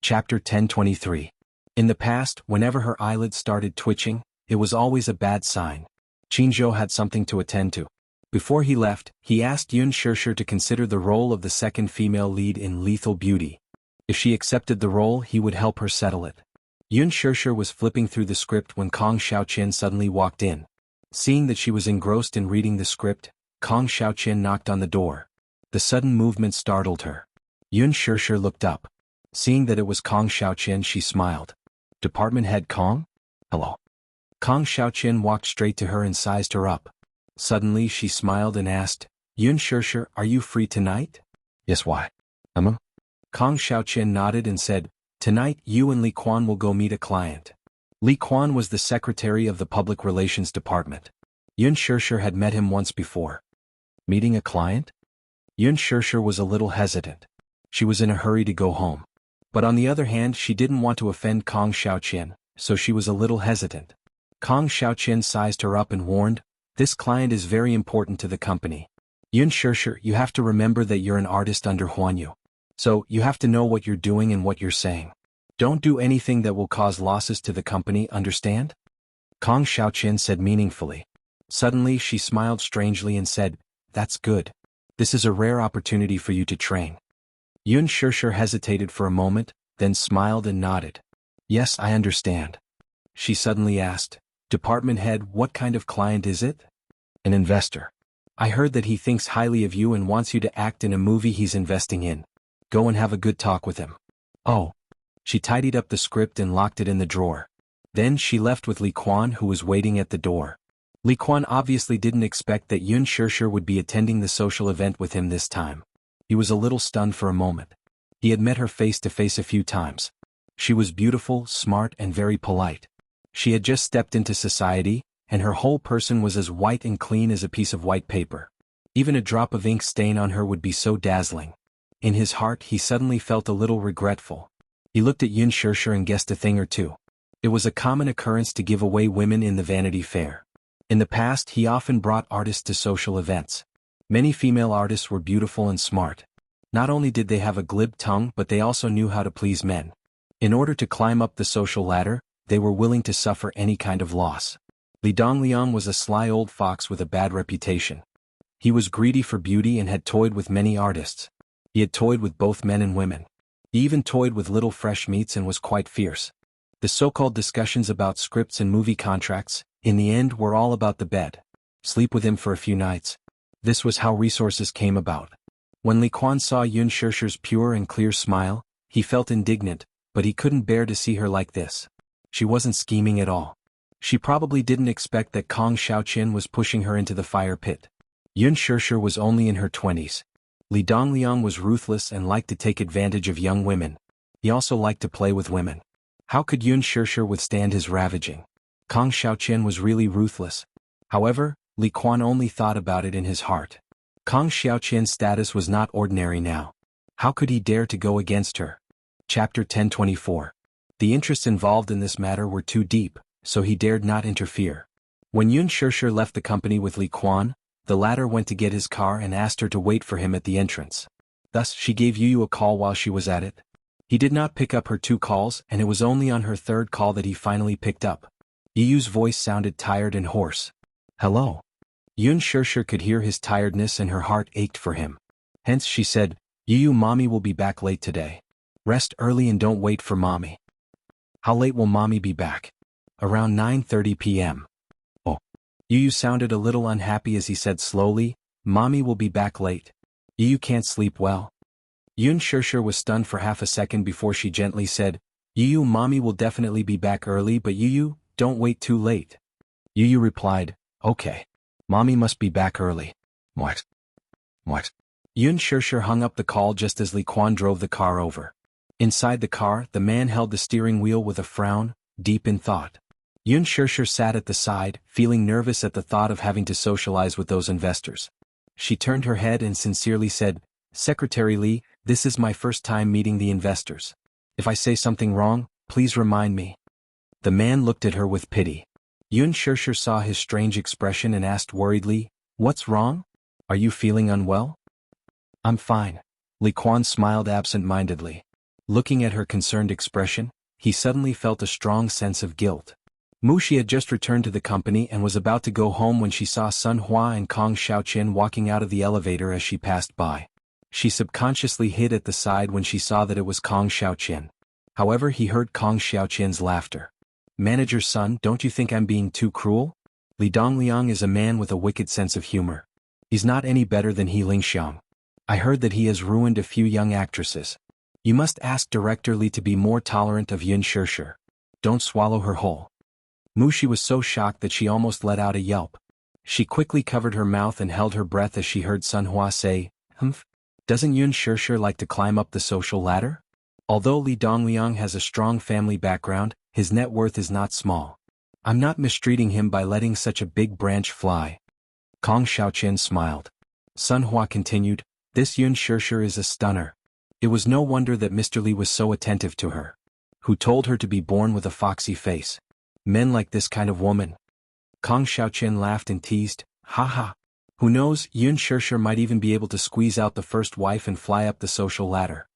Chapter 1023. In the past, whenever her eyelids started twitching, it was always a bad sign. Qinzhou had something to attend to. Before he left, he asked Yun Shirshir to consider the role of the second female lead in Lethal Beauty. If she accepted the role, he would help her settle it. Yun Shirshir was flipping through the script when Kong Xiaoqin suddenly walked in. Seeing that she was engrossed in reading the script, Kong Xiaoqin knocked on the door. The sudden movement startled her. Yun Shirshir looked up. Seeing that it was Kong Xiaoqin, she smiled. Department head Kong? Hello. Kong Xiaoqin walked straight to her and sized her up. Suddenly she smiled and asked, Yun Shirshir, are you free tonight? Yes, why? Emma? Kong Xiaoqin nodded and said, Tonight you and Li Quan will go meet a client. Li Quan was the secretary of the public relations department. Yun Shirshir had met him once before. Meeting a client? Yun Shirshir was a little hesitant. She was in a hurry to go home. But on the other hand, she didn't want to offend Kong Xiaoqian, so she was a little hesitant. Kong Xiaoqian sized her up and warned, "This client is very important to the company. Yun Shirshir, you have to remember that you're an artist under Huanyu. So, you have to know what you're doing and what you're saying. Don't do anything that will cause losses to the company, understand?" Kong Xiaoqian said meaningfully. Suddenly she smiled strangely and said, "That's good. This is a rare opportunity for you to train." Yun Shirshir hesitated for a moment, then smiled and nodded. "Yes, I understand." She suddenly asked, "Department head, what kind of client is it?" "An investor. I heard that he thinks highly of you and wants you to act in a movie he's investing in. Go and have a good talk with him." "Oh." She tidied up the script and locked it in the drawer. Then she left with Li Quan, who was waiting at the door. Li Quan obviously didn't expect that Yun Shirshir would be attending the social event with him this time. He was a little stunned for a moment. He had met her face to face a few times. She was beautiful, smart, and very polite. She had just stepped into society, and her whole person was as white and clean as a piece of white paper. Even a drop of ink stain on her would be so dazzling. In his heart he suddenly felt a little regretful. He looked at Yun Shirshir and guessed a thing or two. It was a common occurrence to give away women in the Vanity Fair. In the past he often brought artists to social events. Many female artists were beautiful and smart. Not only did they have a glib tongue, but they also knew how to please men. In order to climb up the social ladder, they were willing to suffer any kind of loss. Li Dongliang was a sly old fox with a bad reputation. He was greedy for beauty and had toyed with many artists. He had toyed with both men and women. He even toyed with little fresh meats and was quite fierce. The so-called discussions about scripts and movie contracts, in the end, were all about the bed. Sleep with him for a few nights. This was how resources came about. When Li Quan saw Yun Shirshir's pure and clear smile, he felt indignant, but he couldn't bear to see her like this. She wasn't scheming at all. She probably didn't expect that Kong Xiaoqian was pushing her into the fire pit. Yun Shirshir was only in her 20s. Li Dongliang was ruthless and liked to take advantage of young women. He also liked to play with women. How could Yun Shirshir withstand his ravaging? Kong Xiaoqian was really ruthless. However, Li Quan only thought about it in his heart. Kong Xiaoqian's status was not ordinary now. How could he dare to go against her? Chapter 1024. The interests involved in this matter were too deep, so he dared not interfere. When Yun Shirshir left the company with Li Quan, the latter went to get his car and asked her to wait for him at the entrance. Thus she gave Yu a call while she was at it. He did not pick up her 2 calls, and it was only on her 3rd call that he finally picked up. Yu's voice sounded tired and hoarse. "Hello." Yun Shirshir could hear his tiredness and her heart ached for him. Hence she said, "Yu, mommy will be back late today. Rest early and don't wait for mommy." "How late will mommy be back?" "Around 9:30 p.m. "Oh." Yu sounded a little unhappy as he said slowly, "Mommy will be back late. Yu can't sleep well." Yun Shirshir was stunned for half a second before she gently said, "Yu, mommy will definitely be back early, but Yu, don't wait too late." Yu replied, "Okay. Mommy must be back early." What? Yun Shirshir hung up the call just as Li Quan drove the car over. Inside the car, the man held the steering wheel with a frown, deep in thought. Yun Shirshir sat at the side, feeling nervous at the thought of having to socialize with those investors. She turned her head and sincerely said, "Secretary Li, this is my first time meeting the investors. If I say something wrong, please remind me." The man looked at her with pity. Yun Shirshir saw his strange expression and asked worriedly, "What's wrong? Are you feeling unwell?" "I'm fine." Li Quan smiled absent-mindedly. Looking at her concerned expression, he suddenly felt a strong sense of guilt. Muxia had just returned to the company and was about to go home when she saw Sun Hua and Kong Xiaoqian walking out of the elevator as she passed by. She subconsciously hid at the side when she saw that it was Kong Xiaoqian. However, he heard Kong Xiaoqian's laughter. "Manager's son, don't you think I'm being too cruel? Li Dongliang is a man with a wicked sense of humor. He's not any better than He Lingxiang. I heard that he has ruined a few young actresses. You must ask Director Li to be more tolerant of Yun Shirshir. Don't swallow her whole." Muxi was so shocked that she almost let out a yelp. She quickly covered her mouth and held her breath as she heard Sun Hua say, "Humph. Doesn't Yun Shirshir like to climb up the social ladder?" Although Li Dongliang has a strong family background, his net worth is not small. I'm not mistreating him by letting such a big branch fly. Kong Xiaoqian smiled. Sun Hua continued, this Yun Shirshir is a stunner. It was no wonder that Mr. Li was so attentive to her. Who told her to be born with a foxy face? Men like this kind of woman. Kong Xiaoqian laughed and teased, ha ha. Who knows, Yun Shirshir might even be able to squeeze out the first wife and fly up the social ladder.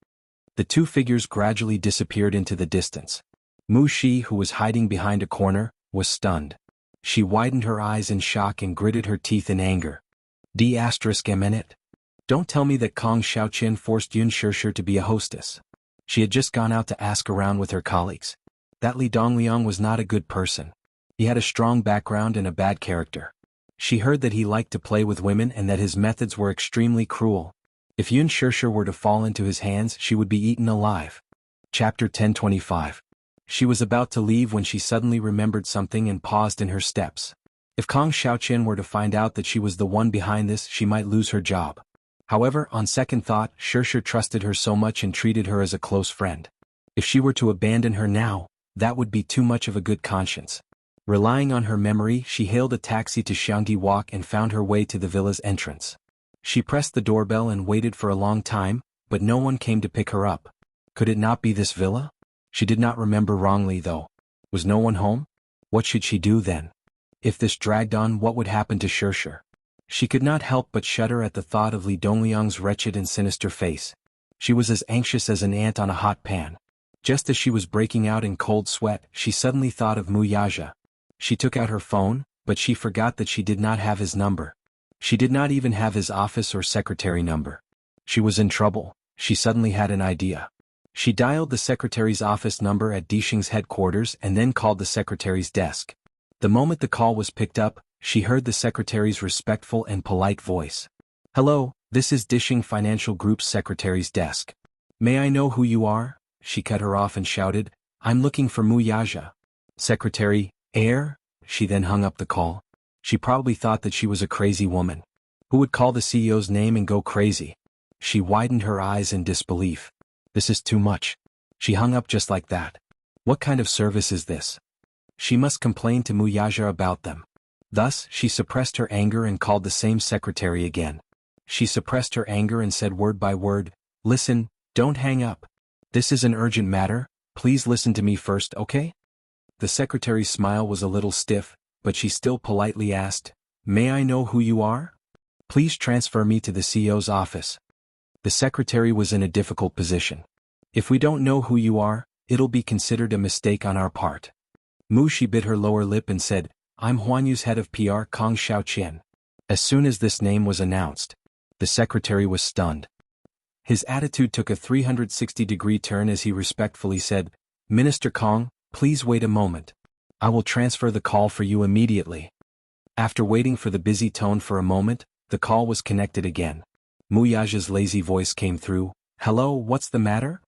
The two figures gradually disappeared into the distance. Mu Shi, who was hiding behind a corner, was stunned. She widened her eyes in shock and gritted her teeth in anger. D****. Don't tell me that Kong Xiaoqian forced Yun Shirshir to be a hostess. She had just gone out to ask around with her colleagues. That Li Dongliang was not a good person. He had a strong background and a bad character. She heard that he liked to play with women and that his methods were extremely cruel. If Yun Shirshir were to fall into his hands, she would be eaten alive. Chapter 1025. She was about to leave when she suddenly remembered something and paused in her steps. If Kong Xiaoqian were to find out that she was the one behind this, she might lose her job. However, on second thought, Shirshir trusted her so much and treated her as a close friend. If she were to abandon her now, that would be too much of a good conscience. Relying on her memory, she hailed a taxi to Xiangdi Walk and found her way to the villa's entrance. She pressed the doorbell and waited for a long time, but no one came to pick her up. Could it not be this villa? She did not remember wrongly though. Was no one home? What should she do then? If this dragged on, what would happen to Shirshir? She could not help but shudder at the thought of Li Dongliang's wretched and sinister face. She was as anxious as an ant on a hot pan. Just as she was breaking out in cold sweat, she suddenly thought of Mu Yaja. She took out her phone, but she forgot that she did not have his number. She did not even have his office or secretary number. She was in trouble. She suddenly had an idea. She dialed the secretary's office number at Dixing's headquarters and then called the secretary's desk. The moment the call was picked up, she heard the secretary's respectful and polite voice. Hello, this is Dixing Financial Group's secretary's desk. May I know who you are? She cut her off and shouted, I'm looking for Mu Yaja. Secretary, Air? She then hung up the call. She probably thought that she was a crazy woman. Who would call the CEO's name and go crazy? She widened her eyes in disbelief. This is too much. She hung up just like that. What kind of service is this? She must complain to Mu Yaja about them. Thus, she suppressed her anger and called the same secretary again. She suppressed her anger and said word by word, listen, don't hang up. This is an urgent matter, please listen to me first, okay? The secretary's smile was a little stiff, but she still politely asked, may I know who you are? Please transfer me to the CEO's office. The secretary was in a difficult position. If we don't know who you are, it'll be considered a mistake on our part. Mu Shi bit her lower lip and said, I'm Huanyu's head of PR, Kong Xiaoqian. As soon as this name was announced, the secretary was stunned. His attitude took a 360-degree turn as he respectfully said, Minister Kong, please wait a moment. I will transfer the call for you immediately. After waiting for the busy tone for a moment, the call was connected again. Mu Yaja's lazy voice came through, hello, what's the matter?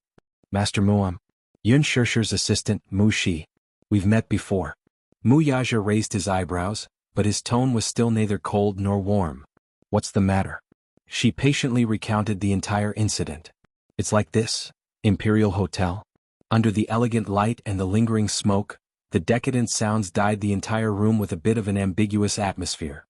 Master Muam. Yun Shirshir's assistant, Mu Shi. We've met before. Mu Yaja raised his eyebrows, but his tone was still neither cold nor warm. What's the matter? She patiently recounted the entire incident. It's like this. Imperial Hotel. Under the elegant light and the lingering smoke, the decadent sounds dyed the entire room with a bit of an ambiguous atmosphere.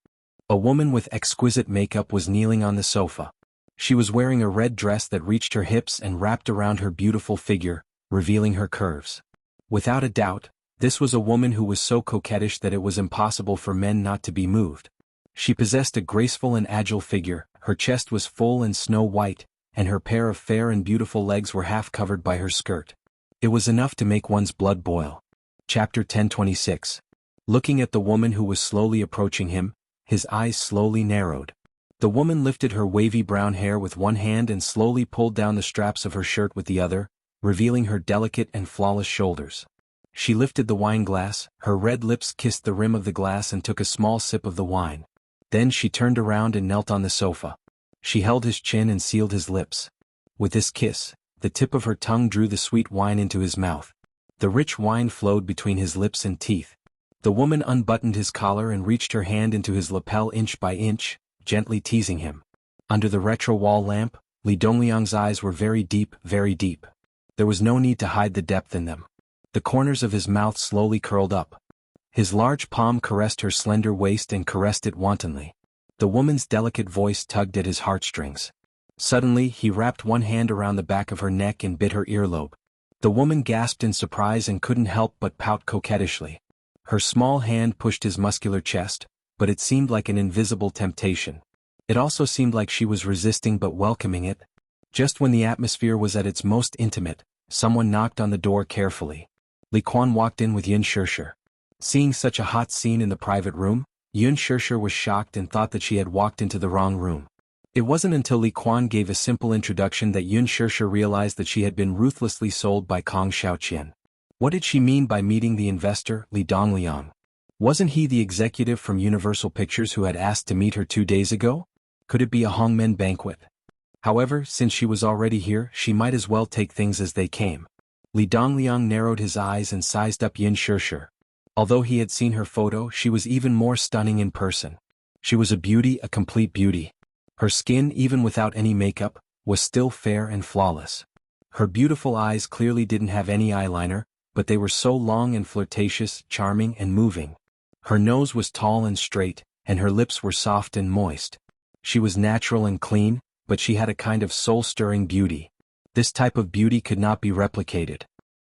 A woman with exquisite makeup was kneeling on the sofa. She was wearing a red dress that reached her hips and wrapped around her beautiful figure, revealing her curves. Without a doubt, this was a woman who was so coquettish that it was impossible for men not to be moved. She possessed a graceful and agile figure, her chest was full and snow-white, and her pair of fair and beautiful legs were half covered by her skirt. It was enough to make one's blood boil. Chapter 1026. Looking at the woman who was slowly approaching him, his eyes slowly narrowed. The woman lifted her wavy brown hair with one hand and slowly pulled down the straps of her shirt with the other, revealing her delicate and flawless shoulders. She lifted the wine glass, her red lips kissed the rim of the glass and took a small sip of the wine. Then she turned around and knelt on the sofa. She held his chin and sealed his lips. With this kiss, the tip of her tongue drew the sweet wine into his mouth. The rich wine flowed between his lips and teeth. The woman unbuttoned his collar and reached her hand into his lapel inch by inch, gently teasing him. Under the retro wall lamp, Li Dongliang's eyes were very deep, very deep. There was no need to hide the depth in them. The corners of his mouth slowly curled up. His large palm caressed her slender waist and caressed it wantonly. The woman's delicate voice tugged at his heartstrings. Suddenly, he wrapped one hand around the back of her neck and bit her earlobe. The woman gasped in surprise and couldn't help but pout coquettishly. Her small hand pushed his muscular chest, but it seemed like an invisible temptation. It also seemed like she was resisting but welcoming it. Just when the atmosphere was at its most intimate, someone knocked on the door carefully. Li Quan walked in with Yun Shirshir. Seeing such a hot scene in the private room, Yun Shirshir was shocked and thought that she had walked into the wrong room. It wasn't until Li Quan gave a simple introduction that Yun Shirshir realized that she had been ruthlessly sold by Kong Xiaoqian. What did she mean by meeting the investor, Li Dongliang? Wasn't he the executive from Universal Pictures who had asked to meet her 2 days ago? Could it be a Hongmen banquet? However, since she was already here, she might as well take things as they came. Li Dongliang narrowed his eyes and sized up Yun Shirshir. Although he had seen her photo, she was even more stunning in person. She was a beauty, a complete beauty. Her skin, even without any makeup, was still fair and flawless. Her beautiful eyes clearly didn't have any eyeliner, but they were so long and flirtatious, charming and moving. Her nose was tall and straight, and her lips were soft and moist. She was natural and clean, but she had a kind of soul-stirring beauty. This type of beauty could not be replicated.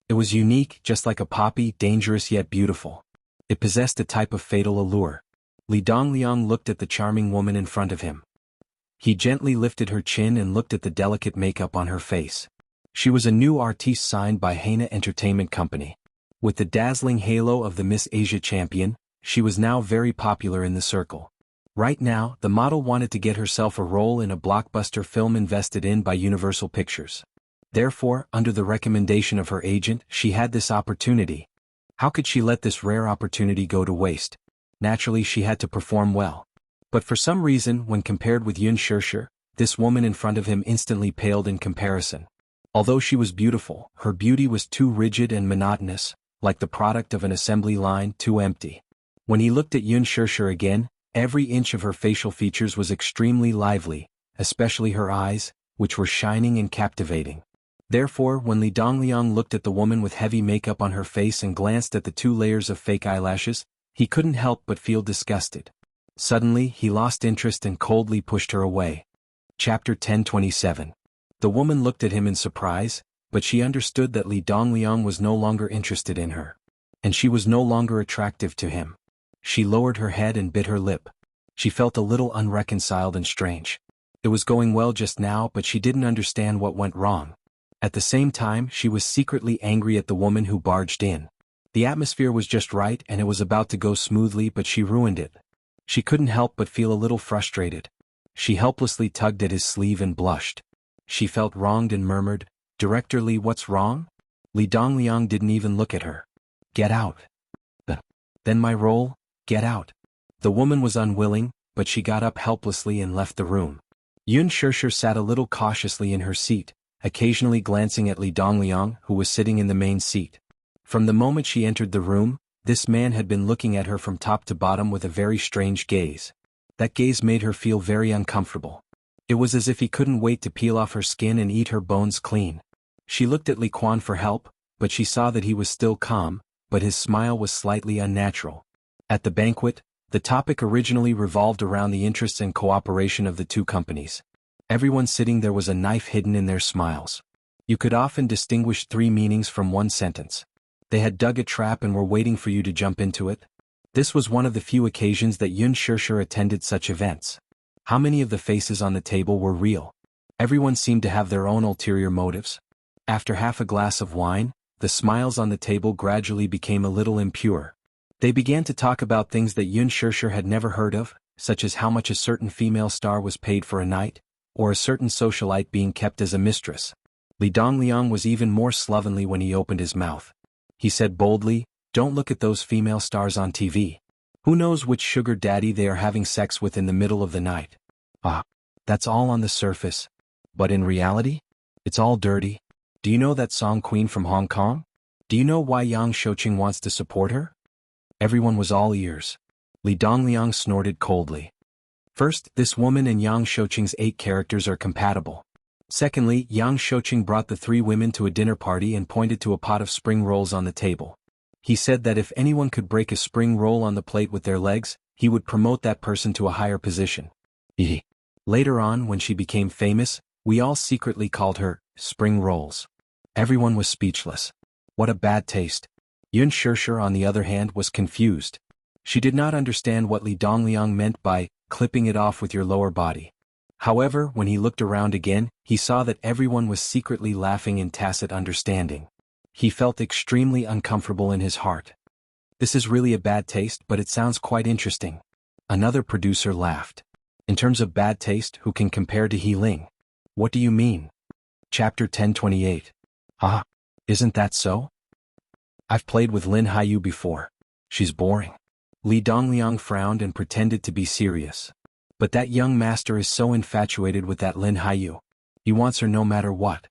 It was unique, just like a poppy, dangerous yet beautiful. It possessed a type of fatal allure. Li Dongliang looked at the charming woman in front of him. He gently lifted her chin and looked at the delicate makeup on her face. She was a new artiste signed by Haina Entertainment Company. With the dazzling halo of the Miss Asia champion, she was now very popular in the circle. Right now, the model wanted to get herself a role in a blockbuster film invested in by Universal Pictures. Therefore, under the recommendation of her agent, she had this opportunity. How could she let this rare opportunity go to waste? Naturally, she had to perform well. But for some reason, when compared with Yun Shirshir, this woman in front of him instantly paled in comparison. Although she was beautiful, her beauty was too rigid and monotonous, like the product of an assembly line, too empty. When he looked at Yun Shirshir again, every inch of her facial features was extremely lively, especially her eyes, which were shining and captivating. Therefore, when Li Dongliang looked at the woman with heavy makeup on her face and glanced at the 2 layers of fake eyelashes, he couldn't help but feel disgusted. Suddenly, he lost interest and coldly pushed her away. Chapter 1027. The woman looked at him in surprise, but she understood that Li Dongliang was no longer interested in her. And she was no longer attractive to him. She lowered her head and bit her lip. She felt a little unreconciled and strange. It was going well just now, but she didn't understand what went wrong. At the same time, she was secretly angry at the woman who barged in. The atmosphere was just right and it was about to go smoothly, but she ruined it. She couldn't help but feel a little frustrated. She helplessly tugged at his sleeve and blushed. She felt wronged and murmured, "Director Li, what's wrong?" Li Dongliang didn't even look at her. "Get out." Then my role? Get out." The woman was unwilling, but she got up helplessly and left the room. Yun Shirshir sat a little cautiously in her seat, occasionally glancing at Li Dongliang, who was sitting in the main seat. From the moment she entered the room, this man had been looking at her from top to bottom with a very strange gaze. That gaze made her feel very uncomfortable. It was as if he couldn't wait to peel off her skin and eat her bones clean. She looked at Li Quan for help, but she saw that he was still calm, but his smile was slightly unnatural. At the banquet, the topic originally revolved around the interests and cooperation of the 2 companies. Everyone sitting there was a knife hidden in their smiles. You could often distinguish 3 meanings from one sentence. They had dug a trap and were waiting for you to jump into it. This was one of the few occasions that Yun Shirshir attended such events. How many of the faces on the table were real? Everyone seemed to have their own ulterior motives. After half a glass of wine, the smiles on the table gradually became a little impure. They began to talk about things that Yun Shirshir had never heard of, such as how much a certain female star was paid for a night, or a certain socialite being kept as a mistress. Li Dongliang was even more slovenly when he opened his mouth. He said boldly, "Don't look at those female stars on TV. Who knows which sugar daddy they are having sex with in the middle of the night? Ah, that's all on the surface. But in reality, it's all dirty. Do you know that song Queen from Hong Kong? Do you know why Yang Shouqing wants to support her?" Everyone was all ears. Li Dongliang snorted coldly. First, this woman and Yang Shouqing's 8 characters are compatible. Secondly, Yang Shouqing brought the 3 women to a dinner party and pointed to a pot of spring rolls on the table. He said that if anyone could break a spring roll on the plate with their legs, he would promote that person to a higher position. Later on, when she became famous, we all secretly called her Spring Rolls. Everyone was speechless. What a bad taste. Yun Shishir, on the other hand, was confused. She did not understand what Li Dongliang meant by clipping it off with your lower body. However, when he looked around again, he saw that everyone was secretly laughing in tacit understanding. He felt extremely uncomfortable in his heart. This is really a bad taste, but it sounds quite interesting. Another producer laughed. In terms of bad taste, who can compare to He Ling? What do you mean? Chapter 1028. Ah, isn't that so? I've played with Lin Haiyu before. She's boring. Li Dongliang frowned and pretended to be serious. But that young master is so infatuated with that Lin Haiyu. He wants her no matter what.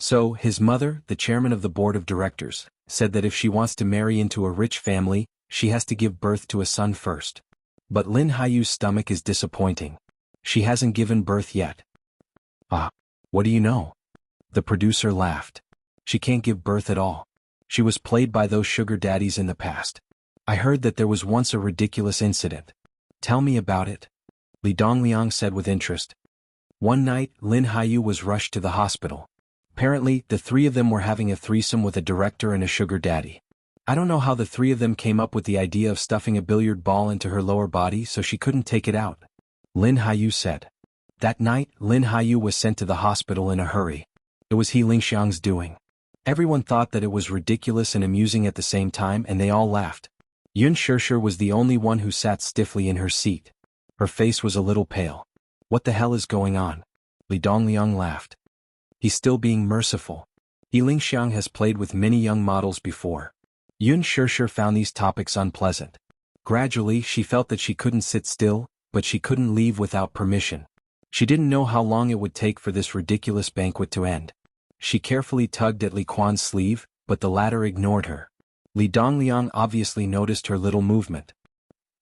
So, his mother, the chairman of the board of directors, said that if she wants to marry into a rich family, she has to give birth to a son first. But Lin Haiyu's stomach is disappointing. She hasn't given birth yet. Ah, what do you know? The producer laughed. She can't give birth at all. She was played by those sugar daddies in the past. I heard that there was once a ridiculous incident. Tell me about it. Li Dongliang said with interest. One night, Lin Haiyu was rushed to the hospital. Apparently, the three of them were having a threesome with a director and a sugar daddy. I don't know how the three of them came up with the idea of stuffing a billiard ball into her lower body so she couldn't take it out. Lin Haiyu said. That night, Lin Haiyu was sent to the hospital in a hurry. It was He Lingxiang's doing. Everyone thought that it was ridiculous and amusing at the same time, and they all laughed. Yun Shishir was the only one who sat stiffly in her seat. Her face was a little pale. What the hell is going on? Li Dongliang laughed. He's still being merciful. He Lingxiang has played with many young models before. Yun Shishir found these topics unpleasant. Gradually, she felt that she couldn't sit still, but she couldn't leave without permission. She didn't know how long it would take for this ridiculous banquet to end. She carefully tugged at Li Quan's sleeve, but the latter ignored her. Li Dongliang obviously noticed her little movement.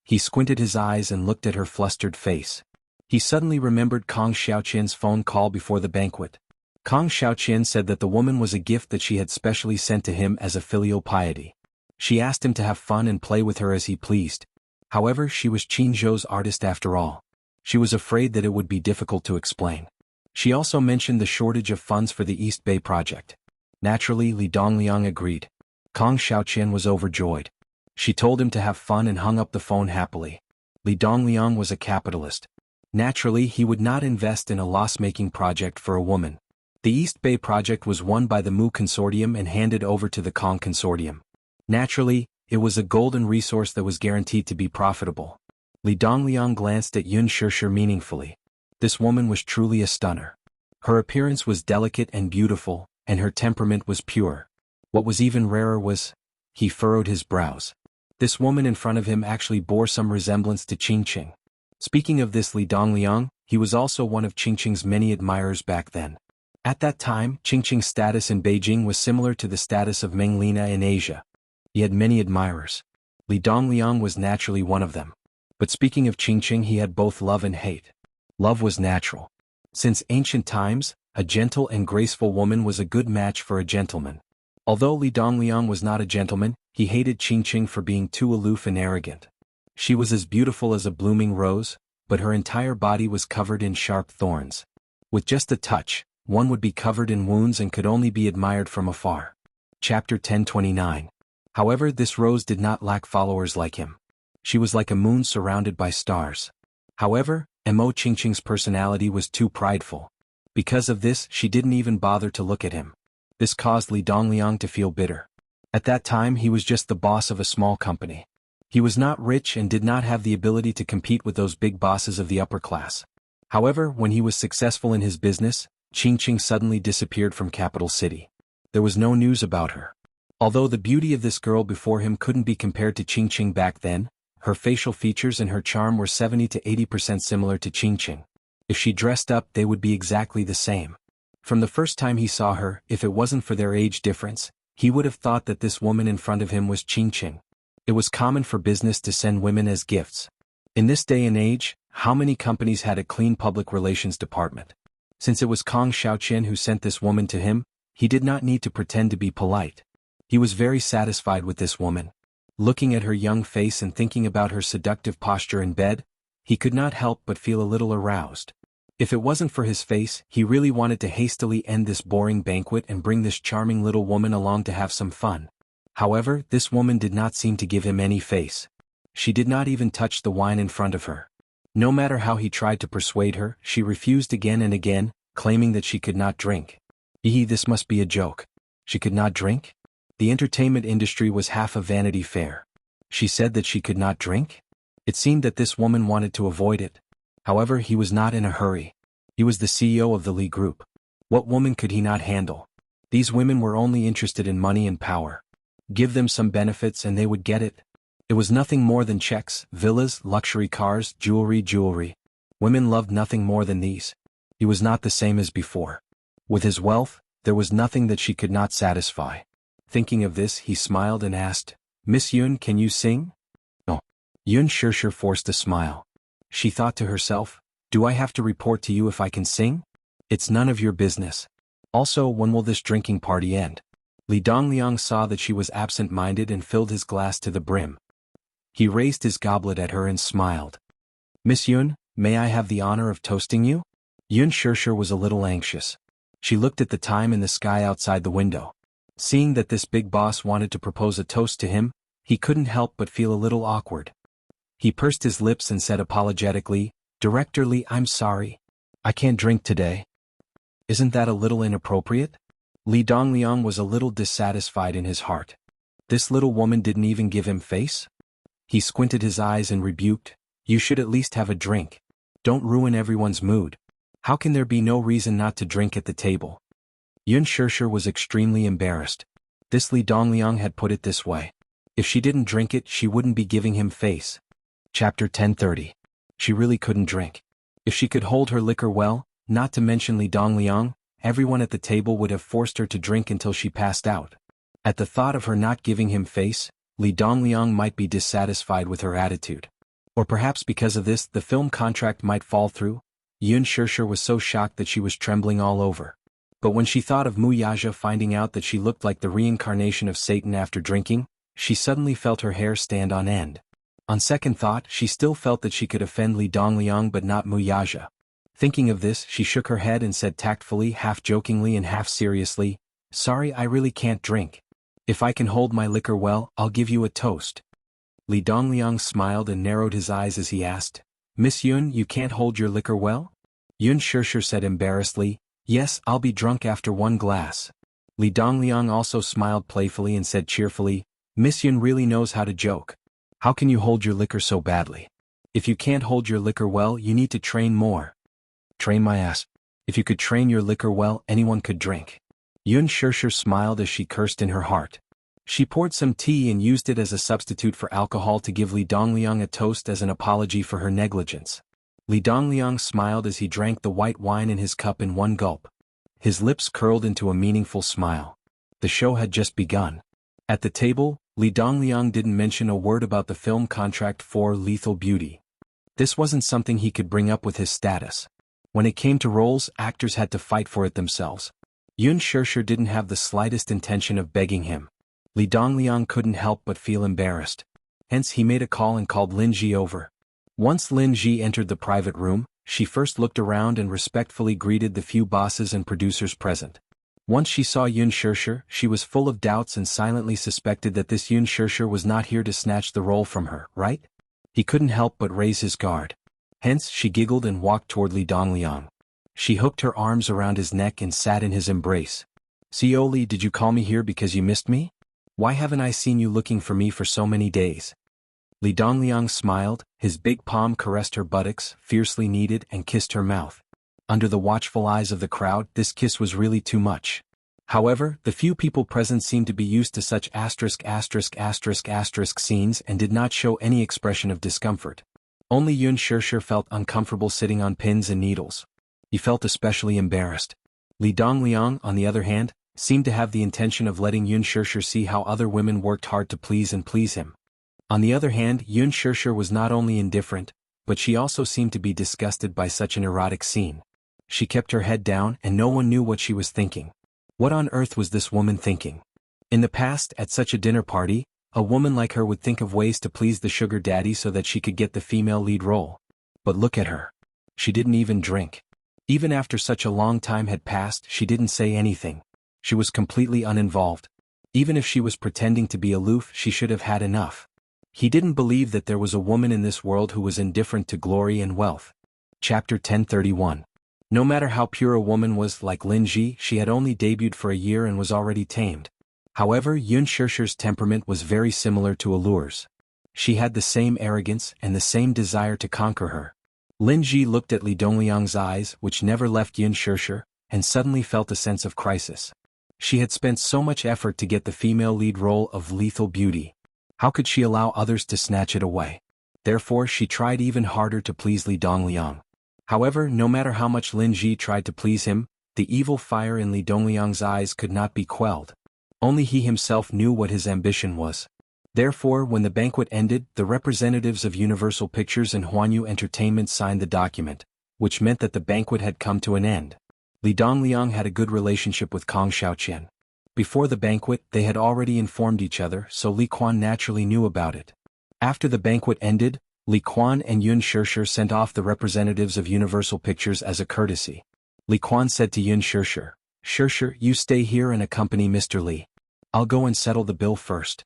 He squinted his eyes and looked at her flustered face. He suddenly remembered Kong Xiaoqian's phone call before the banquet. Kong Xiaoqian said that the woman was a gift that she had specially sent to him as a filial piety. She asked him to have fun and play with her as he pleased. However, she was Qin Zhou's artist after all. She was afraid that it would be difficult to explain. She also mentioned the shortage of funds for the East Bay project. Naturally, Li Dongliang agreed. Kong Xiaoqian was overjoyed. She told him to have fun and hung up the phone happily. Li Dongliang was a capitalist. Naturally, he would not invest in a loss-making project for a woman. The East Bay project was won by the Mu Consortium and handed over to the Kong Consortium. Naturally, it was a golden resource that was guaranteed to be profitable. Li Dongliang glanced at Yun Shishir meaningfully. This woman was truly a stunner. Her appearance was delicate and beautiful, and her temperament was pure. What was even rarer was, he furrowed his brows. This woman in front of him actually bore some resemblance to Qingqing. Speaking of this Li Dongliang, he was also one of Qingqing's many admirers back then. At that time, Qingqing's status in Beijing was similar to the status of Meng Lina in Asia. He had many admirers. Li Dongliang was naturally one of them. But speaking of Qingqing, he had both love and hate. Love was natural. Since ancient times, a gentle and graceful woman was a good match for a gentleman. Although Li Dongliang was not a gentleman, he hated Qingqing for being too aloof and arrogant. She was as beautiful as a blooming rose, but her entire body was covered in sharp thorns. With just a touch, one would be covered in wounds and could only be admired from afar. Chapter 1029. However, this rose did not lack followers like him. She was like a moon surrounded by stars. However, Mo Qingqing's personality was too prideful. Because of this, she didn't even bother to look at him. This caused Li Dongliang to feel bitter. At that time, he was just the boss of a small company. He was not rich and did not have the ability to compete with those big bosses of the upper class. However, when he was successful in his business, Qingqing suddenly disappeared from capital city. There was no news about her. Although the beauty of this girl before him couldn't be compared to Qingqing back then, her facial features and her charm were 70 to 80% similar to Qingqing. If she dressed up, they would be exactly the same. From the first time he saw her, if it wasn't for their age difference, he would have thought that this woman in front of him was Qingqing. It was common for business to send women as gifts. In this day and age, how many companies had a clean public relations department? Since it was Kong Xiaoqian who sent this woman to him, he did not need to pretend to be polite. He was very satisfied with this woman. Looking at her young face and thinking about her seductive posture in bed, he could not help but feel a little aroused. If it wasn't for his face, he really wanted to hastily end this boring banquet and bring this charming little woman along to have some fun. However, this woman did not seem to give him any face. She did not even touch the wine in front of her. No matter how he tried to persuade her, she refused again and again, claiming that she could not drink. This must be a joke. She could not drink? The entertainment industry was half a Vanity Fair. She said that she could not drink? It seemed that this woman wanted to avoid it. However, he was not in a hurry. He was the CEO of the Lee Group. What woman could he not handle? These women were only interested in money and power. Give them some benefits and they would get it. It was nothing more than checks, villas, luxury cars, jewelry. Women loved nothing more than these. He was not the same as before. With his wealth, there was nothing that she could not satisfy. Thinking of this, he smiled and asked, "Miss Yun, can you sing?" "Oh." Yun Shirshir forced a smile. She thought to herself, "Do I have to report to you if I can sing? It's none of your business. Also, when will this drinking party end?" Li Dongliang saw that she was absent-minded and filled his glass to the brim. He raised his goblet at her and smiled. "Miss Yun, may I have the honor of toasting you?" Yun Shirshir was a little anxious. She looked at the time in the sky outside the window. Seeing that this big boss wanted to propose a toast to him, he couldn't help but feel a little awkward. He pursed his lips and said apologetically, "Director Lee, I'm sorry. I can't drink today." "Isn't that a little inappropriate?" Li Dongliang was a little dissatisfied in his heart. This little woman didn't even give him face? He squinted his eyes and rebuked, "You should at least have a drink. Don't ruin everyone's mood. How can there be no reason not to drink at the table?" Yun Shirshir was extremely embarrassed. This Li Dongliang had put it this way. If she didn't drink it, she wouldn't be giving him face. Chapter 1030. She really couldn't drink. If she could hold her liquor well, not to mention Li Dongliang, everyone at the table would have forced her to drink until she passed out. At the thought of her not giving him face, Li Dongliang might be dissatisfied with her attitude. Or perhaps because of this, the film contract might fall through. Yun Shirshir was so shocked that she was trembling all over. But when she thought of Mu Yaja finding out that she looked like the reincarnation of Satan after drinking, she suddenly felt her hair stand on end. On second thought, she still felt that she could offend Li Dongliang but not Mu Yaja. Thinking of this, she shook her head and said tactfully, half jokingly and half seriously, "Sorry, I really can't drink. If I can hold my liquor well, I'll give you a toast." Li Dongliang smiled and narrowed his eyes as he asked, "Miss Yun, you can't hold your liquor well?" Yun Shirshir said embarrassedly, "Yes, I'll be drunk after one glass." Li Dongliang also smiled playfully and said cheerfully, "Miss Yun really knows how to joke. How can you hold your liquor so badly? If you can't hold your liquor well, you need to train more." "Train my ass. If you could train your liquor well, anyone could drink." Yun Shirshir smiled as she cursed in her heart. She poured some tea and used it as a substitute for alcohol to give Li Dongliang a toast as an apology for her negligence. Li Dongliang smiled as he drank the white wine in his cup in one gulp. His lips curled into a meaningful smile. The show had just begun. At the table, Li Dongliang didn't mention a word about the film contract for Lethal Beauty. This wasn't something he could bring up with his status. When it came to roles, actors had to fight for it themselves. Yun Shirshir didn't have the slightest intention of begging him. Li Dongliang couldn't help but feel embarrassed. Hence he made a call and called Lin Ji over. Once Lin Ji entered the private room, she first looked around and respectfully greeted the few bosses and producers present. Once she saw Yun Shirshir, she was full of doubts and silently suspected that this Yun Shirshir was not here to snatch the role from her, right? He couldn't help but raise his guard. Hence she giggled and walked toward Li Dongliang. She hooked her arms around his neck and sat in his embrace. "CEO Li, did you call me here because you missed me? Why haven't I seen you looking for me for so many days?" Li Dongliang smiled, his big palm caressed her buttocks, fiercely kneaded, and kissed her mouth. Under the watchful eyes of the crowd, this kiss was really too much. However, the few people present seemed to be used to such scenes and did not show any expression of discomfort. Only Yun Shirshir felt uncomfortable sitting on pins and needles. He felt especially embarrassed. Li Dongliang, on the other hand, seemed to have the intention of letting Yun Shirshir see how other women worked hard to please him. On the other hand, Yun Shirshir was not only indifferent, but she also seemed to be disgusted by such an erotic scene. She kept her head down and no one knew what she was thinking. What on earth was this woman thinking? In the past, at such a dinner party, A woman like her would think of ways to please the sugar daddy so that she could get the female lead role. But look at her. She didn't even drink. Even after such a long time had passed, she didn't say anything. She was completely uninvolved. Even if she was pretending to be aloof, she should have had enough. He didn't believe that there was a woman in this world who was indifferent to glory and wealth. Chapter 1031. No matter how pure a woman was, like Lin Ji, she had only debuted for a year and was already tamed. However, Yun Shishir's temperament was very similar to Allure's. She had the same arrogance and the same desire to conquer her. Lin Ji looked at Li Dongliang's eyes, which never left Yun Shishir, and suddenly felt a sense of crisis. She had spent so much effort to get the female lead role of lethal beauty. How could she allow others to snatch it away? Therefore, she tried even harder to please Li Dongliang. However, no matter how much Lin Ji tried to please him, the evil fire in Li Dongliang's eyes could not be quelled. Only he himself knew what his ambition was. Therefore, when the banquet ended, the representatives of Universal Pictures and Huanyu Entertainment signed the document, which meant that the banquet had come to an end. Li Dongliang had a good relationship with Kong Xiaoqian. Before the banquet, they had already informed each other, so Li Quan naturally knew about it. After the banquet ended, Li Quan and Yun Shishir sent off the representatives of Universal Pictures as a courtesy. Li Quan said to Yun Shishir, "Shishir, you stay here and accompany Mr. Li. I'll go and settle the bill first."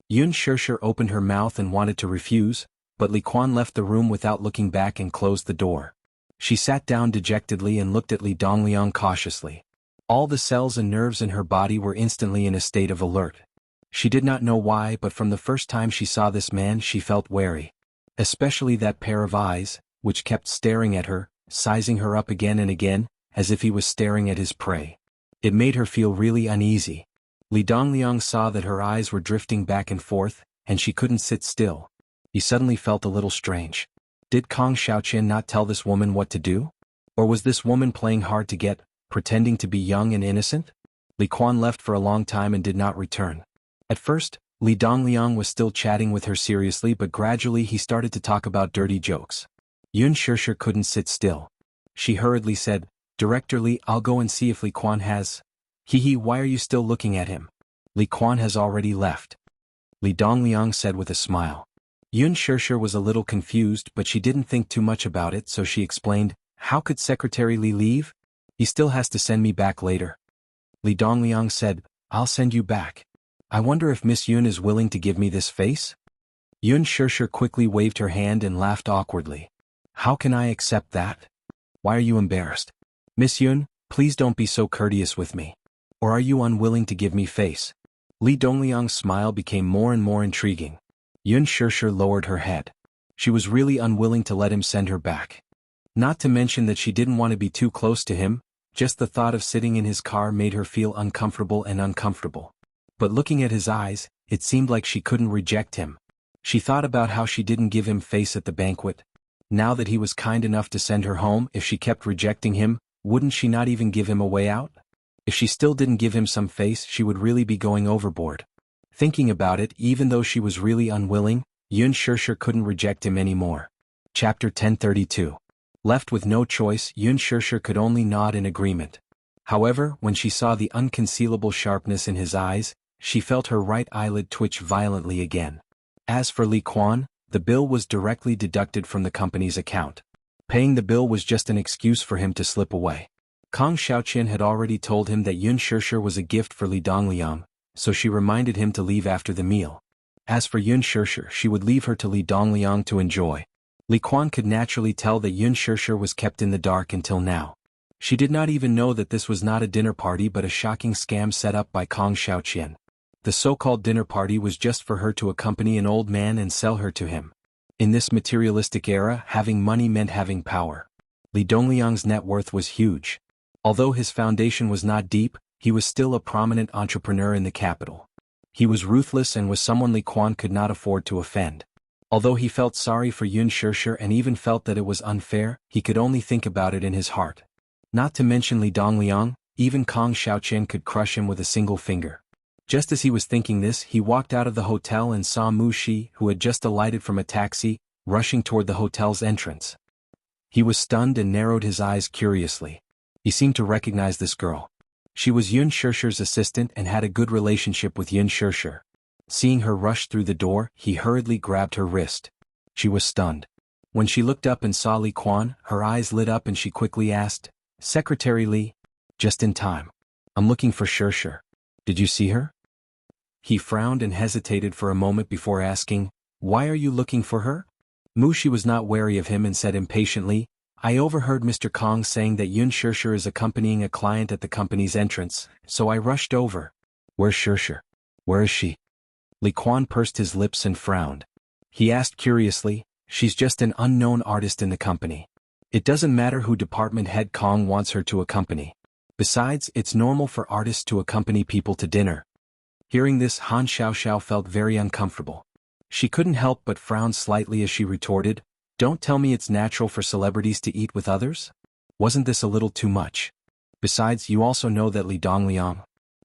Yun Shishir opened her mouth and wanted to refuse, but Li Quan left the room without looking back and closed the door. She sat down dejectedly and looked at Li Dongliang cautiously. All the cells and nerves in her body were instantly in a state of alert. She did not know why, but from the first time she saw this man she felt wary. Especially that pair of eyes, which kept staring at her, sizing her up again and again, as if he was staring at his prey. It made her feel really uneasy. Li Dongliang saw that her eyes were drifting back and forth, and she couldn't sit still. He suddenly felt a little strange. Did Kong Xiaoqian not tell this woman what to do? Or was this woman playing hard to get, pretending to be young and innocent? Li Quan left for a long time and did not return. At first, Li Dongliang was still chatting with her seriously, but gradually he started to talk about dirty jokes. Yun Shishir couldn't sit still. She hurriedly said, "Director Li, I'll go and see if Li Quan has..." "Hee, why are you still looking at him? Li Quan has already left," Li Dongliang said with a smile. Yun Shishir was a little confused, but she didn't think too much about it, so she explained, "How could Secretary Li leave? He still has to send me back later." Li Dongliang said, "I'll send you back. I wonder if Miss Yun is willing to give me this face?" Yun Shishir quickly waved her hand and laughed awkwardly. "How can I accept that? Why are you embarrassed? Miss Yun, please don't be so courteous with me. Or are you unwilling to give me face?" Li Dongliang's smile became more and more intriguing. Yun Shishir lowered her head. She was really unwilling to let him send her back. Not to mention that she didn't want to be too close to him, just the thought of sitting in his car made her feel uncomfortable. But looking at his eyes, it seemed like she couldn't reject him. She thought about how she didn't give him face at the banquet. Now that he was kind enough to send her home, if she kept rejecting him, wouldn't she not even give him a way out? If she still didn't give him some face, she would really be going overboard. Thinking about it, even though she was really unwilling, Yun Shishir couldn't reject him anymore. Chapter 1032. Left with no choice, Yun Shishir could only nod in agreement. However, when she saw the unconcealable sharpness in his eyes, she felt her right eyelid twitch violently again. As for Li Quan, the bill was directly deducted from the company's account. Paying the bill was just an excuse for him to slip away. Kong Xiaoqian had already told him that Yun Shishir was a gift for Li Dongliang, so she reminded him to leave after the meal. As for Yun Shishir, she would leave her to Li Dongliang to enjoy. Li Quan could naturally tell that Yun Shishir was kept in the dark until now. She did not even know that this was not a dinner party but a shocking scam set up by Kong Xiaoqian. The so-called dinner party was just for her to accompany an old man and sell her to him. In this materialistic era, having money meant having power. Li Dongliang's net worth was huge. Although his foundation was not deep, he was still a prominent entrepreneur in the capital. He was ruthless and was someone Li Quan could not afford to offend. Although he felt sorry for Yun Shishir and even felt that it was unfair, he could only think about it in his heart. Not to mention Li Dongliang, even Kong Xiaoqian could crush him with a single finger. Just as he was thinking this, he walked out of the hotel and saw Mu Shi, who had just alighted from a taxi, rushing toward the hotel's entrance. He was stunned and narrowed his eyes curiously. He seemed to recognize this girl. She was Yun Shishir's assistant and had a good relationship with Yun Shishir. Seeing her rush through the door, he hurriedly grabbed her wrist. She was stunned. When she looked up and saw Li Quan, her eyes lit up and she quickly asked, "Secretary Li?" "Just in time. I'm looking for Shirshir. Did you see her?" He frowned and hesitated for a moment before asking, "Why are you looking for her?" Mushi was not wary of him and said impatiently, "I overheard Mr. Kong saying that Yun Shirshir is accompanying a client at the company's entrance, so I rushed over." "Where's Shirshir? Where is she?" Li Quan pursed his lips and frowned. He asked curiously, "She's just an unknown artist in the company. It doesn't matter who department head Kong wants her to accompany. Besides, it's normal for artists to accompany people to dinner." Hearing this, Han Xiaoxiao felt very uncomfortable. She couldn't help but frown slightly as she retorted, "Don't tell me it's natural for celebrities to eat with others? Wasn't this a little too much? Besides, you also know that Li Dongliang—"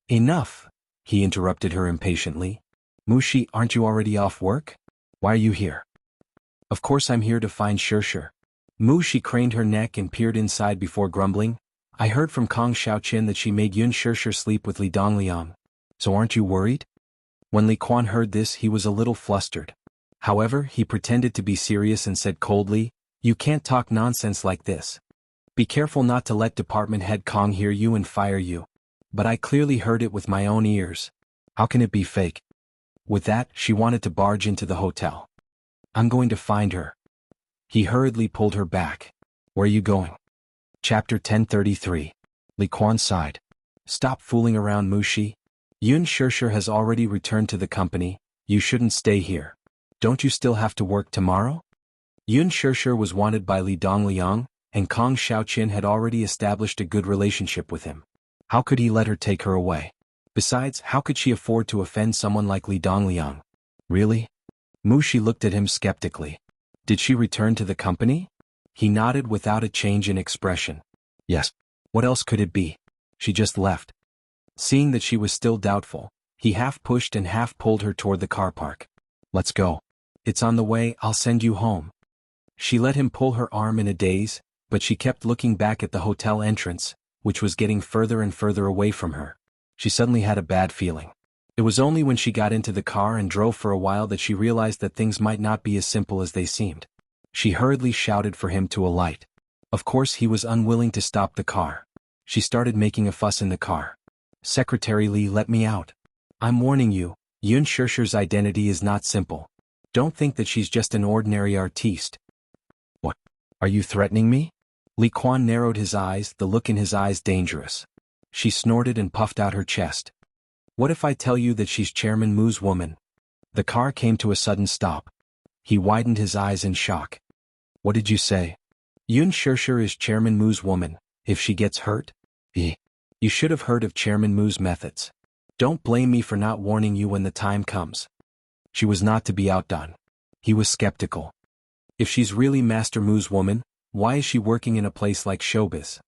"Enough!" he interrupted her impatiently. "Mushi, aren't you already off work? Why are you here?" "Of course I'm here to find Shirshir." Mushi craned her neck and peered inside before grumbling, "I heard from Kong Xiaoqin that she made Yun Shirshir sleep with Li Dongliang. So aren't you worried?" When Li Quan heard this, he was a little flustered. However, he pretended to be serious and said coldly, "You can't talk nonsense like this. Be careful not to let department head Kong hear you and fire you. But I clearly heard it with my own ears. How can it be fake?" With that, she wanted to barge into the hotel. "I'm going to find her." He hurriedly pulled her back. "Where are you going?" Chapter 1033. Li Quan sighed. "Stop fooling around, Mushi. Yun Shirshir has already returned to the company. You shouldn't stay here. Don't you still have to work tomorrow?" Yun Shirshir was wanted by Li Dongliang, and Kong Xiaoqin had already established a good relationship with him. How could he let her take her away? Besides, how could she afford to offend someone like Li Dongliang? Really? Mushi looked at him skeptically. "Did she return to the company?" He nodded without a change in expression. "Yes. What else could it be? She just left." Seeing that she was still doubtful, he half pushed and half pulled her toward the car park. "Let's go. It's on the way, I'll send you home." She let him pull her arm in a daze, but she kept looking back at the hotel entrance, which was getting further and further away from her. She suddenly had a bad feeling. It was only when she got into the car and drove for a while that she realized that things might not be as simple as they seemed. She hurriedly shouted for him to alight. Of course, he was unwilling to stop the car. She started making a fuss in the car. "Secretary Li, let me out. I'm warning you, Yun Shirshir's identity is not simple. Don't think that she's just an ordinary artiste." "What? Are you threatening me?" Li Quan narrowed his eyes, the look in his eyes dangerous. She snorted and puffed out her chest. "What if I tell you that she's Chairman Mu's woman?" The car came to a sudden stop. He widened his eyes in shock. "What did you say?" "Yun Shirshir is Chairman Mu's woman. If she gets hurt?" You should have heard of Chairman Mu's methods. Don't blame me for not warning you when the time comes." She was not to be outdone. He was skeptical. If she's really Master Mu's woman, why is she working in a place like Showbiz?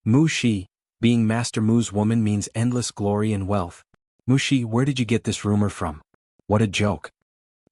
Mushi, being Master Mu's woman means endless glory and wealth. Mushi, where did you get this rumor from? What a joke.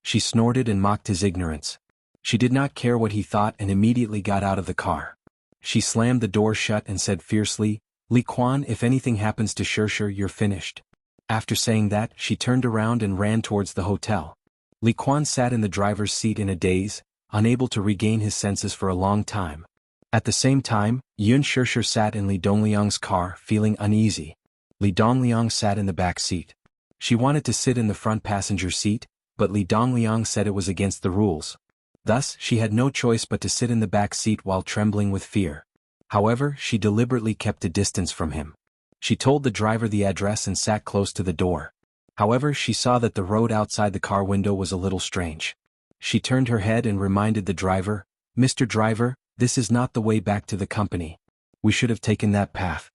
She snorted and mocked his ignorance. She did not care what he thought and immediately got out of the car. She slammed the door shut and said fiercely, "Li Quan, if anything happens to Shirshir, you're finished." After saying that, she turned around and ran towards the hotel. Li Quan sat in the driver's seat in a daze, unable to regain his senses for a long time. At the same time, Yun Shirshir sat in Li Dongliang's car, feeling uneasy. Li Dongliang sat in the back seat. She wanted to sit in the front passenger seat, but Li Dongliang said it was against the rules. Thus, she had no choice but to sit in the back seat while trembling with fear. However, she deliberately kept a distance from him. She told the driver the address and sat close to the door. However, she saw that the road outside the car window was a little strange. She turned her head and reminded the driver, "Mr. Driver, this is not the way back to the company. We should have taken that path."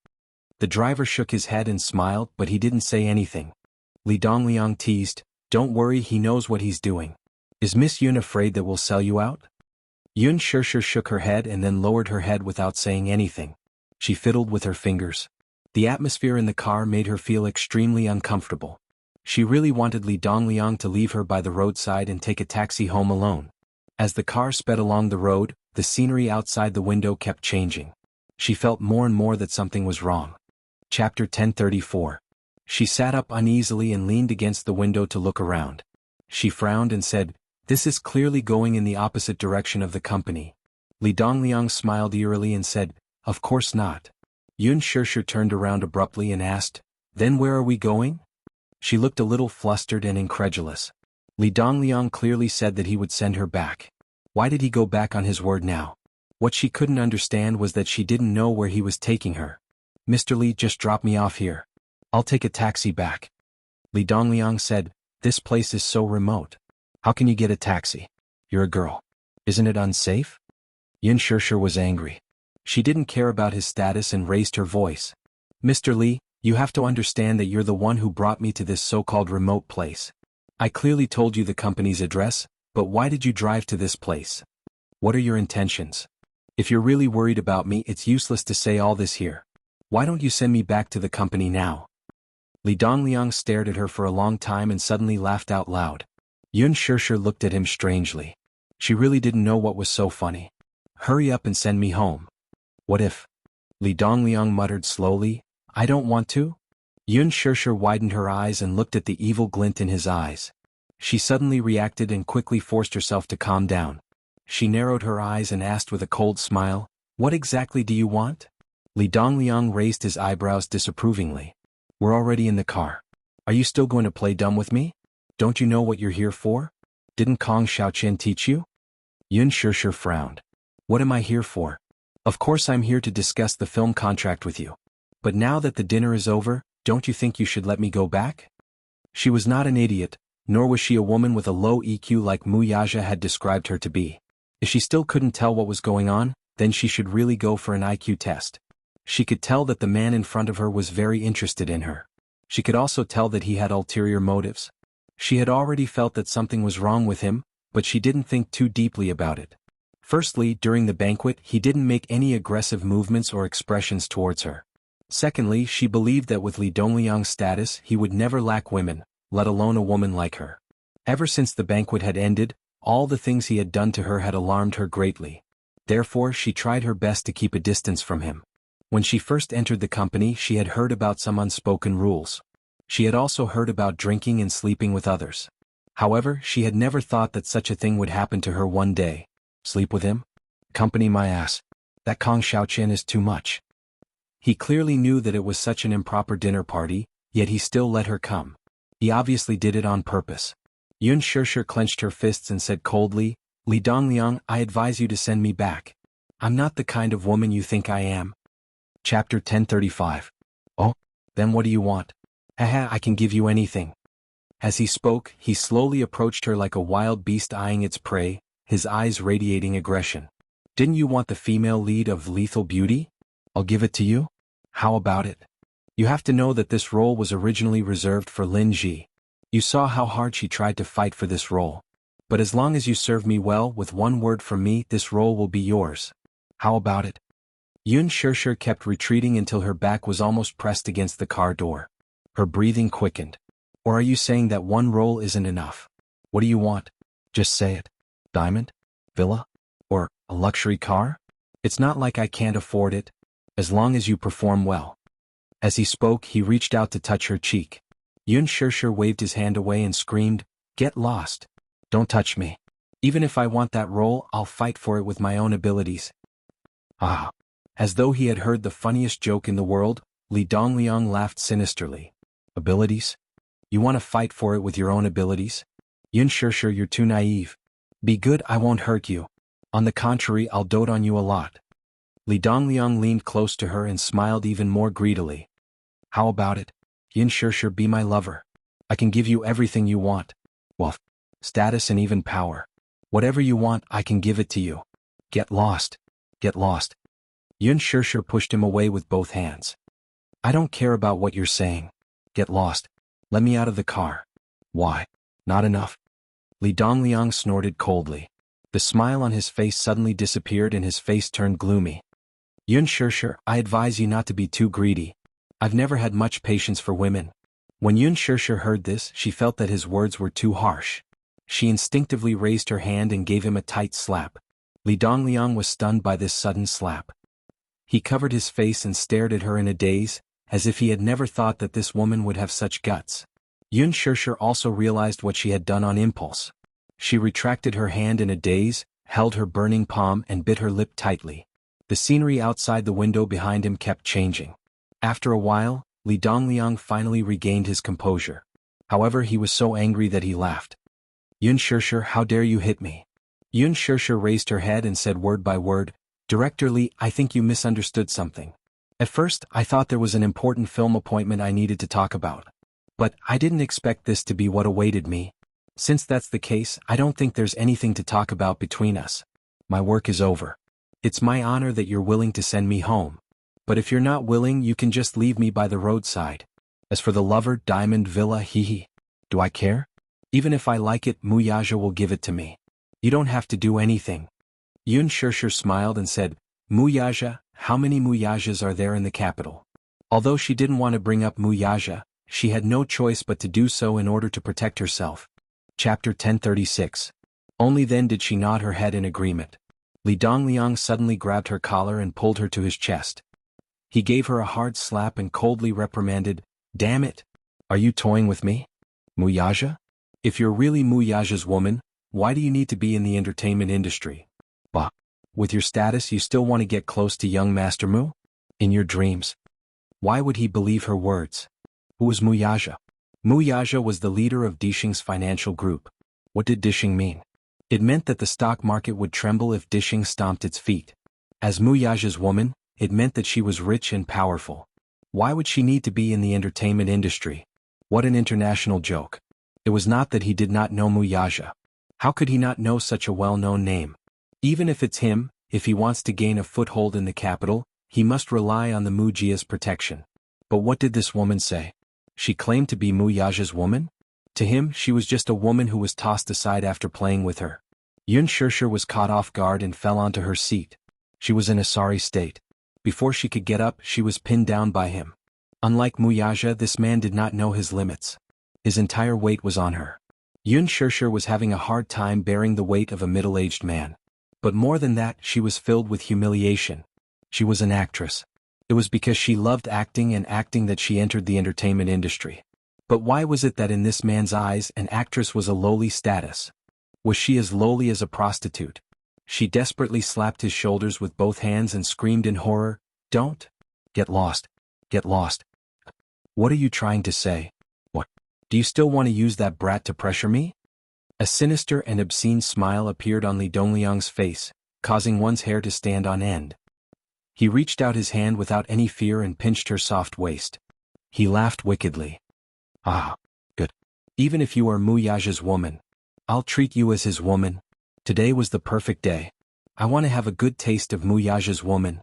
The driver shook his head and smiled, but he didn't say anything. Li Dongliang teased, "Don't worry, he knows what he's doing. Is Miss Yun afraid that we'll sell you out?" Yun Shirshir shook her head and then lowered her head without saying anything. She fiddled with her fingers. The atmosphere in the car made her feel extremely uncomfortable. She really wanted Li Dongliang to leave her by the roadside and take a taxi home alone. As the car sped along the road, the scenery outside the window kept changing. She felt more and more that something was wrong. Chapter 1034. She sat up uneasily and leaned against the window to look around. She frowned and said, "This is clearly going in the opposite direction of the company." Li Dongliang smiled eerily and said, "Of course not." Yun Shirshir turned around abruptly and asked, "Then where are we going?" She looked a little flustered and incredulous. Li Dongliang clearly said that he would send her back. Why did he go back on his word now? What she couldn't understand was that she didn't know where he was taking her. "Mr. Li, just drop me off here. I'll take a taxi back." Li Dongliang said, "This place is so remote. How can you get a taxi? You're a girl. Isn't it unsafe?" Yun Shirshir was angry. She didn't care about his status and raised her voice. "Mr. Li, you have to understand that you're the one who brought me to this so-called remote place. I clearly told you the company's address, but why did you drive to this place? What are your intentions? If you're really worried about me, it's useless to say all this here. Why don't you send me back to the company now?" Li Dongliang stared at her for a long time and suddenly laughed out loud. Yun Shirshir looked at him strangely. She really didn't know what was so funny. "Hurry up and send me home." "What if?" Li Dongliang muttered slowly, "I don't want to?" Yun Shirshir widened her eyes and looked at the evil glint in his eyes. She suddenly reacted and quickly forced herself to calm down. She narrowed her eyes and asked with a cold smile, "What exactly do you want?" Li Dongliang raised his eyebrows disapprovingly. "We're already in the car. Are you still going to play dumb with me? Don't you know what you're here for? Didn't Kong Xiaoqian teach you?" Yun Shirshir frowned. "What am I here for? Of course I'm here to discuss the film contract with you. But now that the dinner is over, don't you think you should let me go back?" She was not an idiot, nor was she a woman with a low EQ like Mu Yaja had described her to be. If she still couldn't tell what was going on, then she should really go for an IQ test. She could tell that the man in front of her was very interested in her. She could also tell that he had ulterior motives. She had already felt that something was wrong with him, but she didn't think too deeply about it. Firstly, during the banquet, he didn't make any aggressive movements or expressions towards her. Secondly, she believed that with Li Dongliang's status, he would never lack women, let alone a woman like her. Ever since the banquet had ended, all the things he had done to her had alarmed her greatly. Therefore, she tried her best to keep a distance from him. When she first entered the company, she had heard about some unspoken rules. She had also heard about drinking and sleeping with others. However, she had never thought that such a thing would happen to her one day. Sleep with him? Company my ass. That Kong Xiaoqian is too much. He clearly knew that it was such an improper dinner party, yet he still let her come. He obviously did it on purpose. Yun Shirshir clenched her fists and said coldly, "Li Dongliang, I advise you to send me back. I'm not the kind of woman you think I am." Chapter 1035. "Oh? Then what do you want?" "Haha, I can give you anything." As he spoke, he slowly approached her like a wild beast eyeing its prey, his eyes radiating aggression. "Didn't you want the female lead of Lethal Beauty? I'll give it to you. How about it? You have to know that this role was originally reserved for Lin Ji. You saw how hard she tried to fight for this role. But as long as you serve me well with one word from me, this role will be yours. How about it?" Yun Shirshir kept retreating until her back was almost pressed against the car door. Her breathing quickened. "Or are you saying that one role isn't enough? What do you want? Just say it. Diamond? Villa? Or a luxury car? It's not like I can't afford it, as long as you perform well." As he spoke, he reached out to touch her cheek. Yun Shirshir waved his hand away and screamed, "Get lost. Don't touch me. Even if I want that role, I'll fight for it with my own abilities." Ah. As though he had heard the funniest joke in the world, Li Dongliang laughed sinisterly. "Abilities? You want to fight for it with your own abilities? Yun Shirshir, you're too naive. Be good, I won't hurt you. On the contrary, I'll dote on you a lot." Li Dongliang leaned close to her and smiled even more greedily. "How about it? Yun Shirshir, be my lover. I can give you everything you want. Wealth, status and even power. Whatever you want, I can give it to you. Get lost. Get lost." Yun Shirshir pushed him away with both hands. "I don't care about what you're saying. Get lost. Let me out of the car." "Why? Not enough?" Li Dongliang snorted coldly. The smile on his face suddenly disappeared and his face turned gloomy. "Yun Shirshir, I advise you not to be too greedy. I've never had much patience for women." When Yun Shirshir heard this, she felt that his words were too harsh. She instinctively raised her hand and gave him a tight slap. Li Dongliang was stunned by this sudden slap. He covered his face and stared at her in a daze, as if he had never thought that this woman would have such guts. Yun Shirshir also realized what she had done on impulse. She retracted her hand in a daze, held her burning palm and bit her lip tightly. The scenery outside the window behind him kept changing. After a while, Li Dongliang finally regained his composure. However, he was so angry that he laughed. Yun Shirshir, how dare you hit me? Yun Shirshir raised her head and said word by word, Director Li, I think you misunderstood something. At first, I thought there was an important film appointment I needed to talk about. But I didn't expect this to be what awaited me. Since that's the case, I don't think there's anything to talk about between us. My work is over. It's my honor that you're willing to send me home. But if you're not willing, you can just leave me by the roadside. As for the lover, diamond villa, hee. Do I care? Even if I like it, Muyaja will give it to me. You don't have to do anything. Yun Shirshir smiled and said, Muyaja, how many Muyajas are there in the capital? Although she didn't want to bring up Muyaja, she had no choice but to do so in order to protect herself. Chapter 1036. Only then did she nod her head in agreement. Li Dongliang suddenly grabbed her collar and pulled her to his chest. He gave her a hard slap and coldly reprimanded, Damn it! Are you toying with me? Muyaja? If you're really Muyaja's woman, why do you need to be in the entertainment industry? Bah! With your status you still want to get close to young Master Mu? In your dreams. Why would he believe her words? Who was Muyaja? Muyaja was the leader of Dishing's financial group. What did Dishing mean? It meant that the stock market would tremble if Dishing stomped its feet. As Muyaja's woman, it meant that she was rich and powerful. Why would she need to be in the entertainment industry? What an international joke. It was not that he did not know Muyaja. How could he not know such a well-known name? Even if it's him, if he wants to gain a foothold in the capital, he must rely on the Mujia's protection. But what did this woman say? She claimed to be Muyaja's woman? To him, she was just a woman who was tossed aside after playing with her. Yun Shirshir was caught off guard and fell onto her seat. She was in a sorry state. Before she could get up, she was pinned down by him. Unlike Muyaja, this man did not know his limits. His entire weight was on her. Yun Shirshir was having a hard time bearing the weight of a middle-aged man. But more than that, she was filled with humiliation. She was an actress. It was because she loved acting and acting that she entered the entertainment industry. But why was it that in this man's eyes an actress was a lowly status? Was she as lowly as a prostitute? She desperately slapped his shoulders with both hands and screamed in horror, Don't! Get lost! Get lost! What are you trying to say? What? Do you still want to use that brat to pressure me? A sinister and obscene smile appeared on Li Dongliang's face, causing one's hair to stand on end. He reached out his hand without any fear and pinched her soft waist. He laughed wickedly. Ah, good. Even if you are Muyaja's woman, I'll treat you as his woman. Today was the perfect day. I want to have a good taste of Muyaja's woman.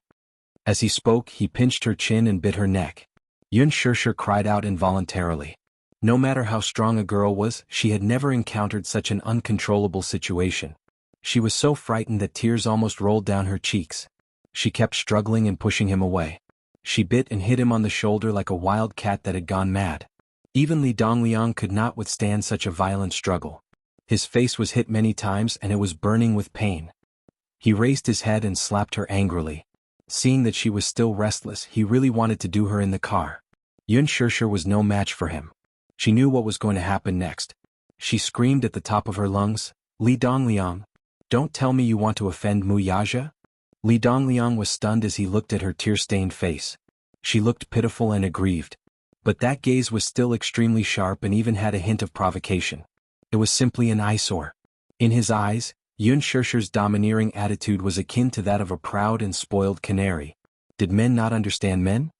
As he spoke, he pinched her chin and bit her neck. Yun Shirshir cried out involuntarily. No matter how strong a girl was, she had never encountered such an uncontrollable situation. She was so frightened that tears almost rolled down her cheeks. She kept struggling and pushing him away. She bit and hit him on the shoulder like a wild cat that had gone mad. Even Li Dongliang could not withstand such a violent struggle. His face was hit many times and it was burning with pain. He raised his head and slapped her angrily. Seeing that she was still restless, he really wanted to do her in the car. Yun Shirshir was no match for him. She knew what was going to happen next. She screamed at the top of her lungs, Li Dongliang, don't tell me you want to offend Muyaja? Li Dongliang was stunned as he looked at her tear-stained face. She looked pitiful and aggrieved. But that gaze was still extremely sharp and even had a hint of provocation. It was simply an eyesore. In his eyes, Yun Shirshir's domineering attitude was akin to that of a proud and spoiled canary. Did men not understand men?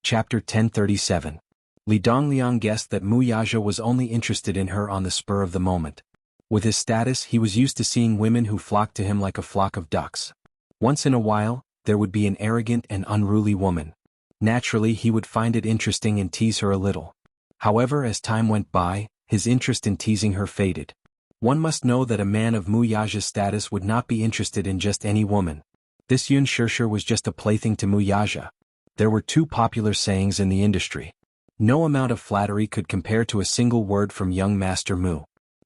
Chapter 1037. Li Dongliang guessed that Muyaja was only interested in her on the spur of the moment. With his status, he was used to seeing women who flocked to him like a flock of ducks. Once in a while, there would be an arrogant and unruly woman. Naturally, he would find it interesting and tease her a little. However, as time went by, his interest in teasing her faded. One must know that a man of Muyaja's status would not be interested in just any woman. This Yun Shirshir was just a plaything to Muyaja. There were two popular sayings in the industry. No amount of flattery could compare to a single word from young Master Mu.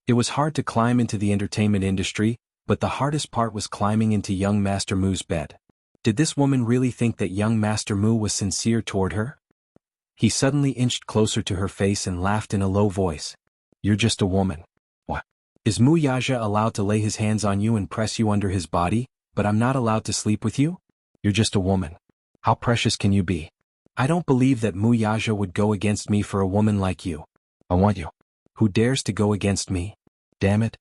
It was hard to climb into the entertainment industry, but the hardest part was climbing into young Master Mu's bed. Did this woman really think that young Master Mu was sincere toward her? He suddenly inched closer to her face and laughed in a low voice. You're just a woman. What? Is Mu Yaja allowed to lay his hands on you and press you under his body, but I'm not allowed to sleep with you? You're just a woman. How precious can you be? I don't believe that Mu Yaja would go against me for a woman like you. I want you. Who dares to go against me? Damn it.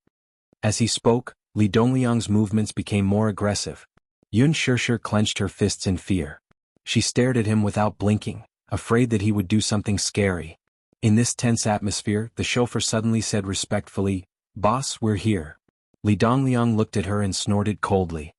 As he spoke, Li Dongliang's movements became more aggressive. Yun Shirshir clenched her fists in fear. She stared at him without blinking, afraid that he would do something scary. In this tense atmosphere, the chauffeur suddenly said respectfully, Boss, we're here. Li Dongliang looked at her and snorted coldly.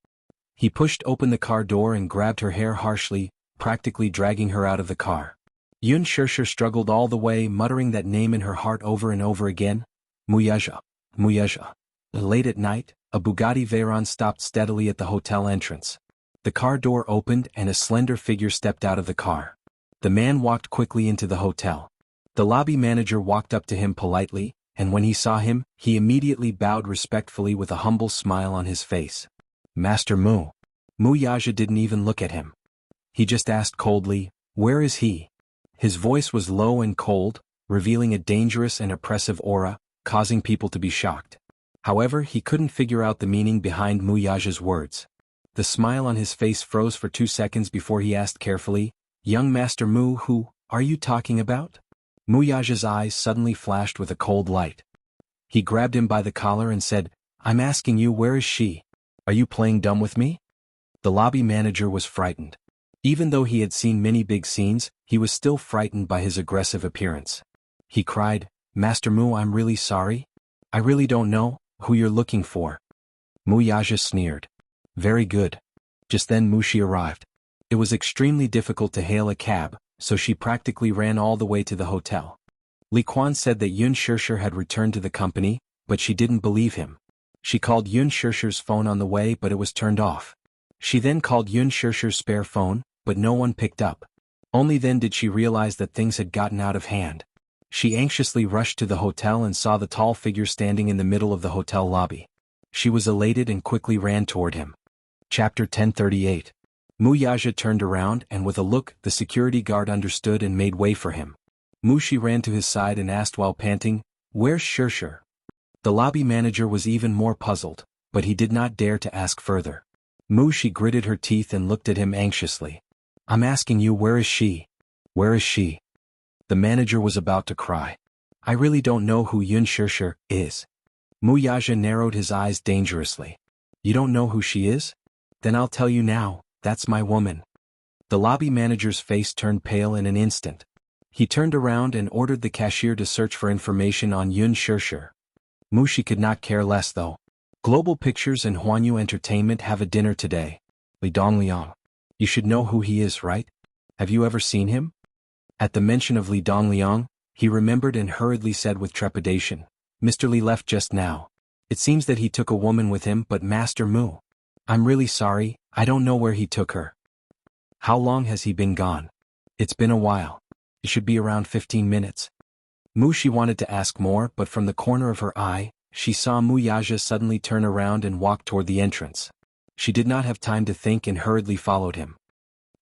He pushed open the car door and grabbed her hair harshly, practically dragging her out of the car. Yun Shirshir struggled all the way, muttering that name in her heart over and over again. Muyaja. Muyaja. Late at night, a Bugatti Veyron stopped steadily at the hotel entrance. The car door opened and a slender figure stepped out of the car. The man walked quickly into the hotel. The lobby manager walked up to him politely, and when he saw him, he immediately bowed respectfully with a humble smile on his face. Master Mu. Mu Yaja didn't even look at him. He just asked coldly, where is he? His voice was low and cold, revealing a dangerous and oppressive aura, causing people to be shocked. However, he couldn't figure out the meaning behind Mu Yaja's words. The smile on his face froze for 2 seconds before he asked carefully, Young Master Mu, who are you talking about? Mu Yaja's eyes suddenly flashed with a cold light. He grabbed him by the collar and said, I'm asking you, where is she? Are you playing dumb with me? The lobby manager was frightened. Even though he had seen many big scenes, he was still frightened by his aggressive appearance. He cried, Master Mu, I'm really sorry. I really don't know who you're looking for. Mu Yaja sneered. Very good. Just then Mushi arrived. It was extremely difficult to hail a cab, so she practically ran all the way to the hotel. Li Quan said that Yun Shirshir had returned to the company, but she didn't believe him. She called Yun Shirshir's phone on the way, but it was turned off. She then called Yun Shirshir's spare phone, but no one picked up. Only then did she realize that things had gotten out of hand. She anxiously rushed to the hotel and saw the tall figure standing in the middle of the hotel lobby. She was elated and quickly ran toward him. Chapter 1038. Mu Yaja turned around and with a look the security guard understood and made way for him. Mushi ran to his side and asked while panting, Where's Shirshir? The lobby manager was even more puzzled, but he did not dare to ask further. Mushi gritted her teeth and looked at him anxiously. I'm asking you, where is she? Where is she? The manager was about to cry. I really don't know who Yun Shirshir is. Mu Yaja narrowed his eyes dangerously. You don't know who she is? Then I'll tell you now, that's my woman. The lobby manager's face turned pale in an instant. He turned around and ordered the cashier to search for information on Yun Shirshir. Mushi could not care less though. Global Pictures and Huanyu Entertainment have a dinner today. Li Dongliang. You should know who he is, right? Have you ever seen him? At the mention of Li Dongliang, he remembered and hurriedly said with trepidation, Mr. Li left just now. It seems that he took a woman with him, but Master Mu. I'm really sorry, I don't know where he took her. How long has he been gone? It's been a while. It should be around 15 minutes. Mushi wanted to ask more, but from the corner of her eye, she saw Mu Yaja suddenly turn around and walk toward the entrance. She did not have time to think and hurriedly followed him.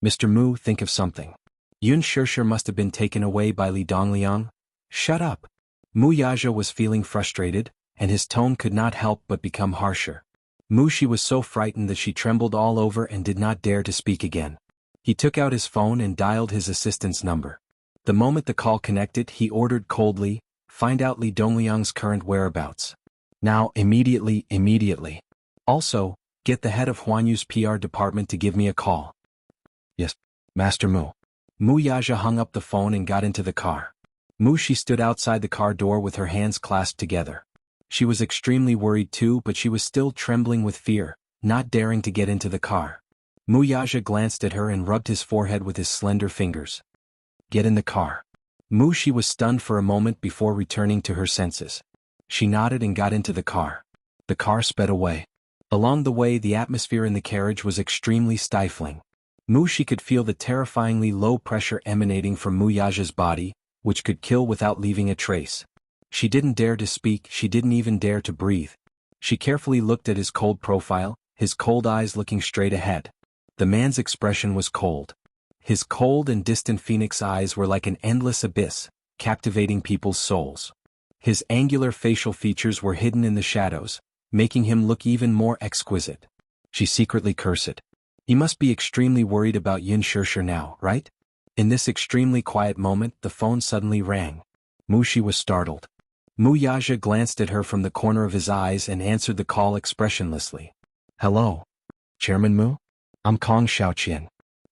Mr. Mu, think of something. Yun Shirshir must have been taken away by Li Dongliang. Shut up. Mu Yaja was feeling frustrated, and his tone could not help but become harsher. Mushi was so frightened that she trembled all over and did not dare to speak again. He took out his phone and dialed his assistant's number. The moment the call connected, he ordered coldly, find out Li Dongliang's current whereabouts. Now, immediately. Also, get the head of Huanyu's PR department to give me a call. Yes, Master Mu. Mu Yaja hung up the phone and got into the car. Mushi stood outside the car door with her hands clasped together. She was extremely worried too, but she was still trembling with fear, not daring to get into the car. Mu Yaja glanced at her and rubbed his forehead with his slender fingers. Get in the car. Mushi was stunned for a moment before returning to her senses. She nodded and got into the car. The car sped away. Along the way, the atmosphere in the carriage was extremely stifling. Mushi could feel the terrifyingly low pressure emanating from Mu Yaja's body, which could kill without leaving a trace. She didn't dare to speak, she didn't even dare to breathe. She carefully looked at his cold profile, his cold eyes looking straight ahead. The man's expression was cold. His cold and distant phoenix eyes were like an endless abyss, captivating people's souls. His angular facial features were hidden in the shadows, making him look even more exquisite. She secretly cursed. He must be extremely worried about Yin Shirshir now, right? In this extremely quiet moment, the phone suddenly rang. Mushi was startled. Mu Yaja glanced at her from the corner of his eyes and answered the call expressionlessly. Hello. Chairman Mu? I'm Kong Xiaoqian.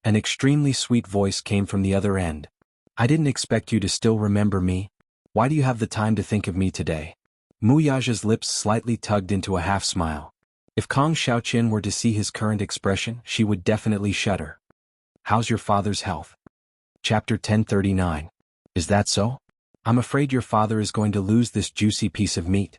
An extremely sweet voice came from the other end. I didn't expect you to still remember me. Why do you have the time to think of me today? Mu Yaja's lips slightly tugged into a half-smile. If Kong Xiaoqian were to see his current expression, she would definitely shudder. How's your father's health? Chapter 1039. Is that so? I'm afraid your father is going to lose this juicy piece of meat.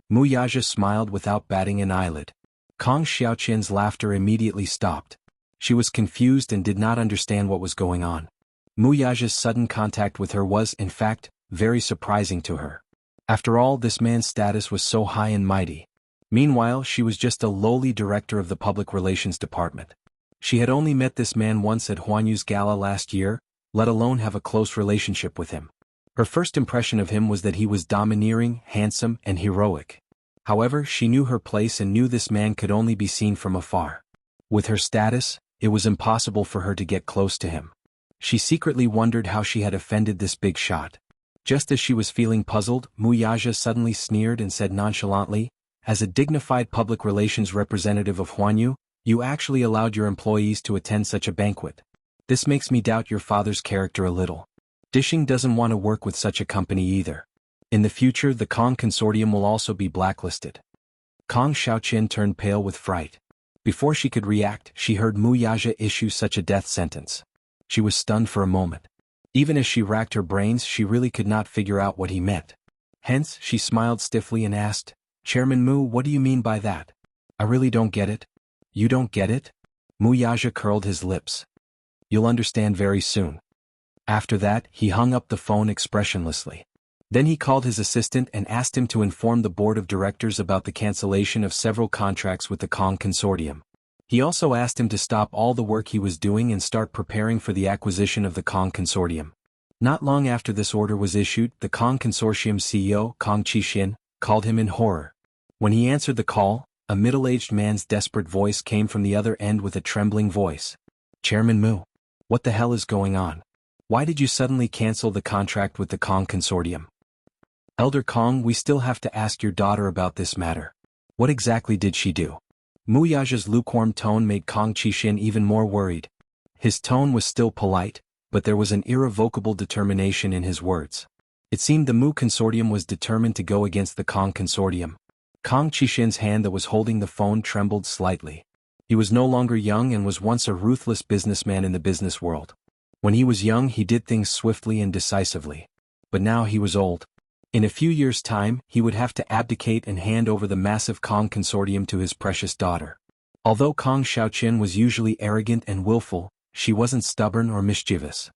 Mu Yaja smiled without batting an eyelid. Kong Xiaoqian's laughter immediately stopped. She was confused and did not understand what was going on. Mu Yaja's sudden contact with her was, in fact, very surprising to her. After all, this man's status was so high and mighty. Meanwhile, she was just a lowly director of the public relations department. She had only met this man once at Huanyu's gala last year, let alone have a close relationship with him. Her first impression of him was that he was domineering, handsome, and heroic. However, she knew her place and knew this man could only be seen from afar. With her status, it was impossible for her to get close to him. She secretly wondered how she had offended this big shot. Just as she was feeling puzzled, Mu Yaja suddenly sneered and said nonchalantly, as a dignified public relations representative of Huanyu, you actually allowed your employees to attend such a banquet. This makes me doubt your father's character a little. Dishing doesn't want to work with such a company either. In the future, the Kong Consortium will also be blacklisted. Kong Xiaoqian turned pale with fright. Before she could react, she heard Mu Yaja issue such a death sentence. She was stunned for a moment. Even as she racked her brains, she really could not figure out what he meant. Hence, she smiled stiffly and asked, Chairman Mu, what do you mean by that? I really don't get it. You don't get it? Mu Yaja curled his lips. You'll understand very soon. After that, he hung up the phone expressionlessly. Then he called his assistant and asked him to inform the board of directors about the cancellation of several contracts with the Kong Consortium. He also asked him to stop all the work he was doing and start preparing for the acquisition of the Kong Consortium. Not long after this order was issued, the Kong Consortium CEO, Kong Qixin, called him in horror. When he answered the call, a middle-aged man's desperate voice came from the other end with a trembling voice. Chairman Mu, what the hell is going on? Why did you suddenly cancel the contract with the Kong Consortium? Elder Kong, we still have to ask your daughter about this matter. What exactly did she do? Mu Yaja's lukewarm tone made Kong Qixin even more worried. His tone was still polite, but there was an irrevocable determination in his words. It seemed the Mu Consortium was determined to go against the Kong Consortium. Kong Qixin's hand that was holding the phone trembled slightly. He was no longer young and was once a ruthless businessman in the business world. When he was young, he did things swiftly and decisively. But now he was old. In a few years' time, he would have to abdicate and hand over the massive Kong Consortium to his precious daughter. Although Kong Xiaoqian was usually arrogant and willful, she wasn't stubborn or mischievous.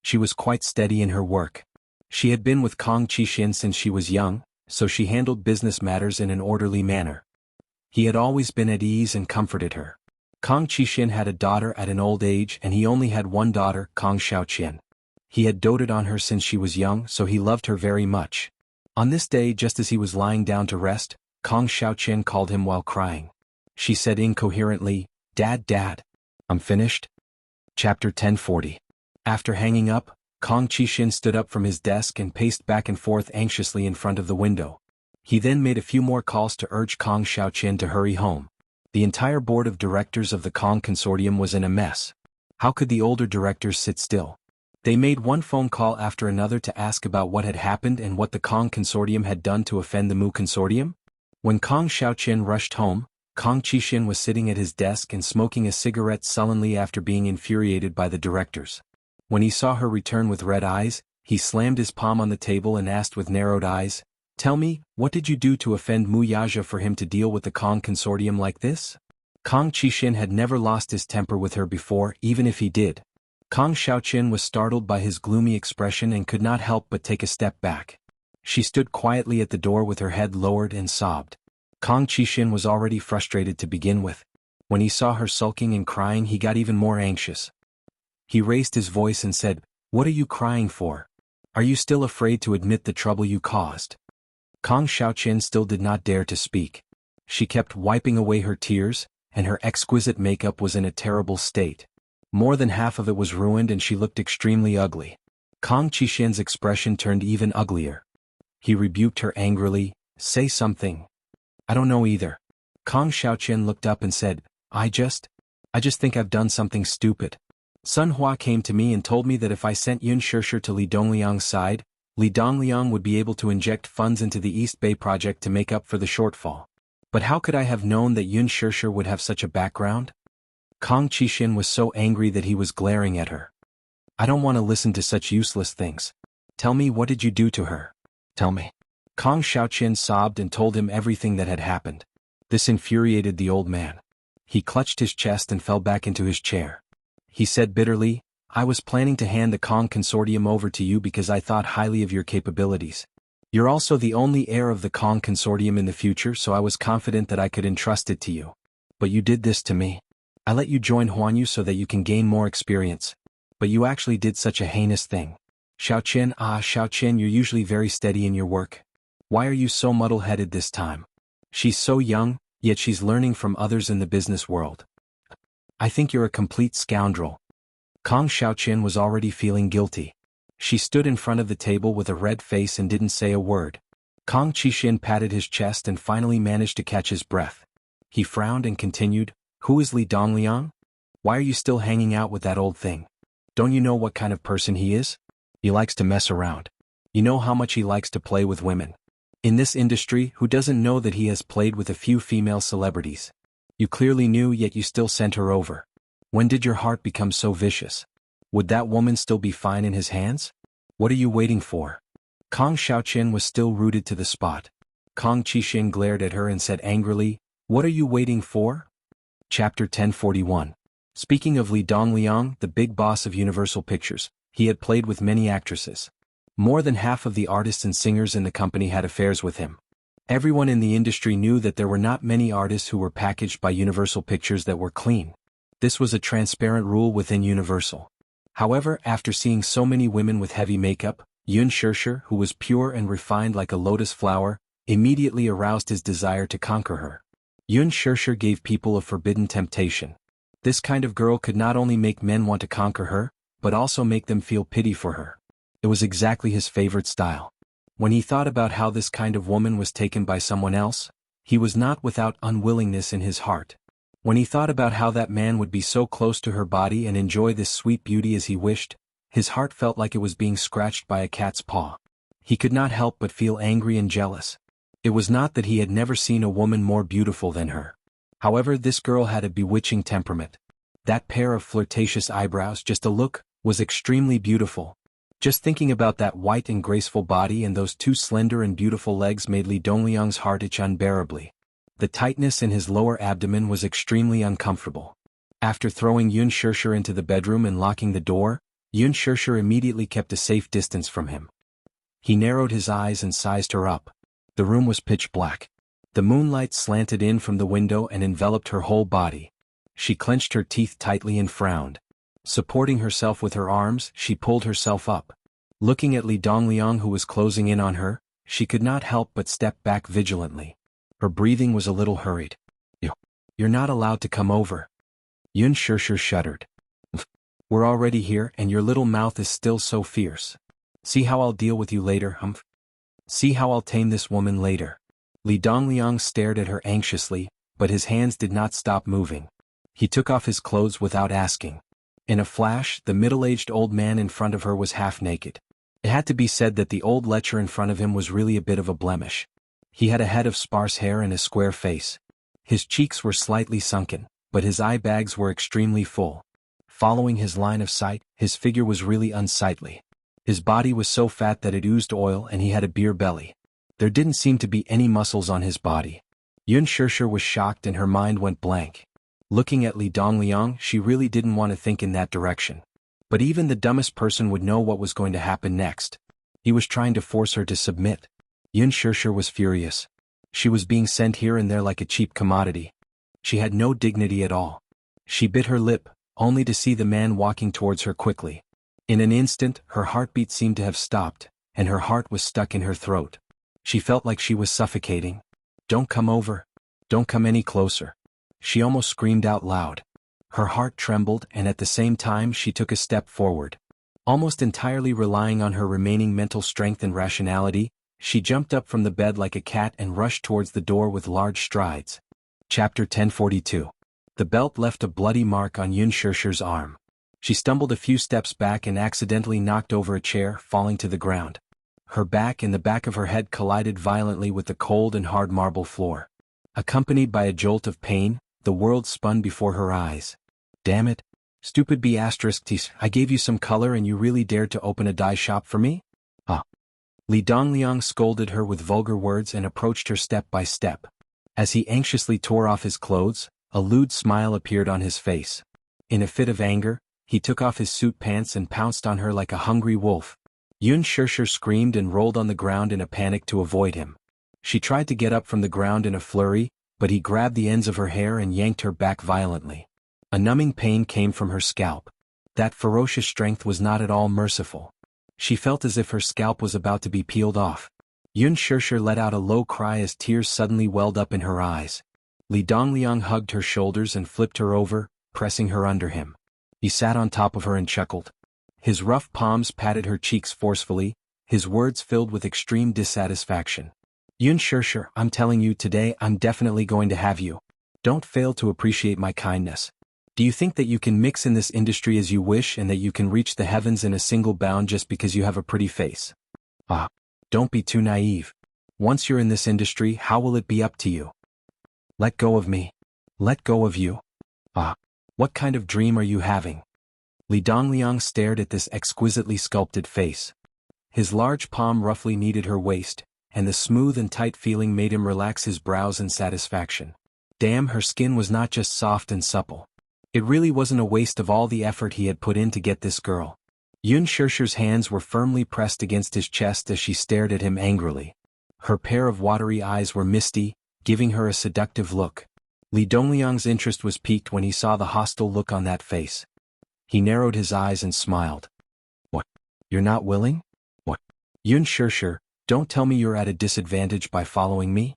She was quite steady in her work. She had been with Kong Qixin since she was young, so she handled business matters in an orderly manner. He had always been at ease and comforted her. Kong Qixin had a daughter at an old age and he only had one daughter, Kong Xiaoqian. He had doted on her since she was young, so he loved her very much. On this day, just as he was lying down to rest, Kong Xiaoqian called him while crying. She said incoherently, Dad, I'm finished. Chapter 1040. After hanging up, Kong Qixin stood up from his desk and paced back and forth anxiously in front of the window. He then made a few more calls to urge Kong Xiaoqian to hurry home. The entire board of directors of the Kong Consortium was in a mess. How could the older directors sit still? They made one phone call after another to ask about what had happened and what the Kong Consortium had done to offend the Mu Consortium. When Kong Xiaoqian rushed home, Kong Qixin was sitting at his desk and smoking a cigarette sullenly after being infuriated by the directors. When he saw her return with red eyes, he slammed his palm on the table and asked with narrowed eyes, Tell me, what did you do to offend Mu Yaja for him to deal with the Kong Consortium like this? Kong Qixin had never lost his temper with her before, even if he did. Kong Xiaoqian was startled by his gloomy expression and could not help but take a step back. She stood quietly at the door with her head lowered and sobbed. Kong Qixin was already frustrated to begin with. When he saw her sulking and crying, he got even more anxious. He raised his voice and said, "What are you crying for? Are you still afraid to admit the trouble you caused?" Kang Xiaoqian still did not dare to speak. She kept wiping away her tears, and her exquisite makeup was in a terrible state. More than half of it was ruined and she looked extremely ugly. Kang Qixian's expression turned even uglier. He rebuked her angrily, "Say something." "I don't know either." Kang Xiaoqian looked up and said, I just think I've done something stupid. Sun Hua came to me and told me that if I sent Yun Shishir to Li Dongliang's side, Li Dongliang would be able to inject funds into the East Bay project to make up for the shortfall. But how could I have known that Yun Shishir would have such a background? Kang Qixian was so angry that he was glaring at her. "I don't want to listen to such useless things. Tell me, what did you do to her? Tell me." Kang Xiaoqian sobbed and told him everything that had happened. This infuriated the old man. He clutched his chest and fell back into his chair. He said bitterly, "I was planning to hand the Kong Consortium over to you because I thought highly of your capabilities. You're also the only heir of the Kong Consortium in the future, so I was confident that I could entrust it to you. But you did this to me. I let you join Huanyu so that you can gain more experience. But you actually did such a heinous thing. Xiaoqian, you're usually very steady in your work. Why are you so muddle-headed this time? She's so young, yet she's learning from others in the business world. I think you're a complete scoundrel." Kang Xiaoqian was already feeling guilty. She stood in front of the table with a red face and didn't say a word. Kang Qixian patted his chest and finally managed to catch his breath. He frowned and continued, "Who is Li Dongliang? Why are you still hanging out with that old thing? Don't you know what kind of person he is? He likes to mess around. You know how much he likes to play with women. In this industry, who doesn't know that he has played with a few female celebrities? You clearly knew, yet you still sent her over. When did your heart become so vicious? Would that woman still be fine in his hands? What are you waiting for?" Kang Xiaoqian was still rooted to the spot. Kang Qixian glared at her and said angrily, "What are you waiting for?" Chapter 1041. Speaking of Li Dongliang, the big boss of Universal Pictures, he had played with many actresses. More than half of the artists and singers in the company had affairs with him. Everyone in the industry knew that there were not many artists who were packaged by Universal Pictures that were clean. This was a transparent rule within Universal. However, after seeing so many women with heavy makeup, Yun Shishir, who was pure and refined like a lotus flower, immediately aroused his desire to conquer her. Yun Shishir gave people a forbidden temptation. This kind of girl could not only make men want to conquer her, but also make them feel pity for her. It was exactly his favorite style. When he thought about how this kind of woman was taken by someone else, he was not without unwillingness in his heart. When he thought about how that man would be so close to her body and enjoy this sweet beauty as he wished, his heart felt like it was being scratched by a cat's paw. He could not help but feel angry and jealous. It was not that he had never seen a woman more beautiful than her. However, this girl had a bewitching temperament. That pair of flirtatious eyebrows, just a look, was extremely beautiful. Just thinking about that white and graceful body and those two slender and beautiful legs made Li Dongliang's heart itch unbearably. The tightness in his lower abdomen was extremely uncomfortable. After throwing Yun Shishir into the bedroom and locking the door, Yun Shishir immediately kept a safe distance from him. He narrowed his eyes and sized her up. The room was pitch black. The moonlight slanted in from the window and enveloped her whole body. She clenched her teeth tightly and frowned. Supporting herself with her arms, she pulled herself up. Looking at Li Dongliang, who was closing in on her, she could not help but step back vigilantly. Her breathing was a little hurried. You're not allowed to come over." Yun Shishir shuddered. "We're already here and your little mouth is still so fierce. See how I'll deal with you later, humph. See how I'll tame this woman later." Li Dongliang stared at her anxiously, but his hands did not stop moving. He took off his clothes without asking. In a flash, the middle-aged old man in front of her was half naked. It had to be said that the old lecher in front of him was really a bit of a blemish. He had a head of sparse hair and a square face. His cheeks were slightly sunken, but his eye bags were extremely full. Following his line of sight, his figure was really unsightly. His body was so fat that it oozed oil and he had a beer belly. There didn't seem to be any muscles on his body. Yun Shishir was shocked and her mind went blank. Looking at Li Dongliang, she really didn't want to think in that direction. But even the dumbest person would know what was going to happen next. He was trying to force her to submit. Yun Shishir was furious. She was being sent here and there like a cheap commodity. She had no dignity at all. She bit her lip, only to see the man walking towards her quickly. In an instant, her heartbeat seemed to have stopped, and her heart was stuck in her throat. She felt like she was suffocating. "Don't come over. Don't come any closer." She almost screamed out loud. Her heart trembled, and at the same time she took a step forward. Almost entirely relying on her remaining mental strength and rationality, she jumped up from the bed like a cat and rushed towards the door with large strides. Chapter 1042. The belt left a bloody mark on Yun Shishir's arm. She stumbled a few steps back and accidentally knocked over a chair, falling to the ground. Her back and the back of her head collided violently with the cold and hard marble floor. Accompanied by a jolt of pain, the world spun before her eyes. "Damn it. Stupid B****, I gave you some color and you really dared to open a dye shop for me?" Li Dongliang scolded her with vulgar words and approached her step by step. As he anxiously tore off his clothes, a lewd smile appeared on his face. In a fit of anger, he took off his suit pants and pounced on her like a hungry wolf. Yun Shishir screamed and rolled on the ground in a panic to avoid him. She tried to get up from the ground in a flurry, but he grabbed the ends of her hair and yanked her back violently. A numbing pain came from her scalp. That ferocious strength was not at all merciful. She felt as if her scalp was about to be peeled off. Yun Shishir let out a low cry as tears suddenly welled up in her eyes. Li Dongliang hugged her shoulders and flipped her over, pressing her under him. He sat on top of her and chuckled. His rough palms patted her cheeks forcefully, his words filled with extreme dissatisfaction. "Yun Shishir, I'm telling you today I'm definitely going to have you. Don't fail to appreciate my kindness. Do you think that you can mix in this industry as you wish and that you can reach the heavens in a single bound just because you have a pretty face? Don't be too naive. Once you're in this industry, how will it be up to you? Let go of me. Let go of you. What kind of dream are you having?" Li Dongliang stared at this exquisitely sculpted face. His large palm roughly kneaded her waist, and the smooth and tight feeling made him relax his brows in satisfaction. Damn, her skin was not just soft and supple. It really wasn't a waste of all the effort he had put in to get this girl. Yun Shishir's hands were firmly pressed against his chest as she stared at him angrily. Her pair of watery eyes were misty, giving her a seductive look. Li Dongliang's interest was piqued when he saw the hostile look on that face. He narrowed his eyes and smiled. "What? You're not willing? What? Yun Shishir, don't tell me you're at a disadvantage by following me?"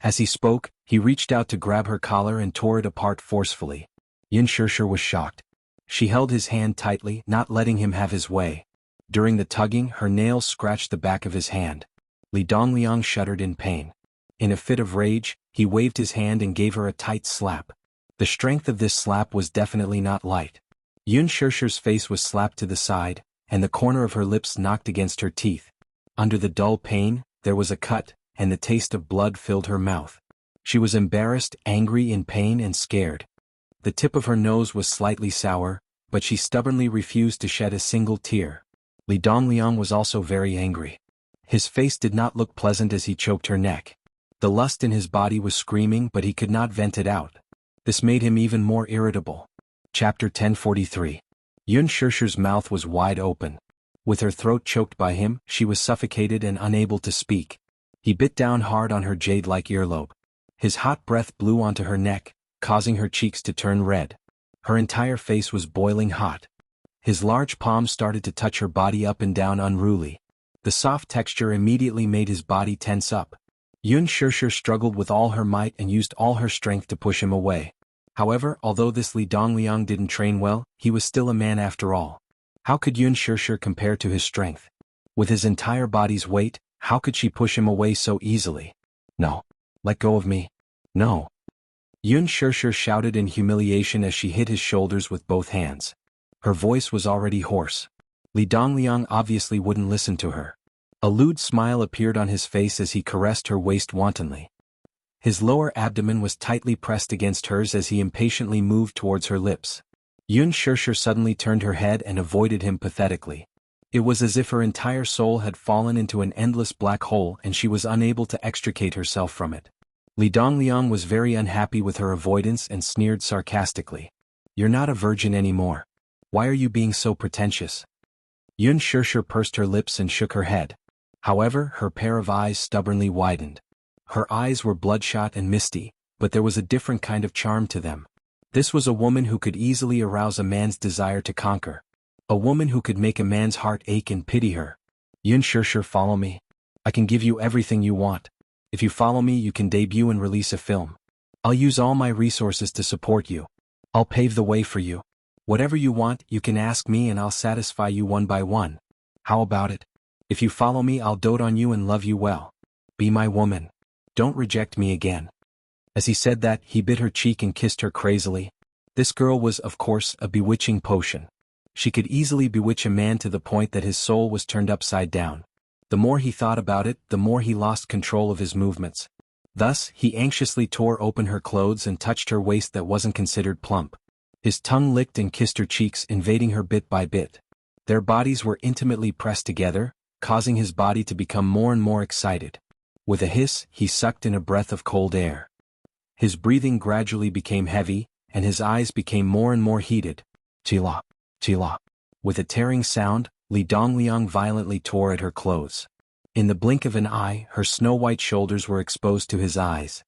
As he spoke, he reached out to grab her collar and tore it apart forcefully. Yun Shishir was shocked. She held his hand tightly, not letting him have his way. During the tugging, her nails scratched the back of his hand. Li Dongliang shuddered in pain. In a fit of rage, he waved his hand and gave her a tight slap. The strength of this slap was definitely not light. Yun Shishir's face was slapped to the side, and the corner of her lips knocked against her teeth. Under the dull pain, there was a cut, and the taste of blood filled her mouth. She was embarrassed, angry, in pain, and scared. The tip of her nose was slightly sour, but she stubbornly refused to shed a single tear. Li Dongliang was also very angry. His face did not look pleasant as he choked her neck. The lust in his body was screaming, but he could not vent it out. This made him even more irritable. Chapter 1043. Yun Shishir's mouth was wide open. With her throat choked by him, she was suffocated and unable to speak. He bit down hard on her jade-like earlobe. His hot breath blew onto her neck, causing her cheeks to turn red. Her entire face was boiling hot. His large palms started to touch her body up and down unruly. The soft texture immediately made his body tense up. Yun Shishir struggled with all her might and used all her strength to push him away. However, although this Li Dongliang didn't train well, he was still a man after all. How could Yun Shishir compare to his strength? With his entire body's weight, how could she push him away so easily? "No. Let go of me. No." Yun Shishir shouted in humiliation as she hit his shoulders with both hands. Her voice was already hoarse. Li Dongliang obviously wouldn't listen to her. A lewd smile appeared on his face as he caressed her waist wantonly. His lower abdomen was tightly pressed against hers as he impatiently moved towards her lips. Yun Shishir suddenly turned her head and avoided him pathetically. It was as if her entire soul had fallen into an endless black hole and she was unable to extricate herself from it. Li Dongliang was very unhappy with her avoidance and sneered sarcastically. "You're not a virgin anymore. Why are you being so pretentious?" Yun Shishir pursed her lips and shook her head. However, her pair of eyes stubbornly widened. Her eyes were bloodshot and misty, but there was a different kind of charm to them. This was a woman who could easily arouse a man's desire to conquer. A woman who could make a man's heart ache and pity her. Yun Shirshir, follow me. I can give you everything you want. If you follow me, you can debut and release a film. I'll use all my resources to support you. I'll pave the way for you. Whatever you want, you can ask me and I'll satisfy you one by one. How about it? If you follow me, I'll dote on you and love you well. Be my woman. Don't reject me again. As he said that, he bit her cheek and kissed her crazily. This girl was, of course, a bewitching potion. She could easily bewitch a man to the point that his soul was turned upside down. The more he thought about it, the more he lost control of his movements. Thus, he anxiously tore open her clothes and touched her waist that wasn't considered plump. His tongue licked and kissed her cheeks, invading her bit by bit. Their bodies were intimately pressed together, causing his body to become more and more excited. With a hiss, he sucked in a breath of cold air. His breathing gradually became heavy, and his eyes became more and more heated. Chila, chila. With a tearing sound, Li Dongliang violently tore at her clothes. In the blink of an eye, her snow-white shoulders were exposed to his eyes.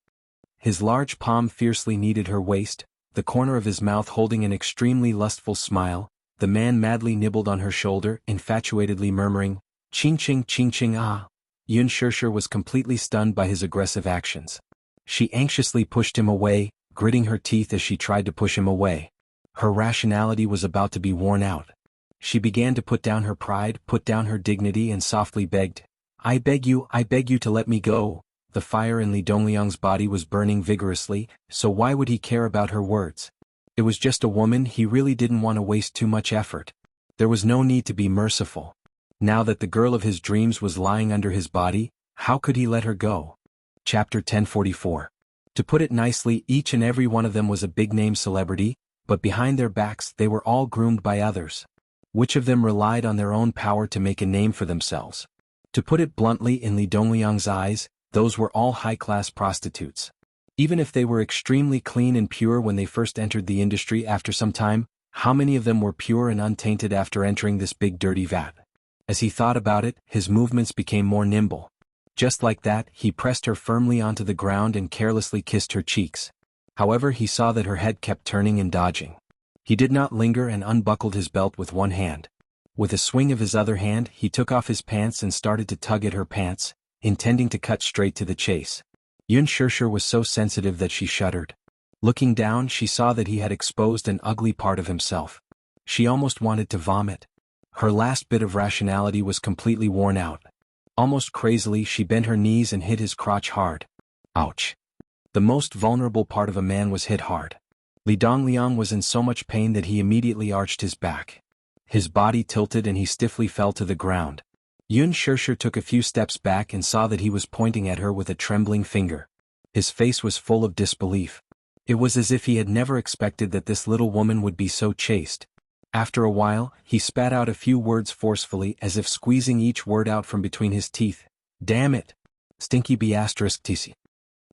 His large palm fiercely kneaded her waist, the corner of his mouth holding an extremely lustful smile. The man madly nibbled on her shoulder, infatuatedly murmuring, "Ching ching ching ching ah." Yun Shirshir was completely stunned by his aggressive actions. She anxiously pushed him away, gritting her teeth as she tried to push him away. Her rationality was about to be worn out. She began to put down her pride, put down her dignity, and softly begged, I beg you to let me go." The fire in Li Dongliang's body was burning vigorously, so why would he care about her words? It was just a woman. He really didn't want to waste too much effort. There was no need to be merciful. Now that the girl of his dreams was lying under his body, how could he let her go? Chapter 1044. To put it nicely, each and every one of them was a big-name celebrity, but behind their backs they were all groomed by others. Which of them relied on their own power to make a name for themselves? To put it bluntly, in Li Dongliang's eyes, those were all high-class prostitutes. Even if they were extremely clean and pure when they first entered the industry, after some time, how many of them were pure and untainted after entering this big dirty vat? As he thought about it, his movements became more nimble. Just like that, he pressed her firmly onto the ground and carelessly kissed her cheeks. However, he saw that her head kept turning and dodging. He did not linger and unbuckled his belt with one hand. With a swing of his other hand, he took off his pants and started to tug at her pants, intending to cut straight to the chase. Yun Shirshir was so sensitive that she shuddered. Looking down, she saw that he had exposed an ugly part of himself. She almost wanted to vomit. Her last bit of rationality was completely worn out. Almost crazily, she bent her knees and hit his crotch hard. Ouch. The most vulnerable part of a man was hit hard. Li Dongliang was in so much pain that he immediately arched his back. His body tilted and he stiffly fell to the ground. Yun Shirshir took a few steps back and saw that he was pointing at her with a trembling finger. His face was full of disbelief. It was as if he had never expected that this little woman would be so chaste. After a while, he spat out a few words forcefully, as if squeezing each word out from between his teeth. Damn it! Stinky B***tc.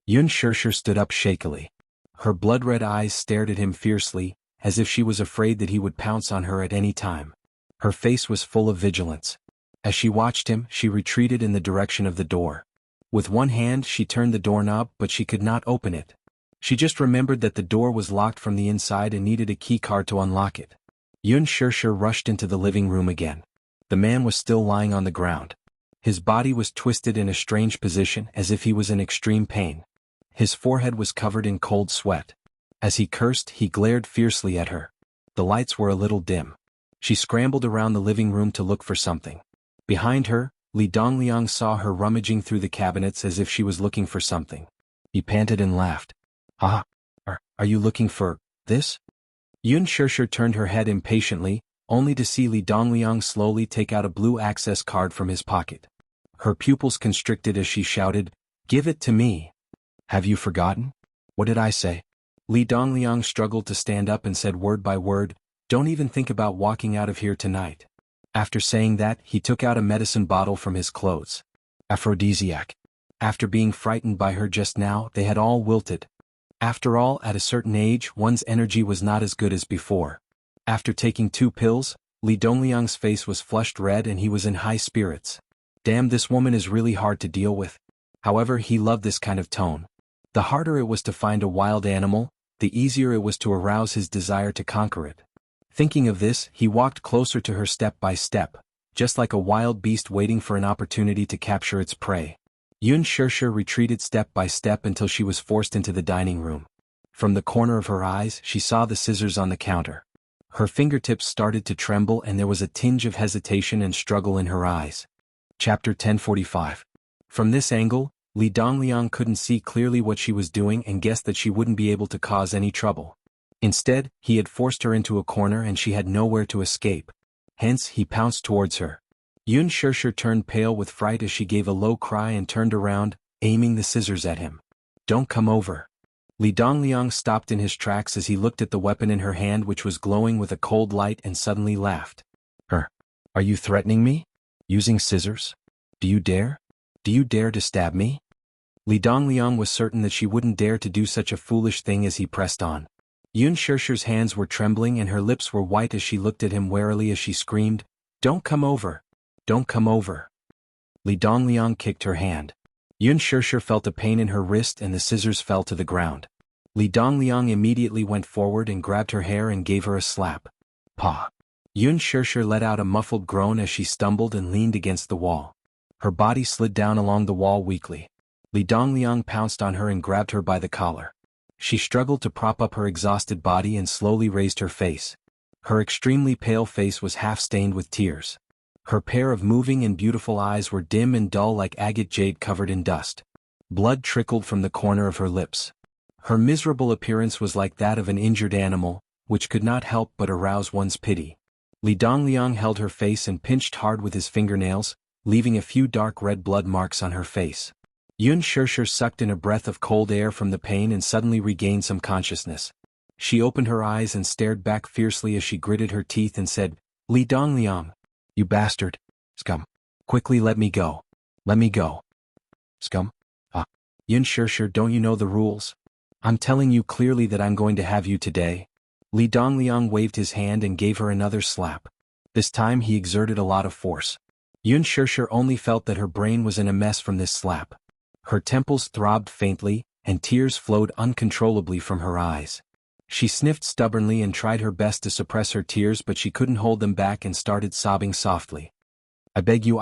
Yun Shirshir stood up shakily. Her blood-red eyes stared at him fiercely, as if she was afraid that he would pounce on her at any time. Her face was full of vigilance. As she watched him, she retreated in the direction of the door. With one hand she turned the doorknob, but she could not open it. She just remembered that the door was locked from the inside and needed a key card to unlock it. Yun Shirshir rushed into the living room again. The man was still lying on the ground. His body was twisted in a strange position, as if he was in extreme pain. His forehead was covered in cold sweat. As he cursed, he glared fiercely at her. The lights were a little dim. She scrambled around the living room to look for something. Behind her, Li Dongliang saw her rummaging through the cabinets as if she was looking for something. He panted and laughed. Ah, are you looking for this? Yun Shirshir turned her head impatiently, only to see Li Dongliang slowly take out a blue access card from his pocket. Her pupils constricted as she shouted, "Give it to me! Have you forgotten? What did I say?" Li Dongliang struggled to stand up and said word by word, "Don't even think about walking out of here tonight." After saying that, he took out a medicine bottle from his clothes. Aphrodisiac. After being frightened by her just now, they had all wilted. After all, at a certain age, one's energy was not as good as before. After taking 2 pills, Li Dongliang's face was flushed red and he was in high spirits. Damn, this woman is really hard to deal with. However, he loved this kind of tone. The harder it was to find a wild animal, the easier it was to arouse his desire to conquer it. Thinking of this, he walked closer to her step by step, just like a wild beast waiting for an opportunity to capture its prey. Yun Shirshir retreated step by step until she was forced into the dining room. From the corner of her eyes, she saw the scissors on the counter. Her fingertips started to tremble and there was a tinge of hesitation and struggle in her eyes. Chapter 1045. From this angle, Li Dongliang couldn't see clearly what she was doing and guessed that she wouldn't be able to cause any trouble. Instead, he had forced her into a corner and she had nowhere to escape. Hence, he pounced towards her. Yun Shirshir turned pale with fright as she gave a low cry and turned around, aiming the scissors at him. "Don't come over." Li Dongliang stopped in his tracks as he looked at the weapon in her hand, which was glowing with a cold light, and suddenly laughed. Are you threatening me? Using scissors? Do you dare? Do you dare to stab me?" Li Dongliang was certain that she wouldn't dare to do such a foolish thing as he pressed on. Yun Shirshir's hands were trembling and her lips were white as she looked at him warily as she screamed, "Don't come over! Don't come over!" Li Dongliang kicked her hand. Yun Shirshir felt a pain in her wrist and the scissors fell to the ground. Li Dongliang immediately went forward and grabbed her hair and gave her a slap. "Paw!" Yun Shirshir let out a muffled groan as she stumbled and leaned against the wall. Her body slid down along the wall weakly. Li Dongliang pounced on her and grabbed her by the collar. She struggled to prop up her exhausted body and slowly raised her face. Her extremely pale face was half-stained with tears. Her pair of moving and beautiful eyes were dim and dull like agate jade covered in dust. Blood trickled from the corner of her lips. Her miserable appearance was like that of an injured animal, which could not help but arouse one's pity. Li Dongliang held her face and pinched hard with his fingernails, leaving a few dark red blood marks on her face. Yun Shirshir sucked in a breath of cold air from the pain and suddenly regained some consciousness. She opened her eyes and stared back fiercely as she gritted her teeth and said, "Li Dongliang! You bastard! Scum! Quickly let me go! Let me go! Scum! Ah! Yun Shirshir, don't you know the rules? I'm telling you clearly that I'm going to have you today." Li Dongliang waved his hand and gave her another slap. This time he exerted a lot of force. Yun Shirshir only felt that her brain was in a mess from this slap. Her temples throbbed faintly, and tears flowed uncontrollably from her eyes. She sniffed stubbornly and tried her best to suppress her tears, but she couldn't hold them back and started sobbing softly. I beg you,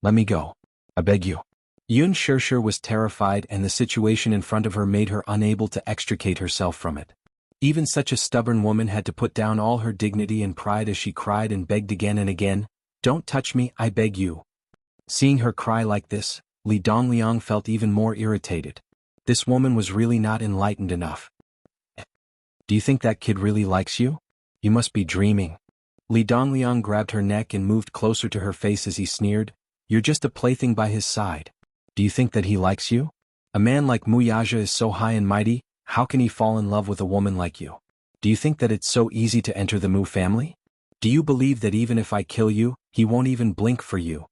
let me go. I beg you." Yun Shirshir was terrified and the situation in front of her made her unable to extricate herself from it. Even such a stubborn woman had to put down all her dignity and pride as she cried and begged again and again, "Don't touch me, I beg you." Seeing her cry like this, Li Dongliang felt even more irritated. This woman was really not enlightened enough. "Do you think that kid really likes you? You must be dreaming." Li Dongliang grabbed her neck and moved closer to her face as he sneered, "You're just a plaything by his side. Do you think that he likes you? A man like Muyaja is so high and mighty, how can he fall in love with a woman like you? Do you think that it's so easy to enter the Mu family? Do you believe that even if I kill you, he won't even blink for you,